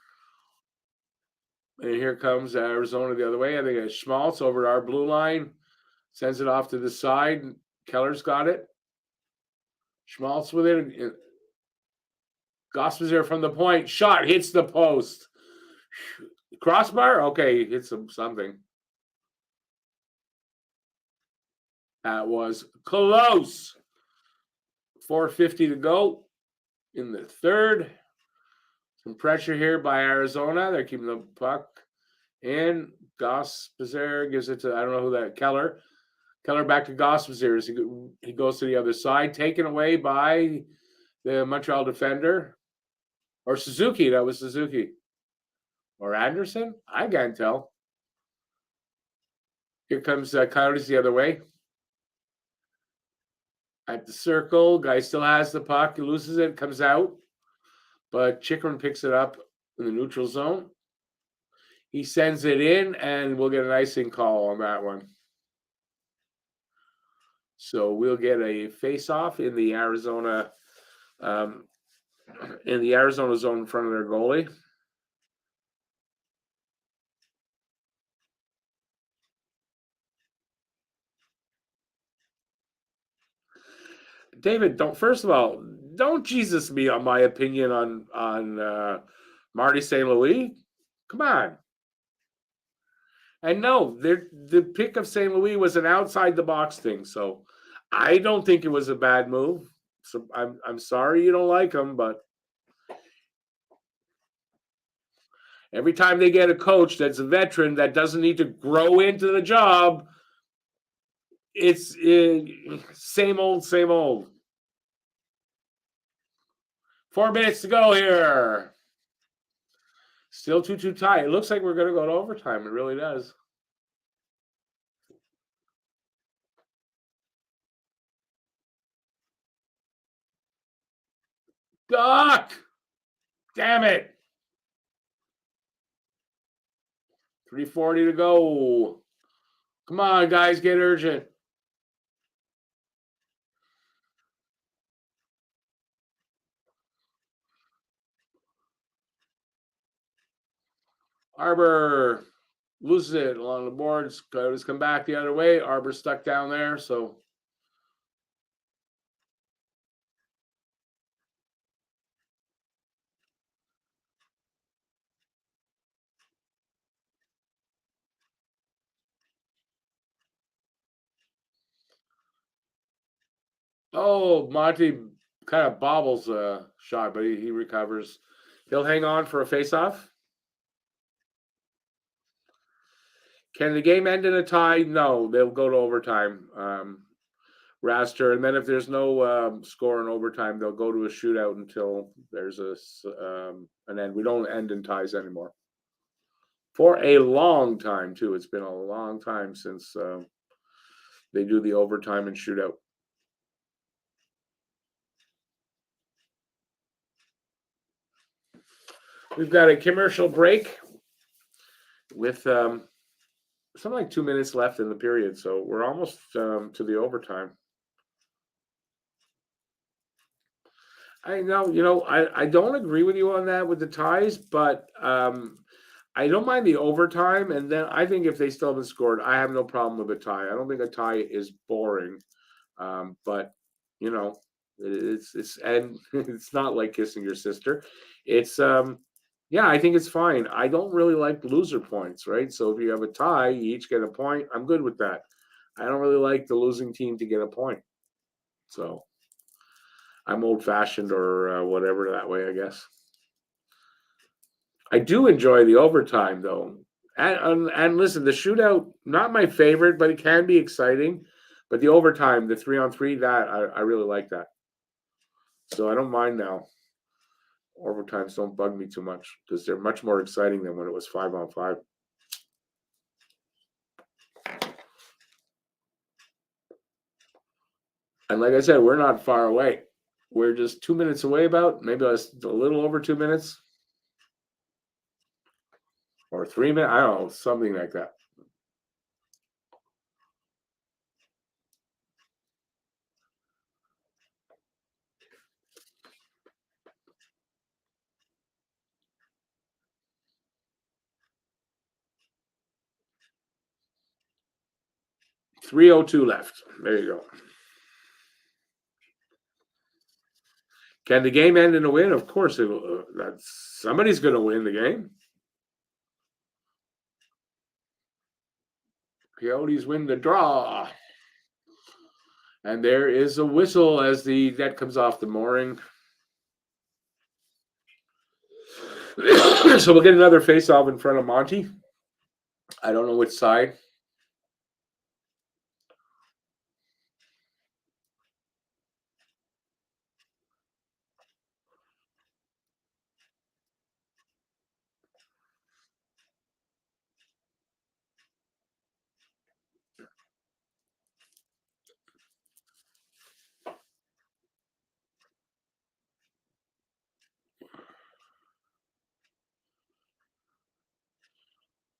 And here comes Arizona the other way. I think it's Schmaltz over to our blue line. Sends it off to the side. Keller's got it. Schmaltz with it. Gosper's from the point. Shot hits the post. Crossbar? Okay, hits something. That was close. 4:50 to go in the third. Some pressure here by Arizona. They're keeping the puck in. Gosper gives it to, I don't know who that, Keller. Keller back to Gosper. He goes to the other side. Taken away by the Montreal defender. Or Suzuki. That was Suzuki. Or Anderson? I can't tell. Here comes Coyotes the other way. At the circle. Guy still has the puck. He loses it. Comes out. But Chikrin picks it up in the neutral zone. He sends it in, and we'll get an icing call on that one. So we'll get a face-off in the Arizona zone in front of their goalie. David, don't Jesus me on my opinion on Marty St. Louis. Come on. And no, the pick of St. Louis was an outside the box thing, so I don't think it was a bad move. So I'm sorry you don't like him, but every time they get a coach that's a veteran that doesn't need to grow into the job, it's same old, same old. 4 minutes to go here. Still 2-2 tie. It looks like we're going to go to overtime. It really does. Duck! Damn it. 3:40 to go. Come on, guys, get urgent. Arbor loses it along the boards. Coyotes come back the other way. Arbor stuck down there, so. Oh, Monty kind of bobbles a shot, but he recovers. He'll hang on for a face-off. Can the game end in a tie? No, they'll go to overtime. Raster, and then if there's no score in overtime, they'll go to a shootout until there's an end. We don't end in ties anymore. For a long time, too. It's been a long time since they do the overtime and shootout. We've got a commercial break with something like 2 minutes left in the period, so we're almost to the overtime. I know, I don't agree with you on that with the ties, but I don't mind the overtime. And then I think if they still haven't scored, I have no problem with a tie. I don't think a tie is boring, but it's and it's not like kissing your sister. It's yeah, I think it's fine. I don't really like loser points, right? So if you have a tie, you each get a point. I'm good with that. I don't really like the losing team to get a point. So I'm old-fashioned or whatever that way, I guess. I do enjoy the overtime, though. And listen, the shootout, not my favorite, but it can be exciting. But the overtime, the 3-on-3, that I really like that. So I don't mind now. Overtimes don't bug me too much because they're much more exciting than when it was 5-on-5. And like I said, we're not far away. We're just 2 minutes away, about maybe a little over 2 minutes or 3 minutes. I don't know, something like that. .302 left. There you go. Can the game end in a win? Of course, somebody's going to win the game. Coyotes win the draw. And there is a whistle as the net comes off the mooring. So we'll get another face-off in front of Monty. I don't know which side.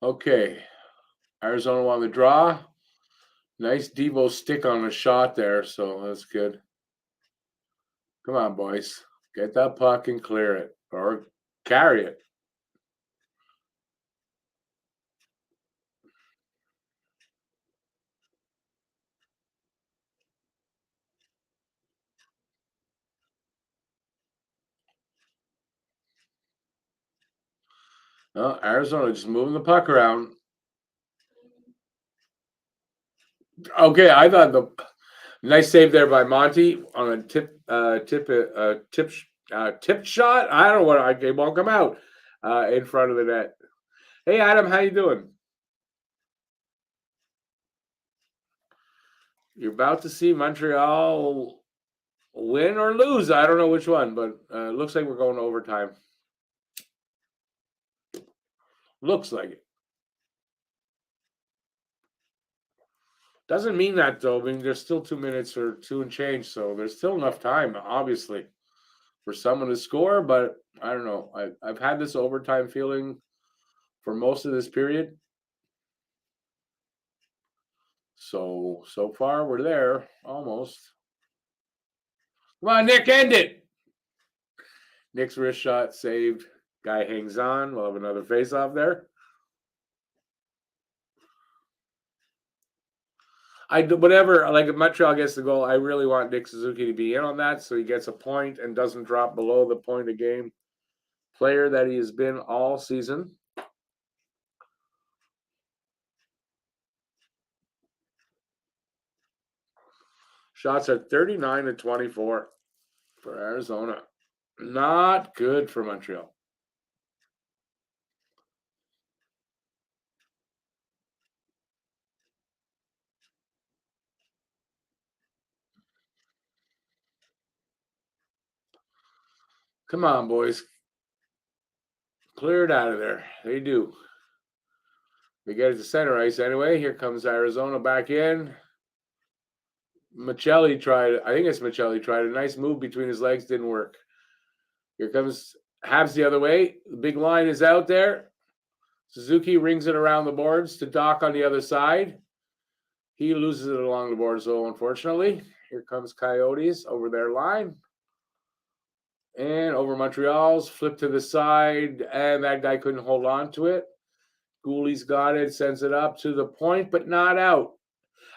Okay. Arizona won the draw. Nice Devo stick on a shot there, so that's good. Come on, boys. Get that puck and clear it or carry it. Oh, Arizona just moving the puck around. Okay, I thought the nice save there by Monty on a tip shot. I don't know what it won't come out in front of the net. Hey, Adam, how you doing? You're about to see Montreal win or lose. I don't know which one, but it looks like we're going to overtime. Looks like it. Doesn't mean that though. I mean, there's still 2 minutes or two and change, so there's still enough time, obviously, for someone to score. But I don't know. I've had this overtime feeling for most of this period. So far we're there almost. Come on, Nick, end it. Nick's wrist shot saved. Guy hangs on. We'll have another face off there. Whatever, like if Montreal gets the goal, I really want Nick Suzuki to be in on that so he gets a point and doesn't drop below the point a game player that he has been all season. Shots are 39-24 for Arizona. Not good for Montreal. Come on, boys. Clear it out of there. They do. They get it to center ice anyway. Here comes Arizona back in. Michelli tried, I think it's Michelli tried a nice move between his legs, didn't work. Here comes Habs the other way. The big line is out there. Suzuki rings it around the boards to Doc on the other side. He loses it along the boards, though, unfortunately. Here comes Coyotes over their line. And over Montreal's, flip to the side, and that guy couldn't hold on to it. Gooley's got it, sends it up to the point, but not out.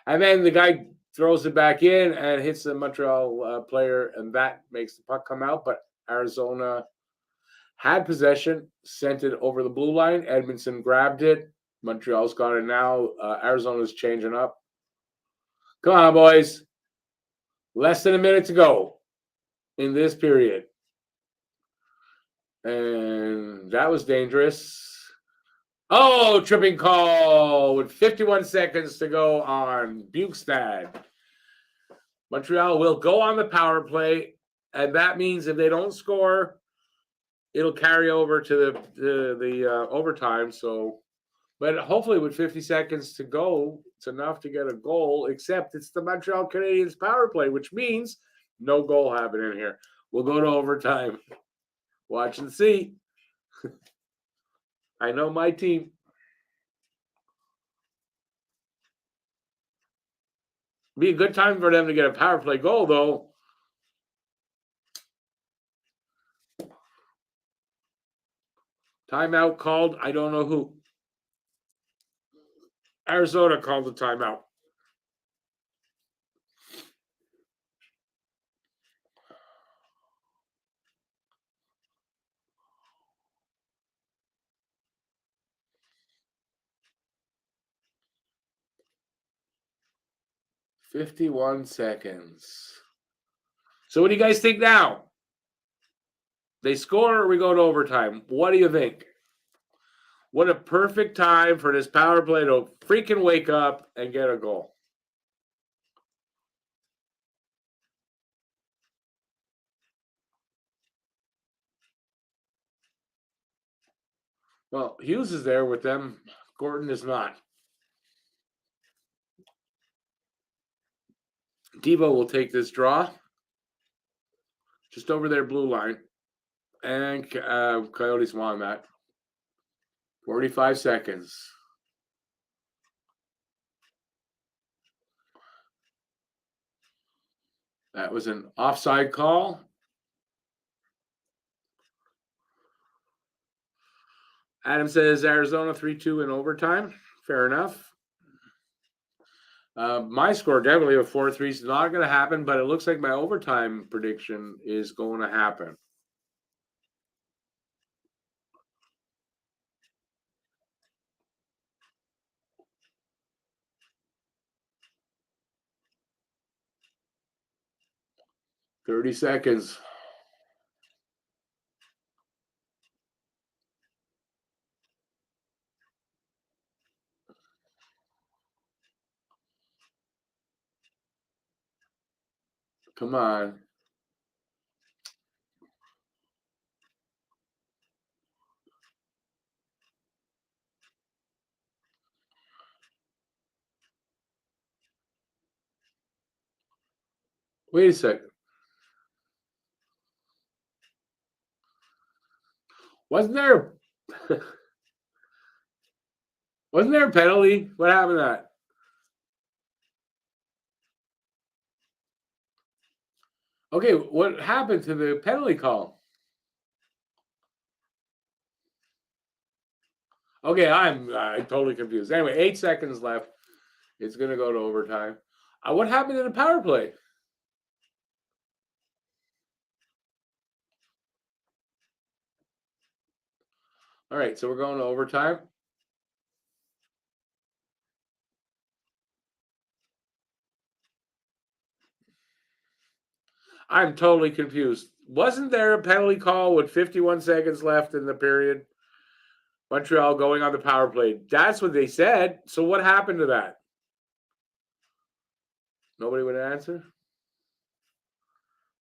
And then the guy throws it back in and hits the Montreal player, and that makes the puck come out. But Arizona had possession, sent it over the blue line. Edmondson grabbed it. Montreal's got it now. Arizona's changing up. Come on, boys. Less than a minute to go in this period. And that was dangerous. Oh, tripping call with 51 seconds to go on Bukestad. Montreal will go on the power play, and that means if they don't score, it'll carry over to the overtime. So, but hopefully with 50 seconds to go, it's enough to get a goal, except it's the Montreal Canadiens power play, which means no goal happening here. We'll go to overtime. Watch and see. I know my team. Be a good time for them to get a power play goal, though. Timeout called. I don't know who. Arizona called the timeout. $51 seconds. So what do you guys think now? They score or we go to overtime? What do you think? What a perfect time for this power play to freaking wake up and get a goal. Well, Hughes is there with them. Gordon is not. Devo will take this draw. Just over their blue line. And Coyotes won that. 45 seconds. That was an offside call. Adam says Arizona 3-2 in overtime. Fair enough. My score definitely of 4-3 is not going to happen, but it looks like my overtime prediction is going to happen. $30 seconds. Come on. Wait a second. Wasn't there a penalty? What happened to that? Okay, what happened to the penalty call? Okay, I'm totally confused. Anyway, 8 seconds left. It's going to go to overtime. What happened to the power play? All right, so we're going to overtime. I'm totally confused. Wasn't there a penalty call with 51 seconds left in the period? Montreal going on the power play. That's what they said. So what happened to that? Nobody would answer?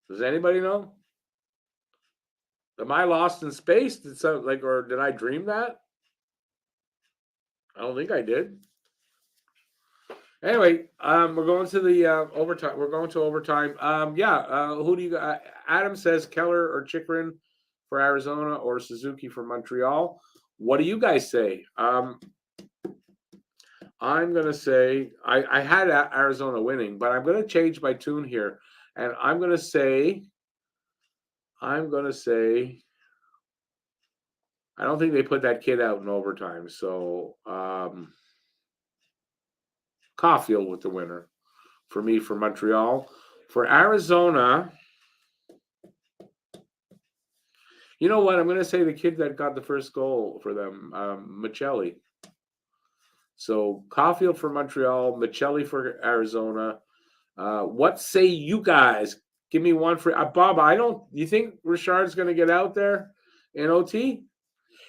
Does anybody know? Am I lost in space? Or did I dream that? I don't think I did. Anyway, we're going to the overtime. We're going to overtime. Who do you got? Adam says Keller or Chikrin for Arizona or Suzuki for Montreal. What do you guys say? I'm going to say I had Arizona winning, but I'm going to change my tune here. And I'm going to say I don't think they put that kid out in overtime. So Caulfield with the winner for me for Montreal. For Arizona, you know what? I'm going to say the kid that got the first goal for them, Michelli. So Caulfield for Montreal, Michelli for Arizona. What say you guys? Give me one for Bob. I don't. You think Richard's going to get out there in OT?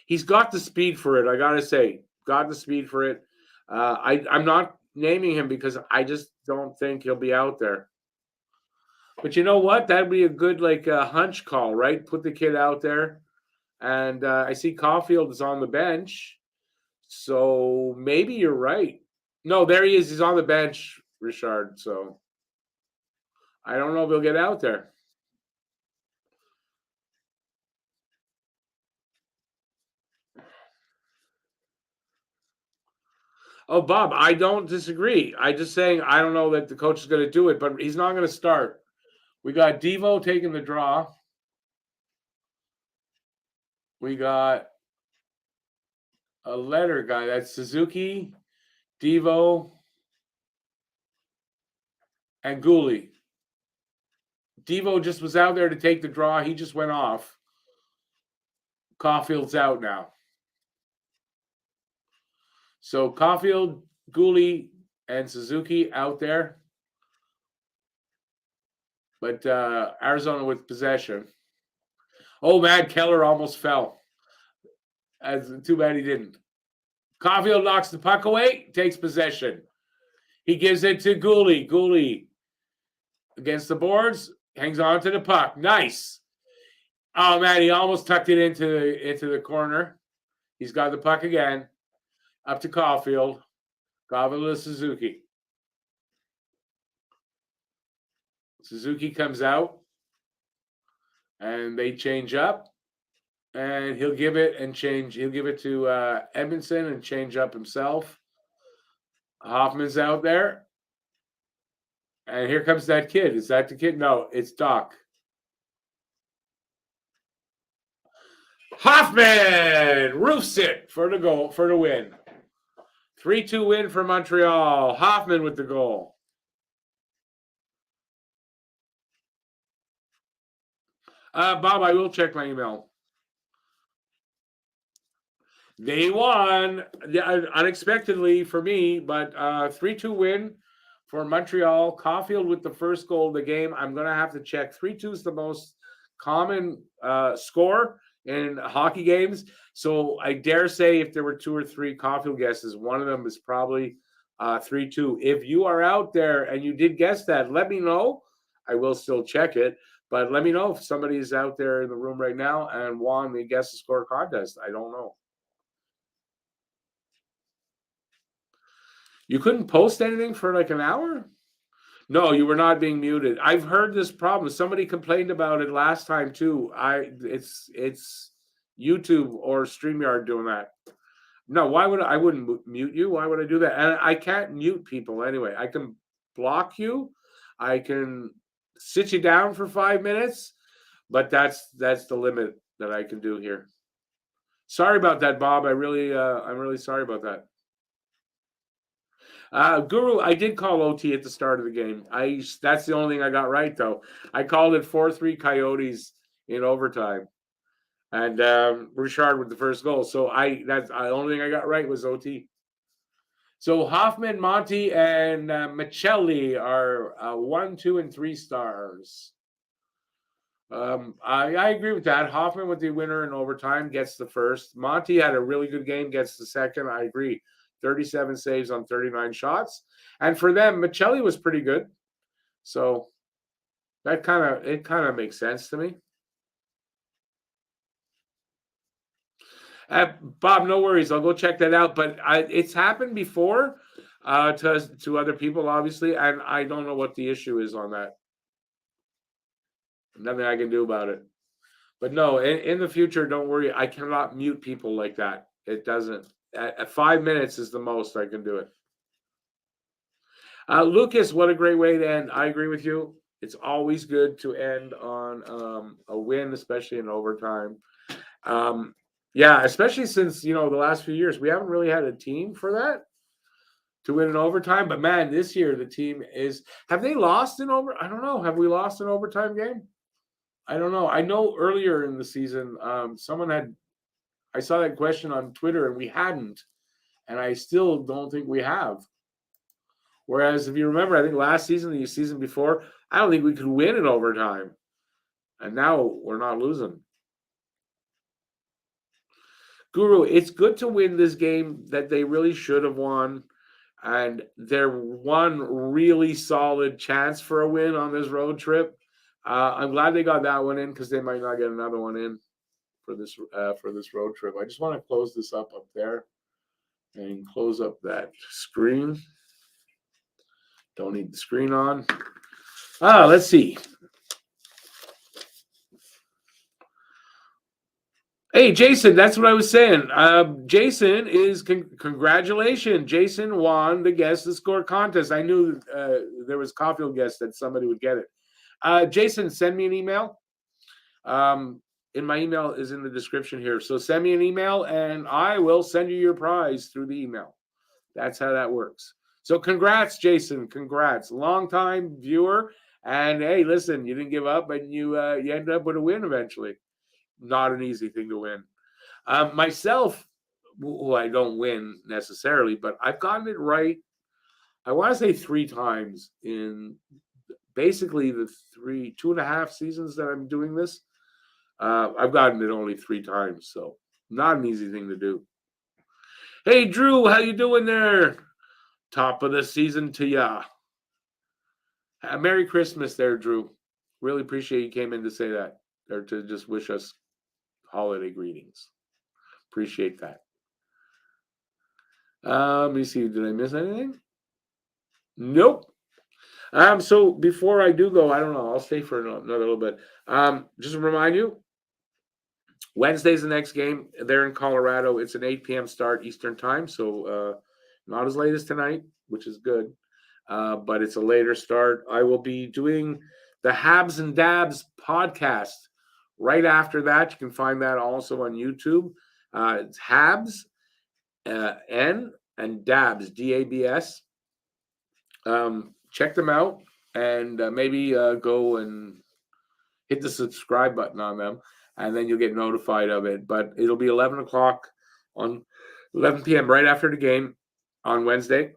He's got the speed for it. I gotta say, got the speed for it. I'm not naming him because I just don't think he'll be out there. But you know what? That'd be a good hunch call, right? Put the kid out there, and I see Caulfield is on the bench, so maybe you're right. No, there he is. He's on the bench, Richard. So I don't know if he'll get out there. Oh, Bob, I don't disagree. I just saying I don't know that the coach is going to do it, but he's not going to start. We got Devo taking the draw. We got a letter guy. That's Suzuki, Devo, and Gooley. Devo just was out there to take the draw. He just went off. Caulfield's out now. So Caulfield, Gooley, and Suzuki out there. But Arizona with possession. Oh, man, Keller almost fell. Too bad he didn't. Caulfield knocks the puck away, takes possession. He gives it to Gooley. Gooley against the boards, hangs on to the puck. Nice. Oh, man, he almost tucked it into the corner. He's got the puck again. Up to Caulfield. Caulfield to Suzuki. Suzuki comes out. And they change up. And he'll give it and change. He'll give it to Edmondson and change up himself. Hoffman's out there. And here comes that kid. Is that the kid? No, it's Doc. Hoffman roofs it for the goal, for the win. 3-2 win for Montreal. Hoffman with the goal. Bob, I will check my email. They won unexpectedly for me, but 3-2 win for Montreal. Caulfield with the first goal of the game. I'm going to have to check. 3-2 is the most common score in hockey games. So I dare say if there were 2 or 3 Caulfield guesses, one of them is probably 3-2. If you are out there and you did guess that, let me know. I will still check it. But let me know if somebody is out there in the room right now and won the guess the score contest. I don't know. You couldn't post anything for like an hour? No, you were not being muted. I've heard this problem. Somebody complained about it last time too. It's YouTube or StreamYard doing that. No, I wouldn't mute you? Why would I do that? And I can't mute people anyway. I can block you. I can sit you down for 5 minutes, but that's the limit that I can do here. Sorry about that, Bob. I'm really sorry about that. Guru, I did call OT at the start of the game. That's the only thing I got right though. I called it 4-3 Coyotes in overtime, and Richard with the first goal. So that's the only thing I got right was OT. So Hoffman, Monty, and Michelli are 1, 2, and 3 stars. I agree with that. Hoffman with the winner in overtime gets the first. Monty had a really good game, gets the second. I agree. 37 saves on 39 shots. And for them, Michelli was pretty good. So it kind of makes sense to me. Bob, no worries. I'll go check that out. But it's happened before to other people, obviously, and I don't know what the issue is on that. Nothing I can do about it. But no, in the future, don't worry. I cannot mute people like that. It doesn't. At 5 minutes is the most I can do it. Lucas, what a great way to end. I agree with you. It's always good to end on a win, especially in overtime. Yeah, especially since, the last few years, we haven't really had a team for that to win in overtime. But, man, this year the team is – have they lost in over – I don't know. Have we lost an overtime game? I don't know. I know earlier in the season someone had – I saw that question on Twitter, and we hadn't. And I still don't think we have. Whereas if you remember, I think last season, the season before, I don't think we could win in overtime. And now we're not losing. Guru, it's good to win this game that they really should have won. And they're one really solid chance for a win on this road trip. I'm glad they got that one in because they might not get another one in for this road trip. I just want to close this up there and close up that screen. Don't need the screen on. Let's see. Hey, Jason, that's what I was saying. Jason is congratulations. Jason won the Guess the Score contest. I knew there was Caulfield guess that somebody would get it. Jason, send me an email. In my email is in the description here. So send me an email and I will send you your prize through the email. That's how that works. So congrats, Jason. Congrats. Long-time viewer. And hey, listen, you didn't give up and you ended up with a win eventually. Not an easy thing to win. Myself, well, I don't win necessarily, but I've gotten it right. I want to say 3 times in basically the 2.5 seasons that I'm doing this. I've gotten it only 3 times, so not an easy thing to do. Hey, Drew, how you doing there? Top of the season to ya. Merry Christmas there, Drew. Really appreciate you came in to say that, or to just wish us holiday greetings. Appreciate that. Let me see. Did I miss anything? Nope. So before I do go, I don't know. I'll stay for another little bit. Just to remind you, Wednesday's the next game. They're in Colorado. It's an 8 p.m. start Eastern time, so not as late as tonight, which is good. But it's a later start. I will be doing the Habs and Dabs podcast right after that. You can find that also on YouTube. It's Habs, N, and Dabs, D-A-B-S. Check them out and maybe go and hit the subscribe button on them, and then you'll get notified of it. But it'll be 11 o'clock on 11 p.m. right after the game on Wednesday,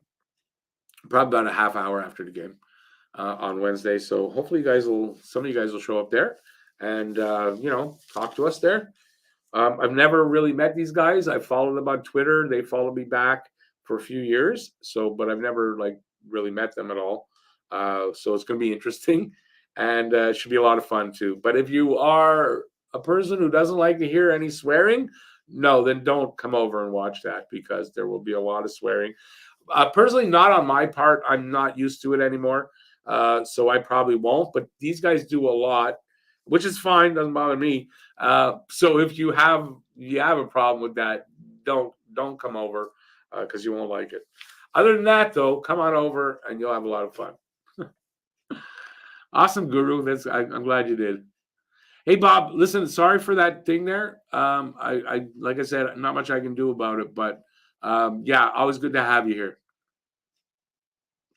probably about a half hour after the game on Wednesday. So hopefully some of you guys will show up there and, talk to us there. I've never really met these guys. I followed them on Twitter. They followed me back for a few years. But I've never really met them at all. So it's going to be interesting and it should be a lot of fun too. But if you are a person who doesn't like to hear any swearing, no, then don't come over and watch that because there will be a lot of swearing. Personally, not on my part. I'm not used to it anymore. So I probably won't, but these guys do a lot, which is fine. Doesn't bother me. So if you have a problem with that, don't come over because you won't like it. Other than that, though, come on over and you'll have a lot of fun. Awesome, Guru. I'm glad you did. Hey, Bob, listen, sorry for that thing there. I like I said, not much I can do about it, but always good to have you here.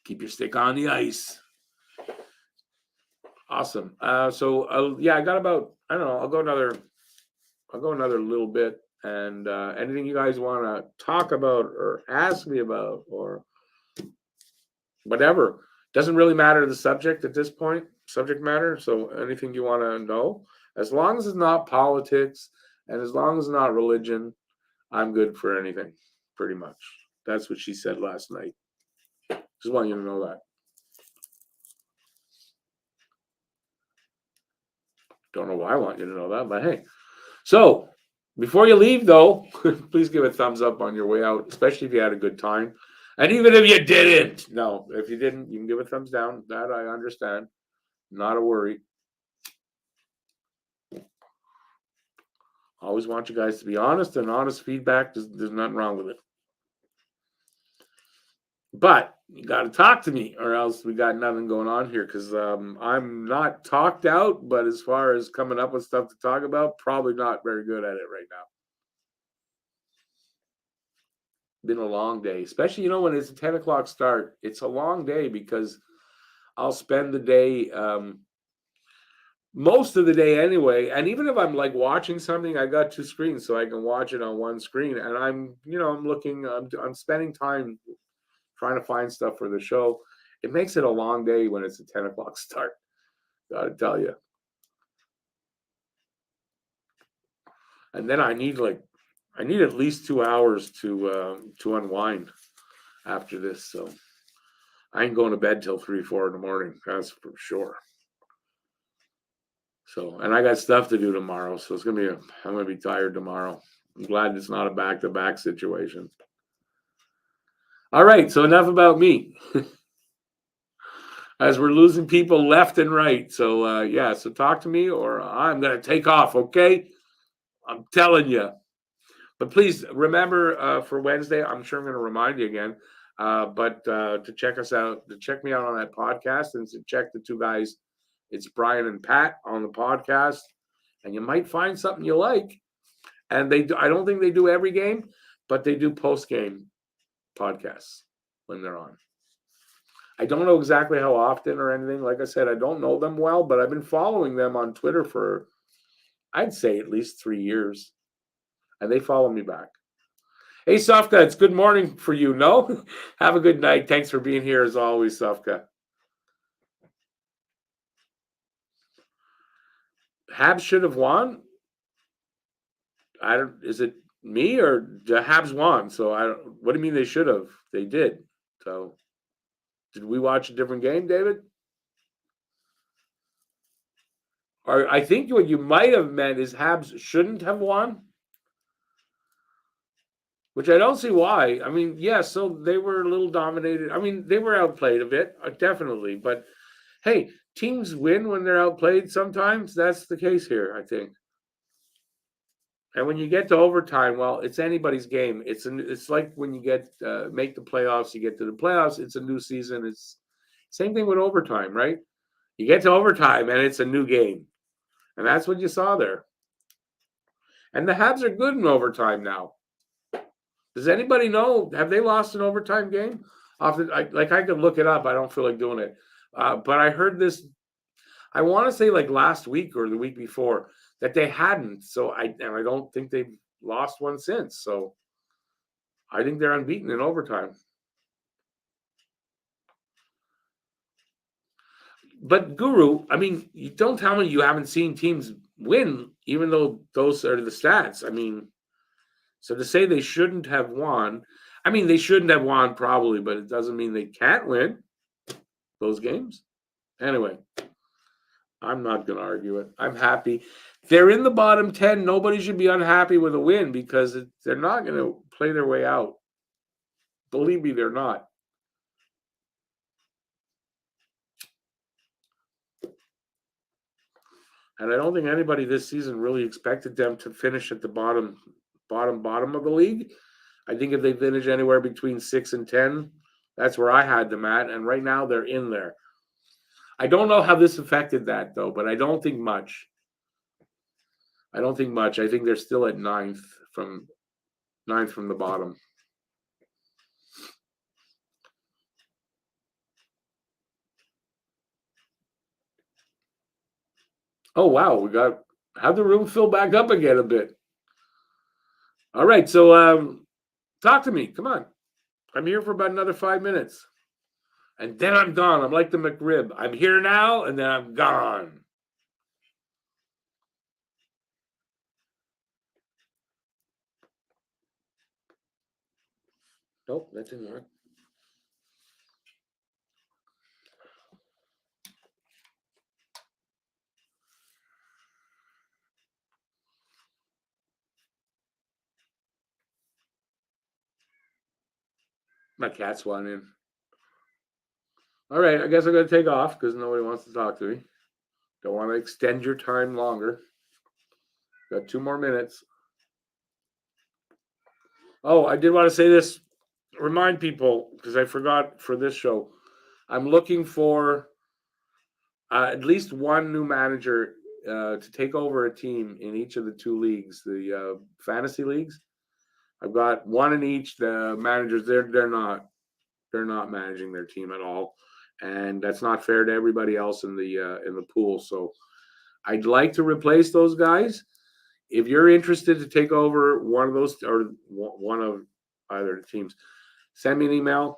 Keep your stick on the ice. Awesome. I got about, I don't know, I'll go another little bit. And anything you guys want to talk about or ask me about or whatever. Doesn't really matter the subject at this point, subject matter. So anything you want to know, as long as it's not politics and as long as it's not religion, I'm good for anything, pretty much. That's what she said last night. Just want you to know that. Don't know why I want you to know that, but hey. So before you leave, though, please give a thumbs up on your way out, especially if you had a good time. And even if you didn't, if you didn't, you can give a thumbs down. That I understand. Not a worry. Always want you guys to be honest, and honest feedback. There's nothing wrong with it. But you got to talk to me or else we got nothing going on here because I'm not talked out. But as far as coming up with stuff to talk about, probably not very good at it right now. Been a long day, especially, when it's a 10 o'clock start. It's a long day because I'll spend the day, most of the day anyway. And even if I'm watching something, I got 2 screens so I can watch it on one screen. And I'm spending time trying to find stuff for the show. It makes it a long day when it's a 10 o'clock start. Gotta tell you. And then I need at least 2 hours to unwind after this. So I ain't going to bed till 3, 4 in the morning. That's for sure. So, and I got stuff to do tomorrow. So I'm gonna be tired tomorrow. I'm glad it's not a back-to-back situation. All right. So enough about me. As we're losing people left and right. So yeah, so talk to me or I'm going to take off, okay? I'm telling you. But please remember for Wednesday, I'm sure I'm going to remind you again, but to check us out, to check me out on that podcast and to check the two guys. It's Brian and Pat on the podcast, and you might find something you like. And I don't think they do every game, but they do post-game podcasts when they're on. I don't know exactly how often or anything. Like I said, I don't know them well, but I've been following them on Twitter for, I'd say, at least 3 years. And they follow me back. Hey, Sofka, it's good morning for you, no? Have a good night. Thanks for being here as always, Sofka. Habs should have won? Is it me or the Habs won? So what do you mean they should have? They did. So did we watch a different game, David? Or I think what you might have meant is Habs shouldn't have won, which I don't see why. I mean, yes, so they were a little dominated. I mean, they were outplayed a bit, definitely. But hey, teams win when they're outplayed sometimes. That's the case here, I think. And when you get to overtime, well, it's anybody's game. It's like when you make the playoffs, you get to the playoffs, it's a new season. It's same thing with overtime, right? You get to overtime and it's a new game. And that's what you saw there. And the Habs are good in overtime now. Does anybody know? Have they lost an overtime game? I could look it up. I don't feel like doing it. But I heard this, I want to say like last week or the week before, that they hadn't. So I don't think they've lost one since. So I think they're unbeaten in overtime. But Guru, I mean, you don't tell me you haven't seen teams win, even though those are the stats. I mean, so to say they shouldn't have won, I mean, they shouldn't have won probably, but it doesn't mean they can't win those games. Anyway, I'm not going to argue it. I'm happy. They're in the bottom 10. Nobody should be unhappy with a win because they're not going to play their way out. Believe me, they're not. And I don't think anybody this season really expected them to finish at the bottom of the league. I think if they finish anywhere between 6 and 10, that's where I had them at. And right now they're in there. I don't know how this affected that, though, but I don't think much. I think they're still at ninth from the bottom. Oh, wow. How'd the room fill back up again a bit? All right. So talk to me. Come on. I'm here for about another 5 minutes. And then I'm gone. I'm like the McRib. I'm here now, and then I'm gone. Nope, that didn't work. My cat's wanting in. All right, I guess I'm going to take off because nobody wants to talk to me. Don't want to extend your time longer. Got 2 more minutes. Oh, I did want to say this. Remind people, because I forgot for this show, I'm looking for at least one new manager to take over a team in each of the 2 leagues, the fantasy leagues. I've got one in each. The managers, they're not managing their team at all, and that's not fair to everybody else in the pool. So I'd like to replace those guys. If you're interested to take over one of those or one of either the teams, send me an email.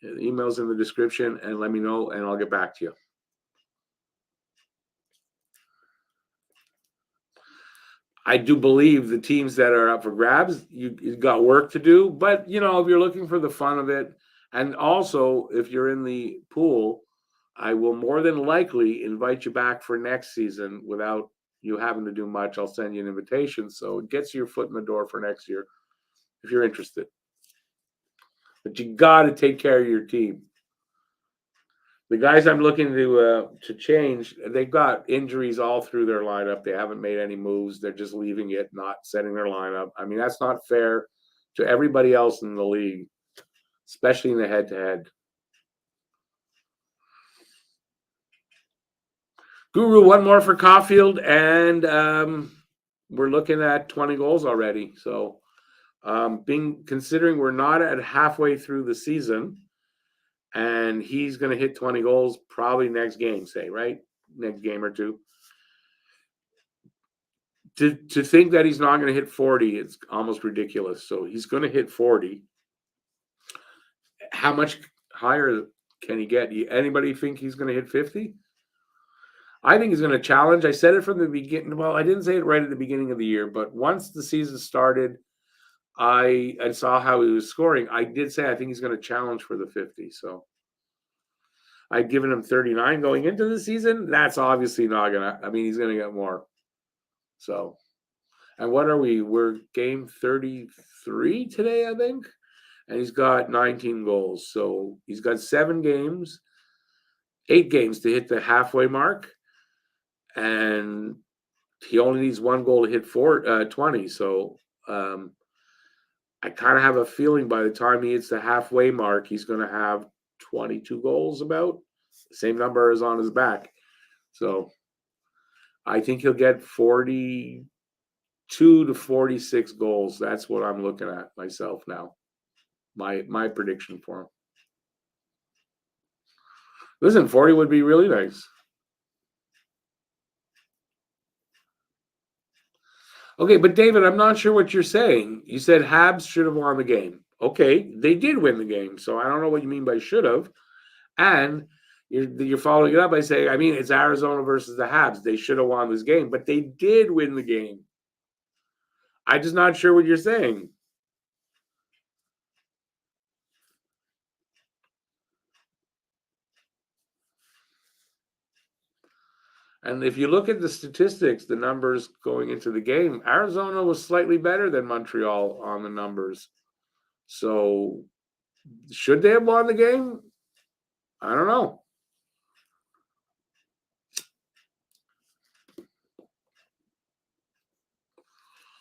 The email's in the description, and let me know, and I'll get back to you. I do believe the teams that are up for grabs, you got work to do. But, if you're looking for the fun of it, and also if you're in the pool, I will more than likely invite you back for next season without you having to do much. I'll send you an invitation. So it gets your foot in the door for next year if you're interested. But you got to take care of your team. The guys I'm looking to change, they've got injuries all through their lineup. They haven't made any moves. They're just leaving it, not setting their lineup. I mean, that's not fair to everybody else in the league, especially in the head-to-head. Guru, one more for Caulfield, and we're looking at 20 goals already. So considering we're not at halfway through the season, and he's going to hit 20 goals probably next game, right? Next game or two. To think that he's not going to hit 40, it's almost ridiculous. So he's going to hit 40. How much higher can he get? Anybody think he's going to hit 50? I think he's going to challenge. I said it from the beginning. Well, I didn't say it right at the beginning of the year, but once the season started, I saw how he was scoring. I did say I think he's going to challenge for the 50. So I'd given him 39 going into the season. That's obviously not going to, he's going to get more. So, and what are we? We're game 33 today, I think. And he's got 19 goals. So he's got 8 games to hit the halfway mark. And he only needs 1 goal to hit 20. So I kind of have a feeling by the time he hits the halfway mark, he's going to have 22 goals about. The same number as on his back. So I think he'll get 42 to 46 goals. That's what I'm looking at myself now. My prediction for him. Listen, 40 would be really nice. Okay, but David, I'm not sure what you're saying. You said Habs should have won the game. Okay, they did win the game, so I don't know what you mean by should have. And you're following it up by saying, it's Arizona versus the Habs. They should have won this game, but they did win the game. I'm just not sure what you're saying. And if you look at the statistics, the numbers going into the game, Arizona was slightly better than Montreal on the numbers. So should they have won the game? I don't know.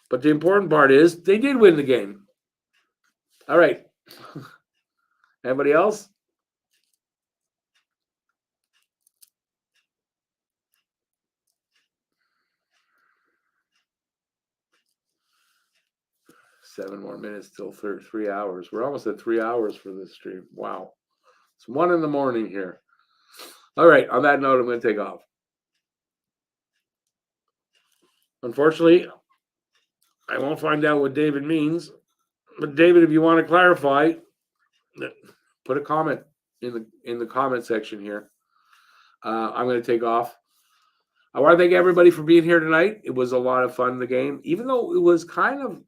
But the important part is they did win the game. All right. Anybody else? Seven more minutes till 3 hours. We're almost at 3 hours for this stream. Wow. It's 1 a.m. here. All right. On that note, I'm going to take off. Unfortunately, I won't find out what David means. But David, if you want to clarify, put a comment in the comment section here. I'm going to take off. I want to thank everybody for being here tonight. It was a lot of fun, the game, even though it was kind of,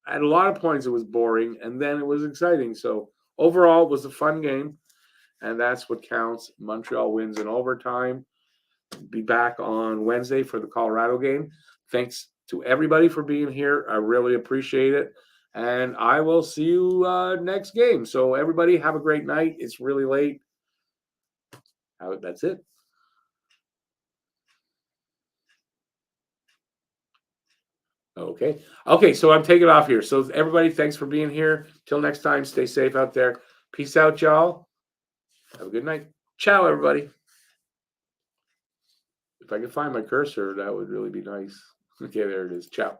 at a lot of points, it was boring, and then it was exciting. So overall, it was a fun game, and that's what counts. Montreal wins in overtime. Be back on Wednesday for the Colorado game. Thanks to everybody for being here. I really appreciate it. And I will see you next game. So everybody have a great night. It's really late. That's it. Okay, so I'm taking off here. So everybody, thanks for being here. Till next time, stay safe out there. Peace out, y'all. Have a good night. Ciao, everybody. If I could find my cursor, that would really be nice. Okay, there it is. Ciao.